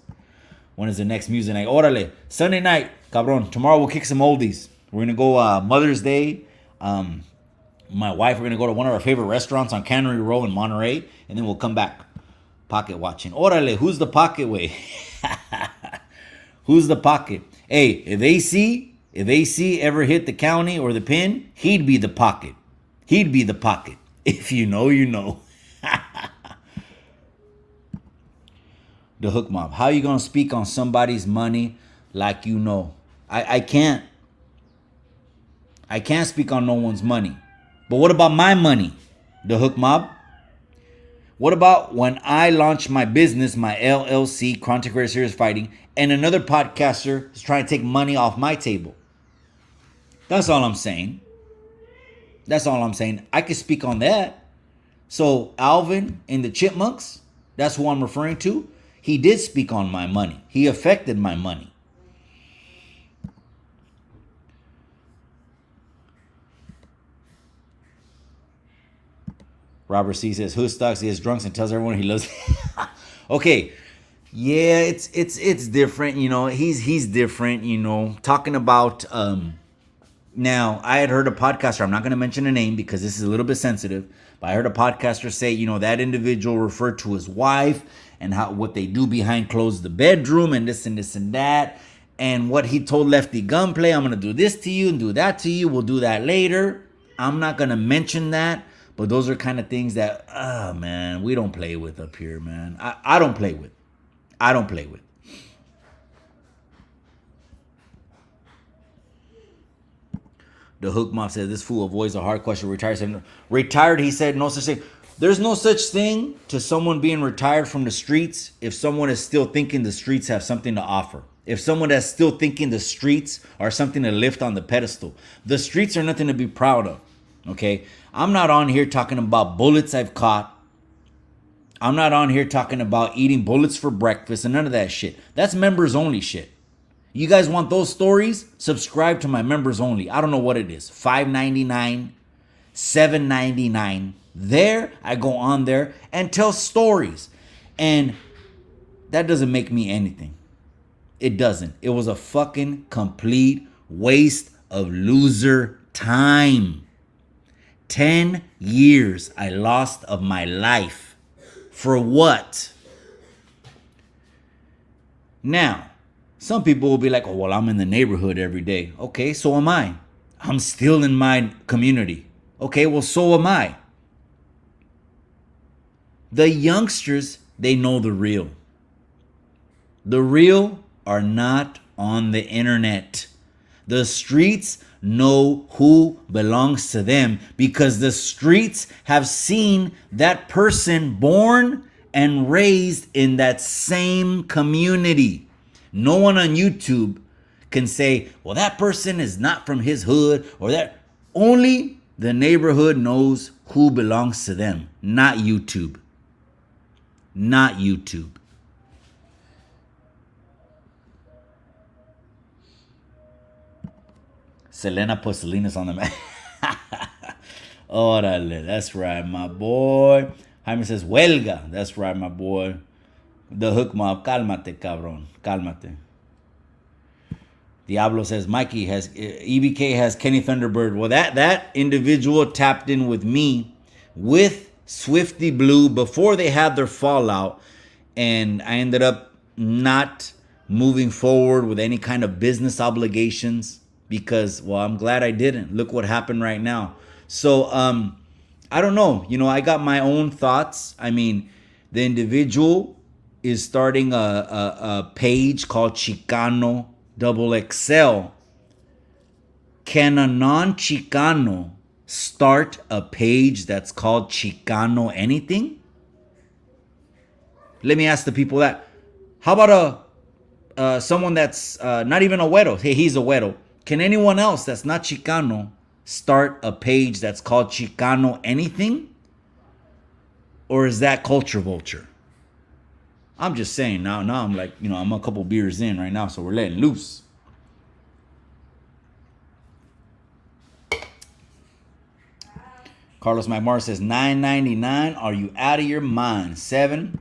When is the next music night? Orale. Sunday night. Cabron. Tomorrow we'll kick some oldies. We're going to go Mother's Day. My wife, we're going to go to one of our favorite restaurants on Cannery Row in Monterey. And then we'll come back. Pocket watching. Orale. Who's the pocket way? Who's the pocket? Hey, if AC ever hit the county or the pin, he'd be the pocket. He'd be the pocket. If you know, you know. The hook mob. How you going to speak on somebody's money like you know? I can't. I can't speak on no one's money. But what about my money? The hook mob. What about when I launched my business, my LLC, Content Creator Serious Fighting, and another podcaster is trying to take money off my table? That's all I'm saying. That's all I'm saying. I could speak on that. So Alvin in the Chipmunks, that's who I'm referring to. He did speak on my money. He affected my money. Robert C says, who stocks he has drunks and tells everyone he loves. Okay. Yeah, it's different, you know. He's different, you know. Talking about now, I had heard a podcaster, I'm not going to mention a name because this is a little bit sensitive, but I heard a podcaster say, you know, that individual referred to his wife and what they do behind closed the bedroom and this and this and that. And what he told Lefty Gunplay, I'm going to do this to you and do that to you. We'll do that later. I'm not gonna mention that, but those are kind of things that, man, we don't play with up here, man. I don't play with. I don't play with. The Hook Mob says, this fool avoids a hard question. Retired, he said, no such thing. There's no such thing to someone being retired from the streets if someone is still thinking the streets have something to offer. If someone that's still thinking the streets are something to lift on the pedestal. The streets are nothing to be proud of, okay? I'm not on here talking about bullets I've caught. I'm not on here talking about eating bullets for breakfast and none of that shit. That's members only shit. You guys want those stories? Subscribe to my members only. I don't know what it is. $5.99, $7.99. There, I go on there and tell stories. And that doesn't make me anything. It doesn't. It was a fucking complete waste of loser time. 10 years I lost of my life. For what? Now, some people will be like, oh, well, I'm in the neighborhood every day. Okay, so am I. I'm still in my community. Okay, well, so am I. The youngsters, they know the real. The real are not on the internet. The streets know who belongs to them because the streets have seen that person born and raised in that same community. No one on YouTube can say, well, that person is not from his hood or that. Only the neighborhood knows who belongs to them, not YouTube. Not YouTube. Selena put Salinas on the map. Órale, that's right, my boy. Jaime says, huelga. That's right, my boy. The Hook Mob, cálmate, cabrón. Cálmate. Diablo says, Mikey has, EBK has Kenny Thunderbird. Well, that individual tapped in with me with Swifty Blue before they had their fallout. And I ended up not moving forward with any kind of business obligations because, well, I'm glad I didn't. Look what happened right now. So, I don't know. You know, I got my own thoughts. I mean, the individual is starting a page called Chicano XXL. Can a non-Chicano start a page that's called Chicano anything? Let me ask the people that. How about someone that's not even a güero? Hey, he's a güero. Can anyone else that's not Chicano start a page that's called Chicano anything? Or is that culture vulture? I'm just saying now I'm like, you know, I'm a couple beers in right now, so we're letting loose. Carlos McMar says $9.99. Are you out of your mind? 7,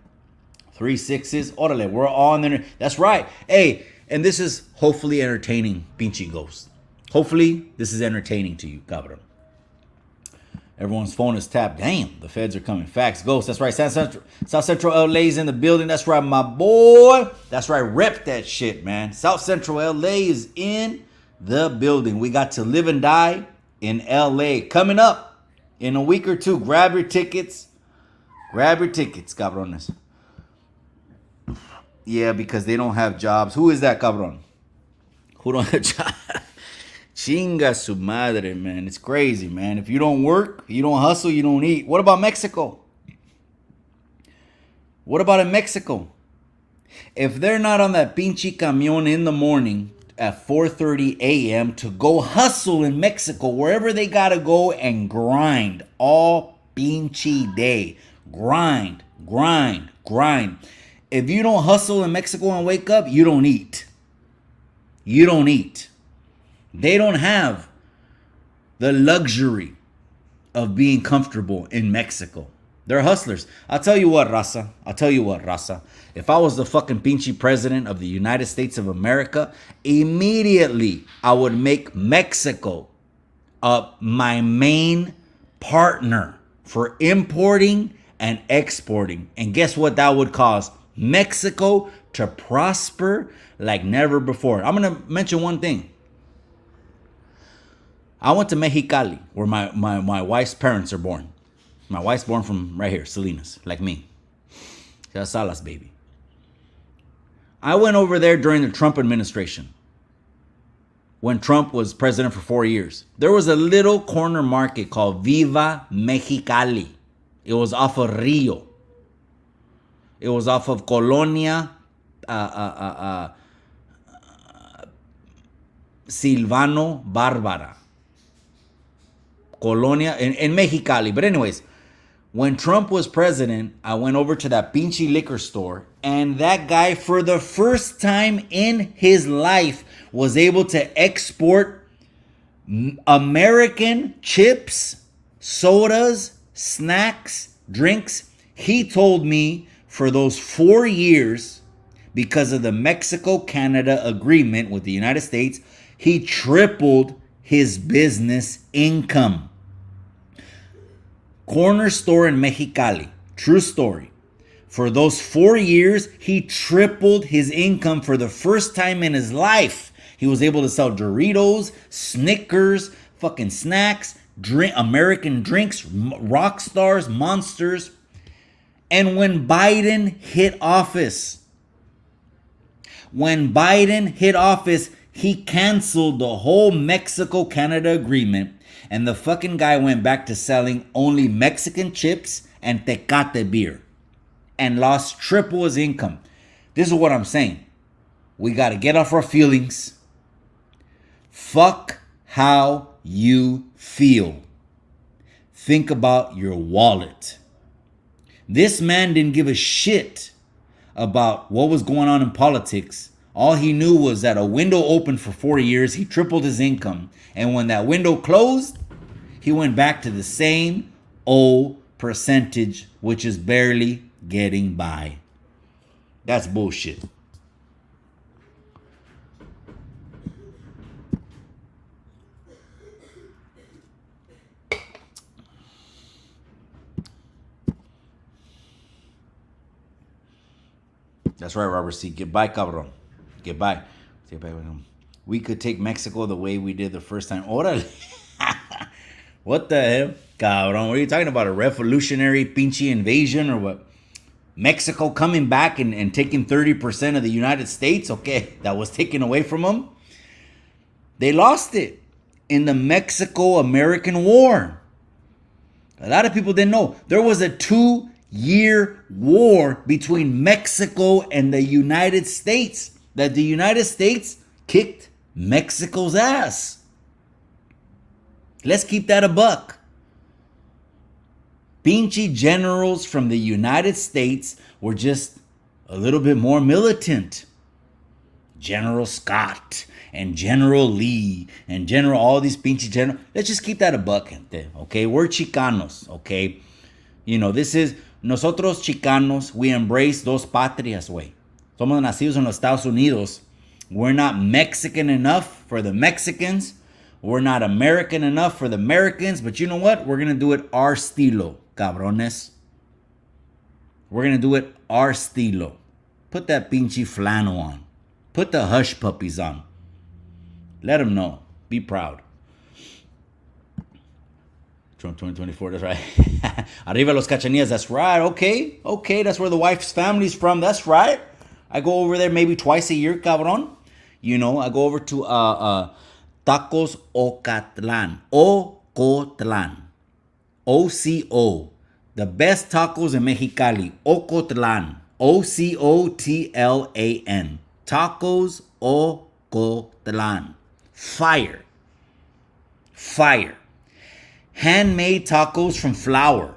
3 6s. Orale, we're on there. That's right. Hey, and this is hopefully entertaining, pinche ghost. Hopefully this is entertaining to you, cabrón. Everyone's phone is tapped. Damn, the feds are coming. Facts, ghost. That's right. South Central LA's in the building. That's right, my boy. That's right. Rep that shit, man. South Central LA is in the building. We got To Live and Die in LA coming up in a week or two. Grab your tickets. Grab your tickets, cabrones. Yeah, because they don't have jobs. Who is that, cabron? Who don't have jobs? Chinga su madre, man. It's crazy, man. If you don't work, you don't hustle, you don't eat. What about Mexico? What about in Mexico? If they're not on that pinche camion in the morning at 4:30 a.m. to go hustle in Mexico, wherever they gotta go and grind all pinche day. Grind, grind, grind. If you don't hustle in Mexico and wake up, you don't eat. You don't eat. They don't have the luxury of being comfortable in Mexico. They're hustlers. I'll tell you what, raza. If I was the fucking pinche president of the United States of America, immediately I would make Mexico my main partner for importing and exporting. And guess what that would cause? Mexico to prosper like never before. I'm going to mention one thing. I went to Mexicali, where my wife's parents are born. My wife's born from right here, Salinas, like me. Salas, baby. I went over there during the Trump administration, when Trump was president for 4 years. There was a little corner market called Viva Mexicali. It was off of Rio. It was off of Colonia Silvano Bárbara. Colonia in Mexicali. But anyways, when Trump was president, I went over to that pinchy liquor store, and that guy, for the first time in his life, was able to export American chips, sodas, snacks, drinks. He told me for those 4 years, because of the Mexico-Canada agreement with the United States, he tripled his business income. Corner store in Mexicali. True story. For those 4 years, he tripled his income for the first time in his life. He was able to sell Doritos, Snickers, fucking snacks, American drinks, rock stars, monsters. And when Biden hit office, he canceled the whole Mexico-Canada agreement, and the fucking guy went back to selling only Mexican chips and Tecate beer and lost triple his income. This is what I'm saying. We got to get off our feelings. Fuck how you feel. Think about your wallet. This man didn't give a shit about what was going on in politics. All he knew was that a window opened for 4 years. He tripled his income. And when that window closed, he went back to the same old percentage, which is barely getting by. That's bullshit. That's right, Robert C. Get by, cabrón. Get by. We could take Mexico the way we did the first time. Órale. What the hell? Cabrón, what are you talking about? A revolutionary pinche invasion or what? Mexico coming back and taking 30% of the United States? Okay, that was taken away from them. They lost it in the Mexico-American War. A lot of people didn't know. There was a 2-year war between Mexico and the United States, that the United States kicked Mexico's ass. Let's keep that a buck. Pinchy generals from the United States were just a little bit more militant. General Scott and General Lee and General, all these pinchy generals. Let's just keep that a buck, gente, okay? We're Chicanos, okay? You know, this is, nosotros Chicanos, we embrace dos patrias, güey. Somos nacidos en los Estados Unidos. We're not Mexican enough for the Mexicans. We're not American enough for the Americans. But you know what? We're going to do it our estilo, cabrones. We're going to do it our estilo. Put that pinchy flannel on. Put the hush puppies on. Let them know. Be proud. Trump 2024, that's right. Arriba los cachanillas, that's right. Okay, that's where the wife's family's from. That's right. I go over there maybe twice a year, cabron. You know, I go over to Tacos Ocatlan. Ocotlan. OCO. The best tacos in Mexicali. Ocotlan. OCOTLAN. Tacos Ocotlan. Fire. Handmade tacos from flour.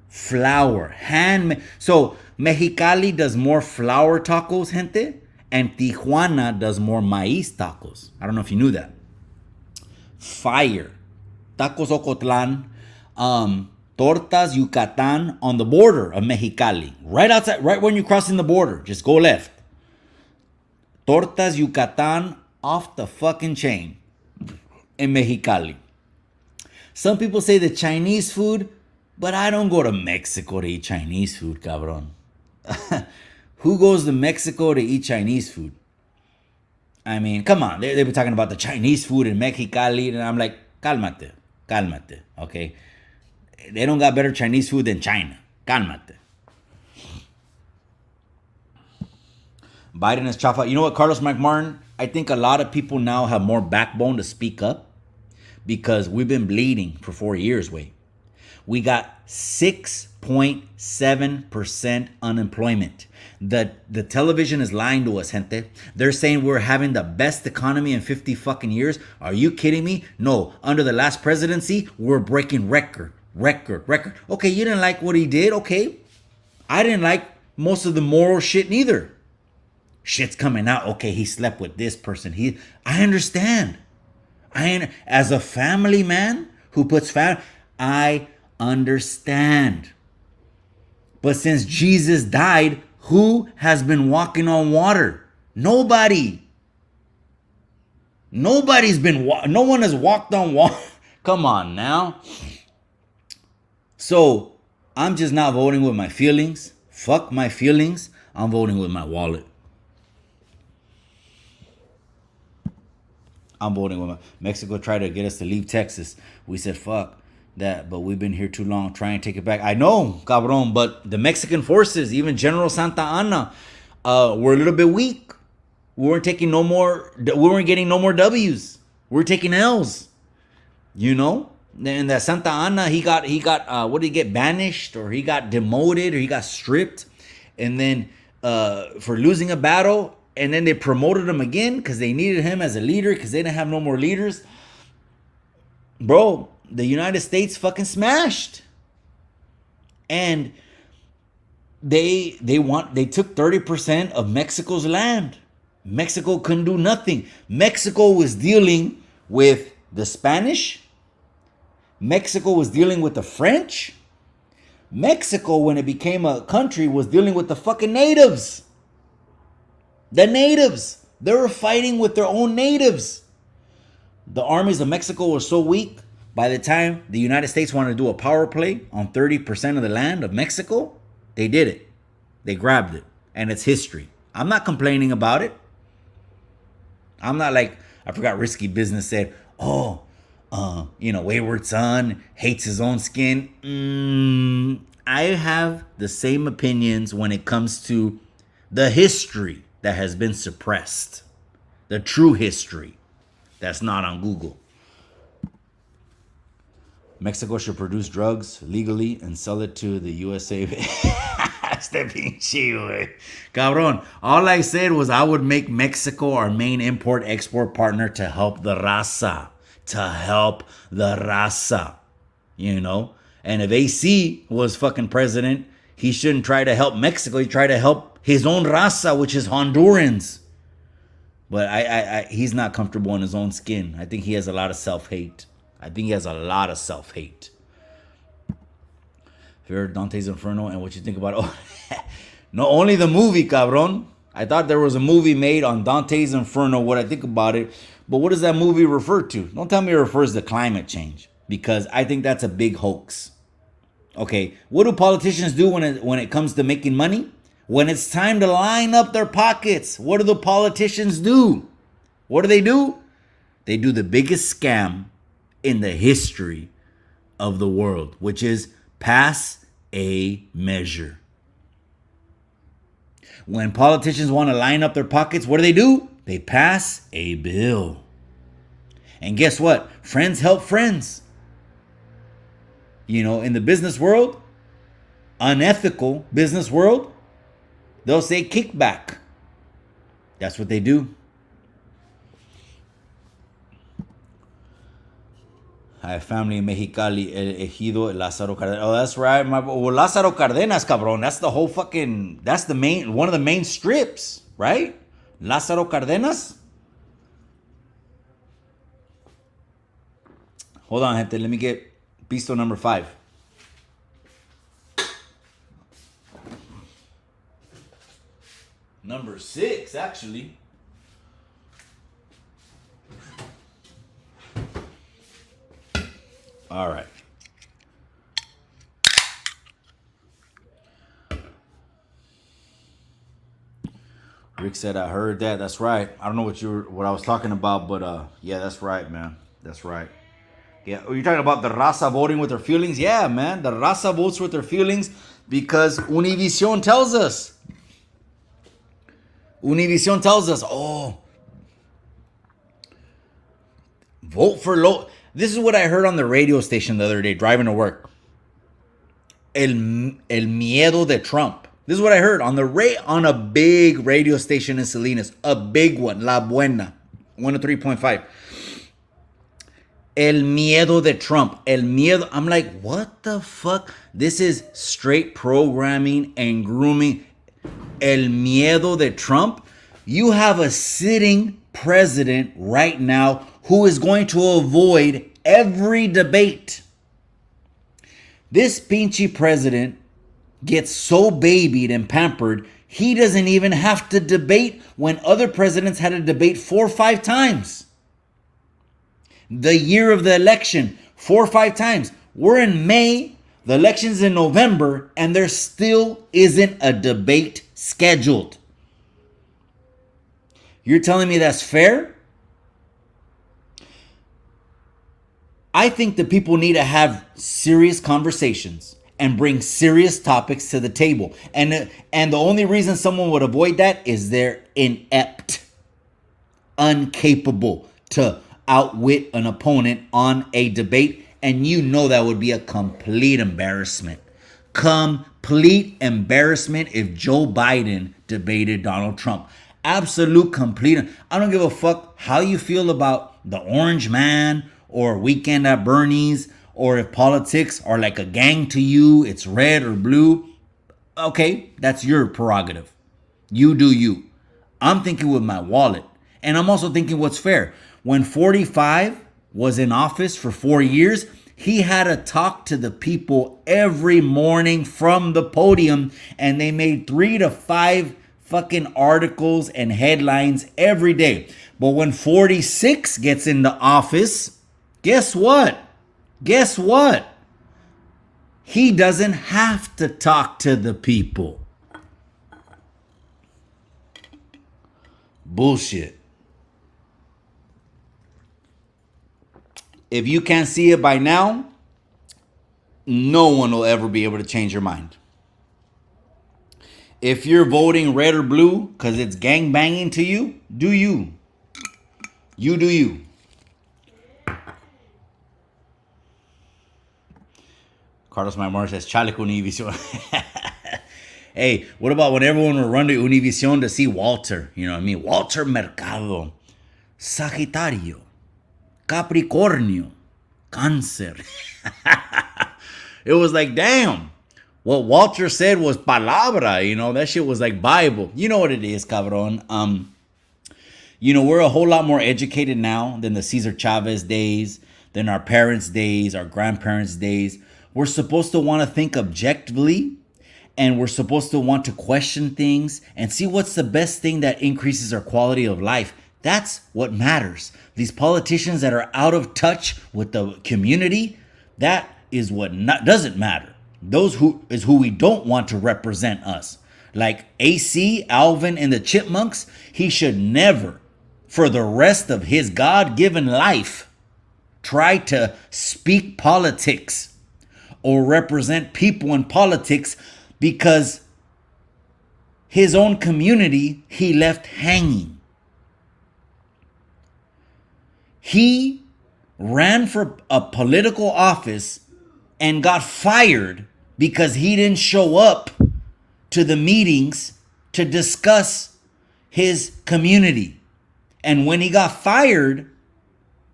Handmade. So Mexicali does more flour tacos, gente, and Tijuana does more maíz tacos. I don't know if you knew that. Fire. Tacos Ocotlan. Tortas Yucatan on the border of Mexicali. Right outside, right when you're crossing the border. Just go left. Tortas Yucatan off the fucking chain in Mexicali. Some people say the Chinese food, but I don't go to Mexico to eat Chinese food, cabron. Who goes to Mexico to eat Chinese food? I mean, come on. They were talking about the Chinese food in Mexicali, and I'm like, cálmate, cálmate, okay? They don't got better Chinese food than China. Cálmate. Biden is chafa. You know what, Carlos McMartin? I think a lot of people now have more backbone to speak up because we've been bleeding for 4 years, wait. We got 6.7% unemployment. The television is lying to us, gente. They're saying we're having the best economy in 50 fucking years. Are you kidding me? No. Under the last presidency, we're breaking record. Okay, you didn't like what he did. Okay. I didn't like most of the moral shit neither. Shit's coming out. Okay, he slept with this person. I understand. As a family man who puts family, I understand. But since Jesus died, who has been walking on water? Nobody. No one has walked on water. Come on now. So I'm just not voting with my feelings. Fuck my feelings. I'm voting with my wallet. I'm voting with Mexico tried to get us to leave Texas. We said, fuck that, but we've been here too long. Try and take it back. I know, cabron, but the Mexican forces, even General Santa Anna, were a little bit weak. We weren't getting no more W's. We were taking L's. You know? And that Santa Anna, he got what did he get, banished, or he got demoted, or he got stripped, and then for losing a battle. And then they promoted him again because they needed him as a leader because they didn't have no more leaders. Bro, the United States fucking smashed. And they took 30% of Mexico's land. Mexico couldn't do nothing. Mexico was dealing with the Spanish. Mexico was dealing with the French. Mexico, when it became a country, was dealing with the fucking natives. The natives. They were fighting with their own natives. The armies of Mexico were so weak, by the time the United States wanted to do a power play on 30% of the land of Mexico, they did it. They grabbed it. And it's history. I'm not complaining about it. I'm not like, I forgot Risky Business said, wayward son hates his own skin. I have the same opinions when it comes to the history that has been suppressed. The true history that's not on Google. Mexico should produce drugs legally and sell it to the USA. Este pinche, güey. Cabrón, all I said was I would make Mexico our main import-export partner to help the raza. You know? And if AC was fucking president, he shouldn't try to help Mexico. He tried to help his own raza, which is Hondurans. But he's not comfortable in his own skin. I think he has a lot of self-hate. If you heard Dante's Inferno and what you think about it. Oh, no, only the movie, cabron. I thought there was a movie made on Dante's Inferno, what I think about it. But what does that movie refer to? Don't tell me it refers to climate change, because I think that's a big hoax. Okay, what do politicians do when it comes to making money? When it's time to line up their pockets, what do the politicians do? What do? They do the biggest scam in the history of the world, which is pass a measure. When politicians want to line up their pockets, what do? They pass a bill. And guess what? Friends help friends. You know, in the business world, unethical business world, they'll say kickback. That's what they do. I have family in Mexicali, El Ejido, Lázaro Cardenas. Oh, that's right. Well, Lázaro Cardenas, cabrón. That's the whole fucking, that's the main, one of the main strips, right? Lázaro Cardenas. Hold on, gente. Let me get pisto number 5. Number 6, actually. All right. Rick said, "I heard that. That's right. I don't know what I was talking about, but yeah, that's right, man. That's right. Yeah, you're talking about the raza voting with their feelings. Yeah, man, the raza votes with their feelings because Univision tells us. Univision tells us, oh, vote for low. This is what I heard on the radio station the other day driving to work. El miedo de Trump. This is what I heard on a big radio station in Salinas, a big one, La Buena, 103.5. El miedo de Trump. El miedo. I'm like, what the fuck? This is straight programming and grooming. El miedo de Trump. You have a sitting president right now who is going to avoid every debate. This pinchy president gets so babied and pampered, he doesn't even have to debate when other presidents had to debate 4 or 5 times. The year of the election, 4 or 5 times. We're in May, the election's in November, and there still isn't a debate scheduled. You're telling me that's fair? I think that people need to have serious conversations and bring serious topics to the table. And the only reason someone would avoid that is they're inept, incapable to outwit an opponent on a debate. And you know that would be a complete embarrassment. Complete embarrassment if Joe Biden debated Donald Trump. Absolute complete. I don't give a fuck how you feel about the Orange Man or Weekend at Bernie's, or if politics are like a gang to you, it's red or blue. Okay, that's your prerogative. You do you. I'm thinking with my wallet. And I'm also thinking what's fair. When 45 was in office for 4 years, he had to talk to the people every morning from the podium, and they made 3 to 5 fucking articles and headlines every day. But when 46 gets into office, guess what? Guess what? He doesn't have to talk to the people. Bullshit. If you can't see it by now, no one will ever be able to change your mind. If you're voting red or blue because it's gang banging to you, do you. You do you. Carlos Maimar says, Chale con Univision. Hey, what about when everyone would run to Univision to see Walter? You know what I mean? Walter Mercado, Sagitario, Capricornio, Cáncer. It was like, damn. What Walter said was palabra, you know, that shit was like Bible. You know what it is, cabron. You know, we're a whole lot more educated now than the Cesar Chavez days, than our parents' days, our grandparents' days. We're supposed to want to think objectively, and we're supposed to want to question things and see what's the best thing that increases our quality of life. That's what matters. These politicians that are out of touch with the community, that is what doesn't matter. Those who we don't want to represent us. Like AC, Alvin, and the Chipmunks, he should never, for the rest of his God-given life, try to speak politics or represent people in politics, because his own community he left hanging. He ran for a political office and got fired because he didn't show up to the meetings to discuss his community. And when he got fired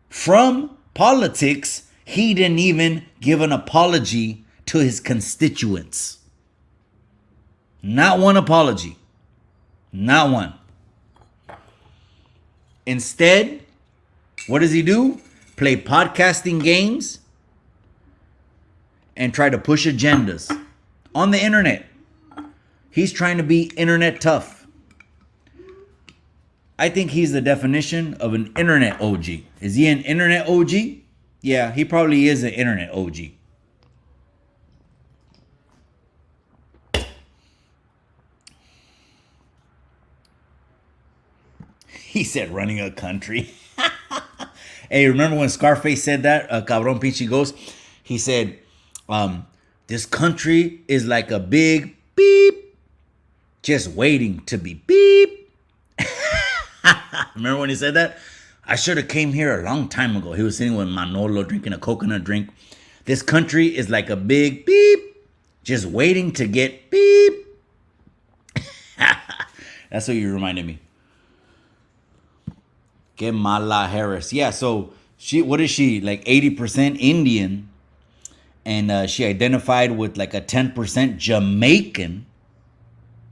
from politics, he didn't even give an apology to his constituents. Not one apology. Not one. Instead, what does he do? Play podcasting games and try to push agendas on the internet. He's trying to be internet tough. I think he's the definition of an internet OG. Is he an internet OG? Yeah, he probably is an internet OG. He said running a country. Hey, remember when Scarface said that? Cabron pinche ghost. He said, this country is like a big beep, just waiting to be beep. Remember when he said that? I should have came here a long time ago. He was sitting with Manolo drinking a coconut drink. This country is like a big beep, just waiting to get beep. That's what you reminded me. Kamala Harris. Yeah, so what is she? Like 80% Indian. And she identified with like a 10% Jamaican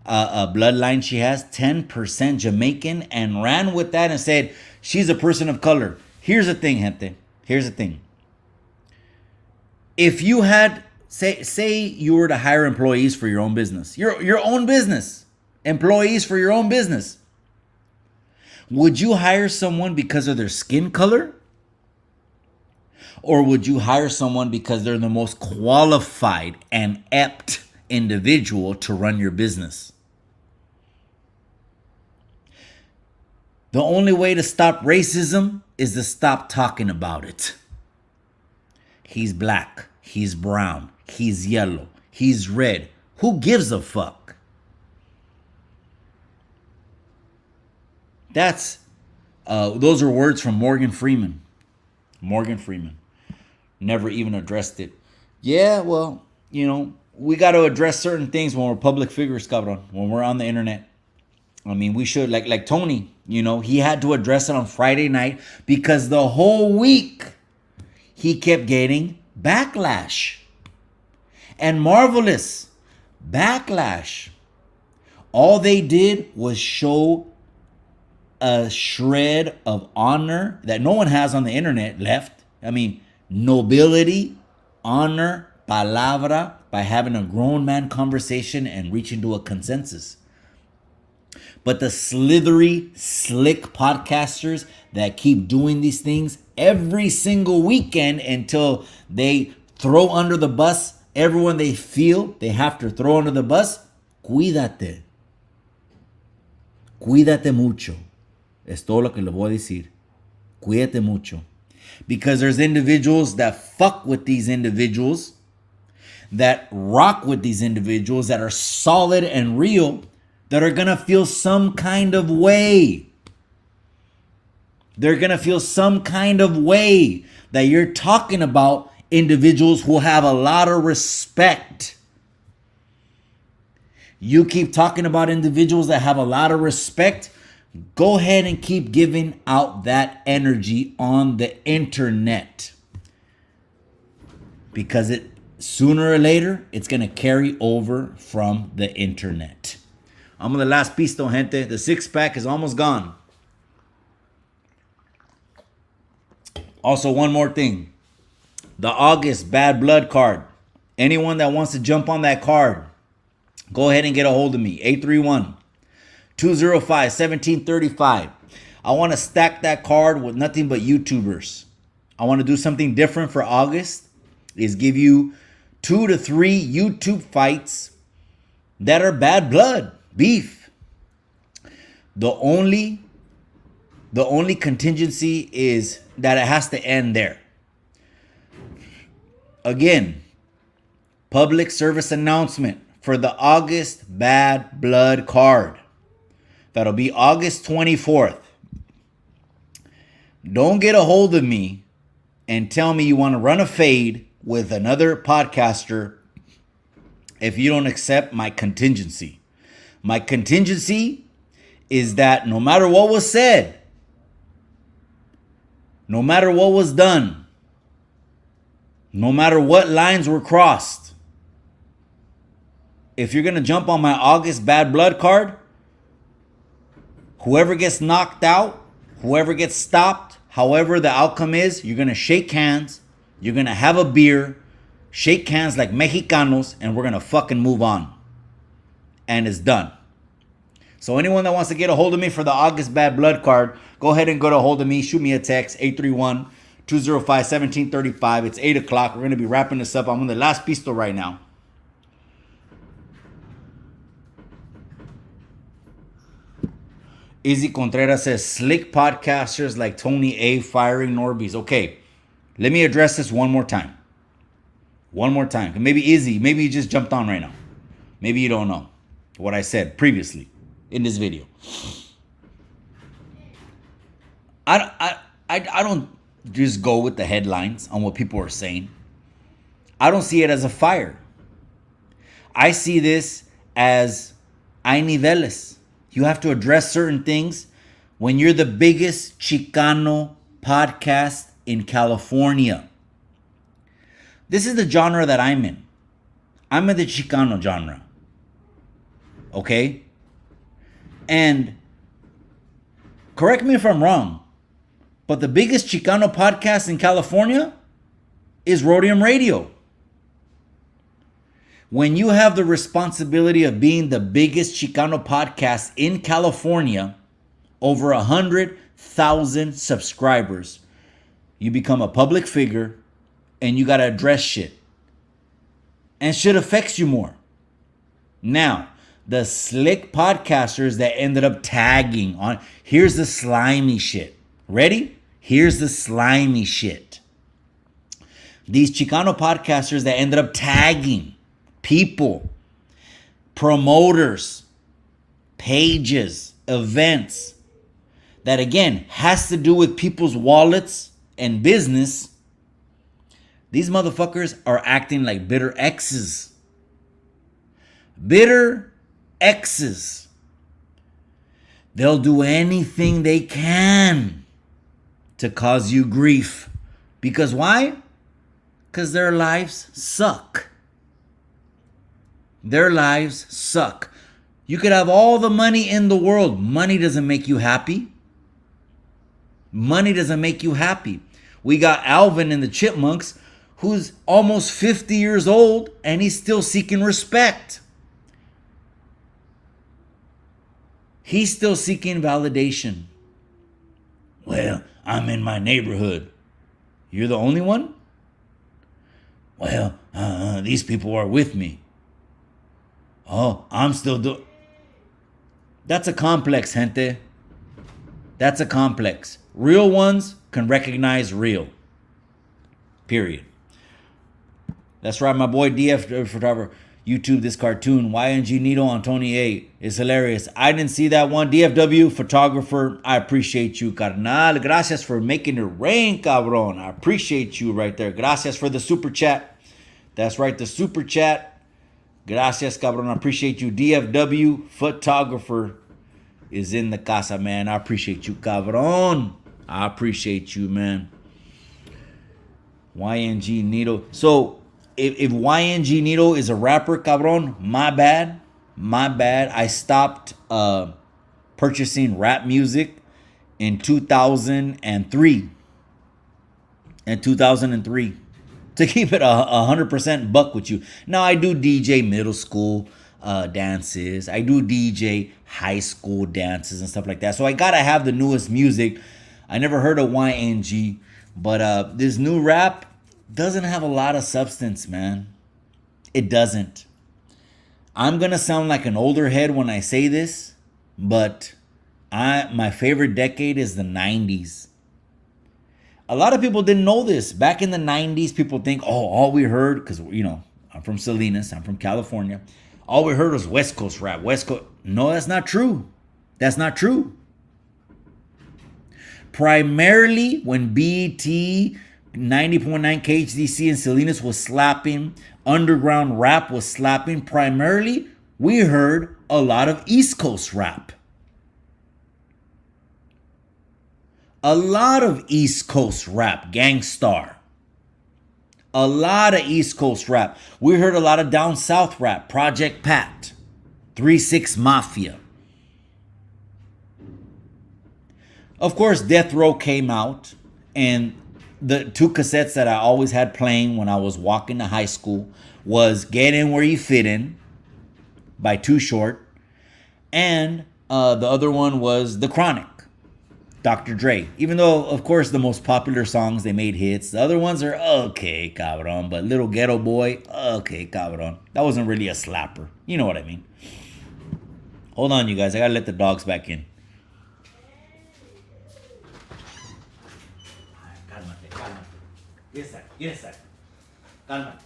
bloodline. She has 10% Jamaican and ran with that and said she's a person of color. Here's the thing, gente. Here's the thing. If you had, say you were to hire employees for your own business, your own business, employees for your own business, would you hire someone because of their skin color? Or would you hire someone because they're the most qualified and apt individual to run your business? The only way to stop racism is to stop talking about it. He's black, he's brown, he's yellow, he's red. Who gives a fuck? Those are words from Morgan Freeman. Morgan Freeman never even addressed it. Yeah, well, we got to address certain things when we're public figures, cabron, when we're on the internet. I mean, we should, like Tony, he had to address it on Friday night because the whole week he kept getting backlash. And marvelous backlash. All they did was show a shred of honor that no one has on the internet left. I mean, nobility, honor, palabra, by having a grown man conversation and reaching to a consensus. But the slithery, slick podcasters that keep doing these things every single weekend until they throw under the bus everyone they feel they have to throw under the bus, cuídate. Cuídate mucho. Es todo lo que le voy a decir. Cuídate mucho. Because there's individuals that fuck with these individuals, that rock with these individuals, that are solid and real, that are going to feel some kind of way. They're going to feel some kind of way that you're talking about individuals who have a lot of respect. You keep talking about individuals that have a lot of respect. Go ahead and keep giving out that energy on the internet. Because sooner or later, it's going to carry over from the internet. I'm on the last piece though, gente. The 6-pack is almost gone. Also, one more thing. The August Bad Blood card. Anyone that wants to jump on that card, go ahead and get a hold of me. 831-205-1735. I want to stack that card with nothing but YouTubers. I want to do something different for August. Is give you 2 to 3 YouTube fights that are bad blood, beef. The only contingency is that it has to end there. Again, public service announcement for the August Bad Blood card. That'll be August 24th. Don't get a hold of me and tell me you want to run a fade with another podcaster if you don't accept my contingency. My contingency is that no matter what was said, no matter what was done, no matter what lines were crossed, if you're going to jump on my August Bad Blood card, whoever gets knocked out, whoever gets stopped, however the outcome is, you're going to shake hands, you're going to have a beer, shake hands like Mexicanos, and we're going to fucking move on. And it's done. So anyone that wants to get a hold of me for the August Bad Blood card, go ahead and get a hold of me. Shoot me a text, 831-205-1735. It's 8 o'clock. We're going to be wrapping this up. I'm on the last pistol right now. Izzy Contreras says, slick podcasters like Tony A firing Norbeez. Okay, let me address this one more time. One more time. Maybe Izzy, maybe you just jumped on right now. Maybe you don't know what I said previously in this video. I don't just go with the headlines on what people are saying. I don't see it as a fire. I see this as hay niveles. You have to address certain things when you're the biggest Chicano podcast in California. This is the genre that I'm in. I'm in the Chicano genre. Okay? And correct me if I'm wrong, but the biggest Chicano podcast in California is Rhodium Radio. When you have the responsibility of being the biggest Chicano podcast in California, over 100,000 subscribers, you become a public figure and you got to address shit. And shit affects you more. Now, the slick podcasters that ended up tagging on, here's the slimy shit. Ready? Here's the slimy shit. These Chicano podcasters that ended up tagging people, promoters, pages, events, that again has to do with people's wallets and business. These motherfuckers are acting like bitter exes. Bitter exes. They'll do anything they can to cause you grief. Because why? Because their lives suck. Their lives suck. You could have all the money in the world. Money doesn't make you happy. Money doesn't make you happy. We got Alvin in the Chipmunks, who's almost 50 years old, and he's still seeking respect. He's still seeking validation. Well, I'm in my neighborhood. You're the only one? Well, these people are with me. Oh, I'm still doing... That's a complex, gente. That's a complex. Real ones can recognize real. Period. That's right, my boy DF photographer. YouTube this cartoon. YNG Nito on Tony A. It's hilarious. I didn't see that one. DFW photographer. I appreciate you, carnal. Gracias for making it rain, cabron. I appreciate you right there. Gracias for the super chat. That's right, the super chat. Gracias, cabron. I appreciate you. DFW photographer is in the casa, man. I appreciate you, cabron. I appreciate you, man. YNG Nito. So, if YNG Nito is a rapper, cabron, my bad. My bad. I stopped purchasing rap music in 2003. In 2003. To keep it 100% buck with you. Now, I do DJ middle school dances. I do DJ high school dances and stuff like that. So I gotta have the newest music. I never heard of YNG. But this new rap doesn't have a lot of substance, man. It doesn't. I'm gonna sound like an older head when I say this, but my favorite decade is the 90s. A lot of people didn't know this. Back in the 90s, people think, oh, all we heard, because, you know, I'm from Salinas, I'm from California. All we heard was West Coast rap. West Coast. No, that's not true. That's not true. Primarily, when BET 90.9 KHDC in Salinas was slapping, underground rap was slapping, primarily, we heard a lot of East Coast rap. A lot of East Coast rap, Gangstar. A lot of East Coast rap. We heard a lot of down south rap, Project Pat, 3-6 Mafia. Of course, Death Row came out, and the two cassettes that I always had playing when I was walking to high school was Get In Where You Fit In by Too Short, and the other one was The Chronic, Dr. Dre. Even though, of course, the most popular songs, they made hits. The other ones are okay, cabron. But Little Ghetto Boy, okay, cabron. That wasn't really a slapper. You know what I mean. Hold on, you guys. I gotta let the dogs back in. Get inside. Calma.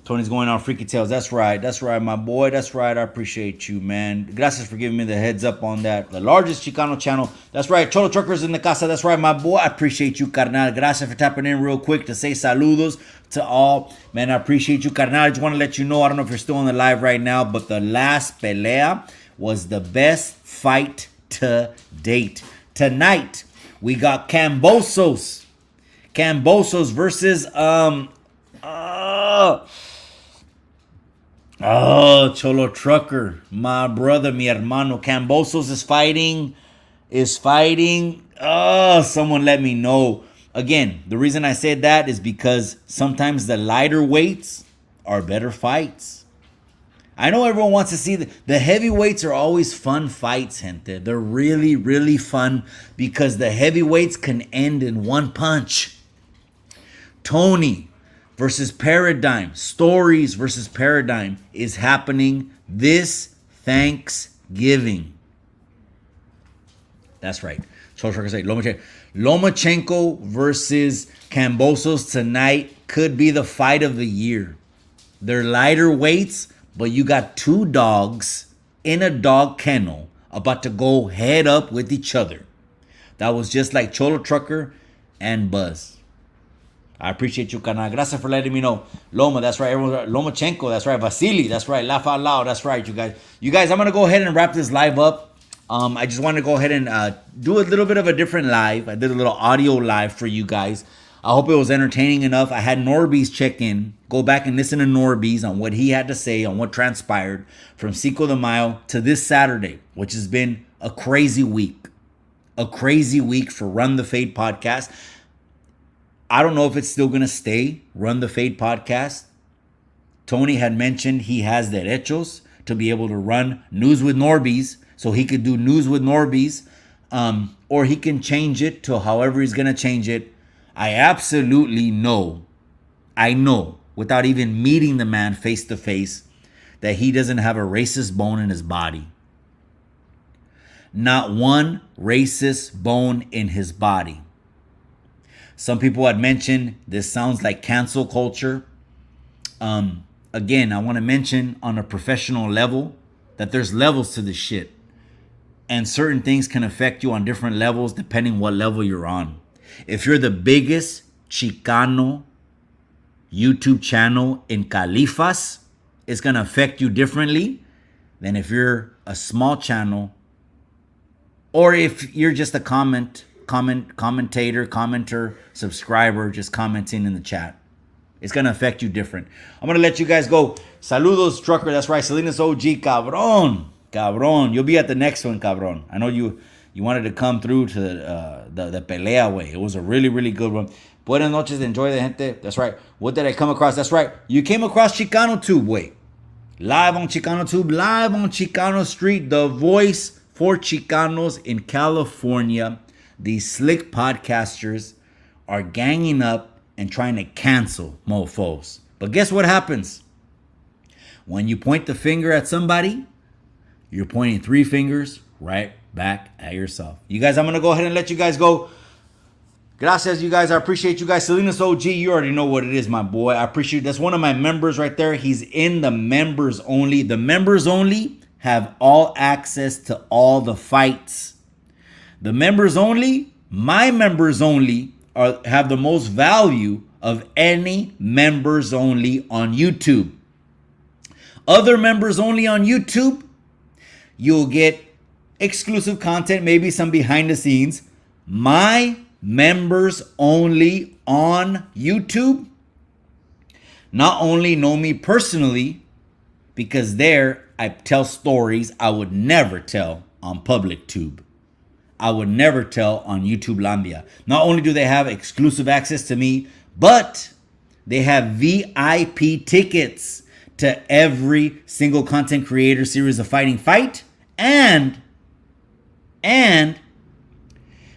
Tony's going on Freaky Tales. That's right, my boy. That's right. I appreciate you, man. Gracias for giving me the heads up on that. The largest Chicano channel. That's right. Cholo Truckers in the casa. That's right, my boy. I appreciate you, carnal. Gracias for tapping in real quick to say saludos to all. Man, I appreciate you, carnal. I just want to let you know, I don't know if you're still on the live right now, but the last pelea was the best fight to date. Tonight, we got Cambosos. Cambosos versus, Cholo Trucker, my brother, mi hermano. Cambosos is fighting. Someone let me know. Again, the reason I said that is because sometimes the lighter weights are better fights. I know everyone wants to see the heavyweights are always fun fights, gente. They're really, really fun because the heavyweights can end in one punch. Tony versus Paradigm, Stories versus Paradigm is happening this Thanksgiving. That's right. Lomachenko versus Cambosos tonight could be the fight of the year. They're lighter weights, but you got two dogs in a dog kennel about to go head up with each other. That was just like Cholo Trucker and Buzz. I appreciate you, carnal. Gracias for letting me know. Loma, that's right. Everyone, Lomachenko, that's right. Vasily, that's right. Laugh out loud, that's right, you guys. You guys, I'm going to go ahead and wrap this live up. I just want to go ahead and do a little bit of a different live. I did a little audio live for you guys. I hope it was entertaining enough. I had Norbeez check in. Go back and listen to Norbeez on what he had to say, on what transpired from Cinco de Mayo to this Saturday, which has been a crazy week. A crazy week for Run the Fade podcast. I don't know if it's still going to stay Run the Fade podcast. Tony had mentioned he has derechos to be able to run News with Norbeez, so he could do News with Norbeez, or he can change it to however he's going to change it. I absolutely know, without even meeting the man face to face, that he doesn't have a racist bone in his body. Not one racist bone in his body. Some people had mentioned this sounds like cancel culture. Again, I want to mention on a professional level that there's levels to this shit. And certain things can affect you on different levels depending what level you're on. If you're the biggest Chicano YouTube channel in Califas, it's going to affect you differently than if you're a small channel or if you're just a commentator, subscriber, just commenting in the chat. It's going to affect you different. I'm going to let you guys go. Saludos, Trucker. That's right. Salinas OG, cabron. You'll be at the next one, cabron. I know you wanted to come through to the pelea way. It was a really, really good one. Buenas noches. Enjoy the gente. That's right. What did I come across? That's right. You came across Chicano Tube. Wait. Live on Chicano Tube. Live on Chicano Street. The voice for Chicanos in California. These slick podcasters are ganging up and trying to cancel mofos. But guess what happens? When you point the finger at somebody, you're pointing three fingers right back at yourself. You guys, I'm going to go ahead and let you guys go. Gracias, you guys. I appreciate you guys. Salinas OG, you already know what it is, my boy. I appreciate that's one of my members right there. He's in the members only. The members only have all access to all the fights. The members only, my members only, have the most value of any members only on YouTube. Other members only on YouTube, you'll get exclusive content, maybe some behind the scenes. My members only on YouTube not only know me personally, because there I tell stories I would never tell on public tube. I would never tell on YouTube Lambia. Not only do they have exclusive access to me, but they have VIP tickets to every single content creator series of Fighting Fight. And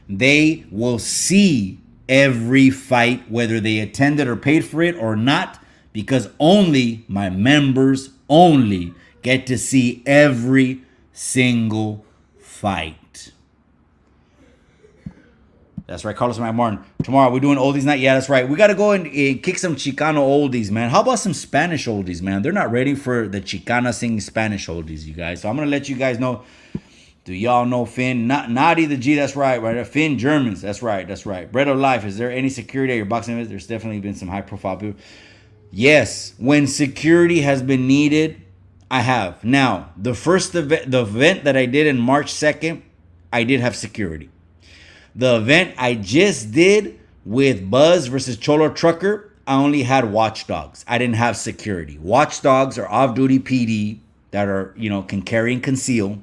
they will see every fight, whether they attended or paid for it or not, because only my members only get to see every single fight. That's right, Carlos Mac Martin. Tomorrow we're doing oldies night. Yeah, that's right. We got to go and kick some Chicano oldies, man. How about some Spanish oldies, man? They're not ready for the Chicana singing Spanish oldies, you guys. So I'm gonna let you guys know. Do y'all know Finn? Naughty the G, that's right, right? Finn Germans, that's right, that's right. Bread of Life, is there any security at your boxing events? There's definitely been some high profile people. Yes, when security has been needed, I have. Now, the first event, the event that I did in March 2nd, I did have security. The event I just did with Buzz versus Cholo Trucker, I only had watchdogs. I didn't have security. Watchdogs are off-duty PD that are, can carry and conceal.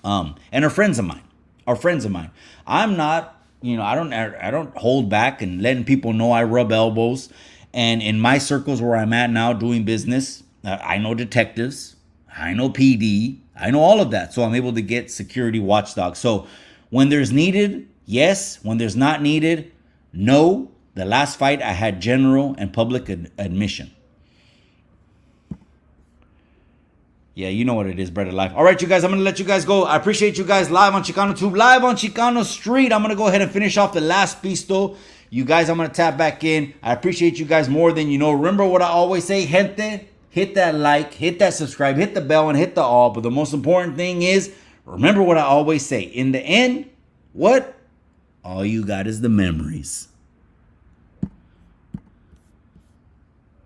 And are friends of mine. I'm not, I don't hold back and letting people know I rub elbows. And in my circles where I'm at now doing business, I know detectives, I know PD, I know all of that. So I'm able to get security watchdogs. So when there's needed, yes. When there's not needed, no. The last fight I had general and public admission. Yeah, you know what it is, Bread of Life. All right, you guys, I'm going to let you guys go. I appreciate you guys live on Chicano Tube, live on Chicano Street. I'm going to go ahead and finish off the last piece, though. You guys, I'm going to tap back in. I appreciate you guys more than you know. Remember what I always say, gente, hit that like, hit that subscribe, hit the bell, and hit the all. But the most important thing is, remember what I always say. In the end, what? All you got is the memories.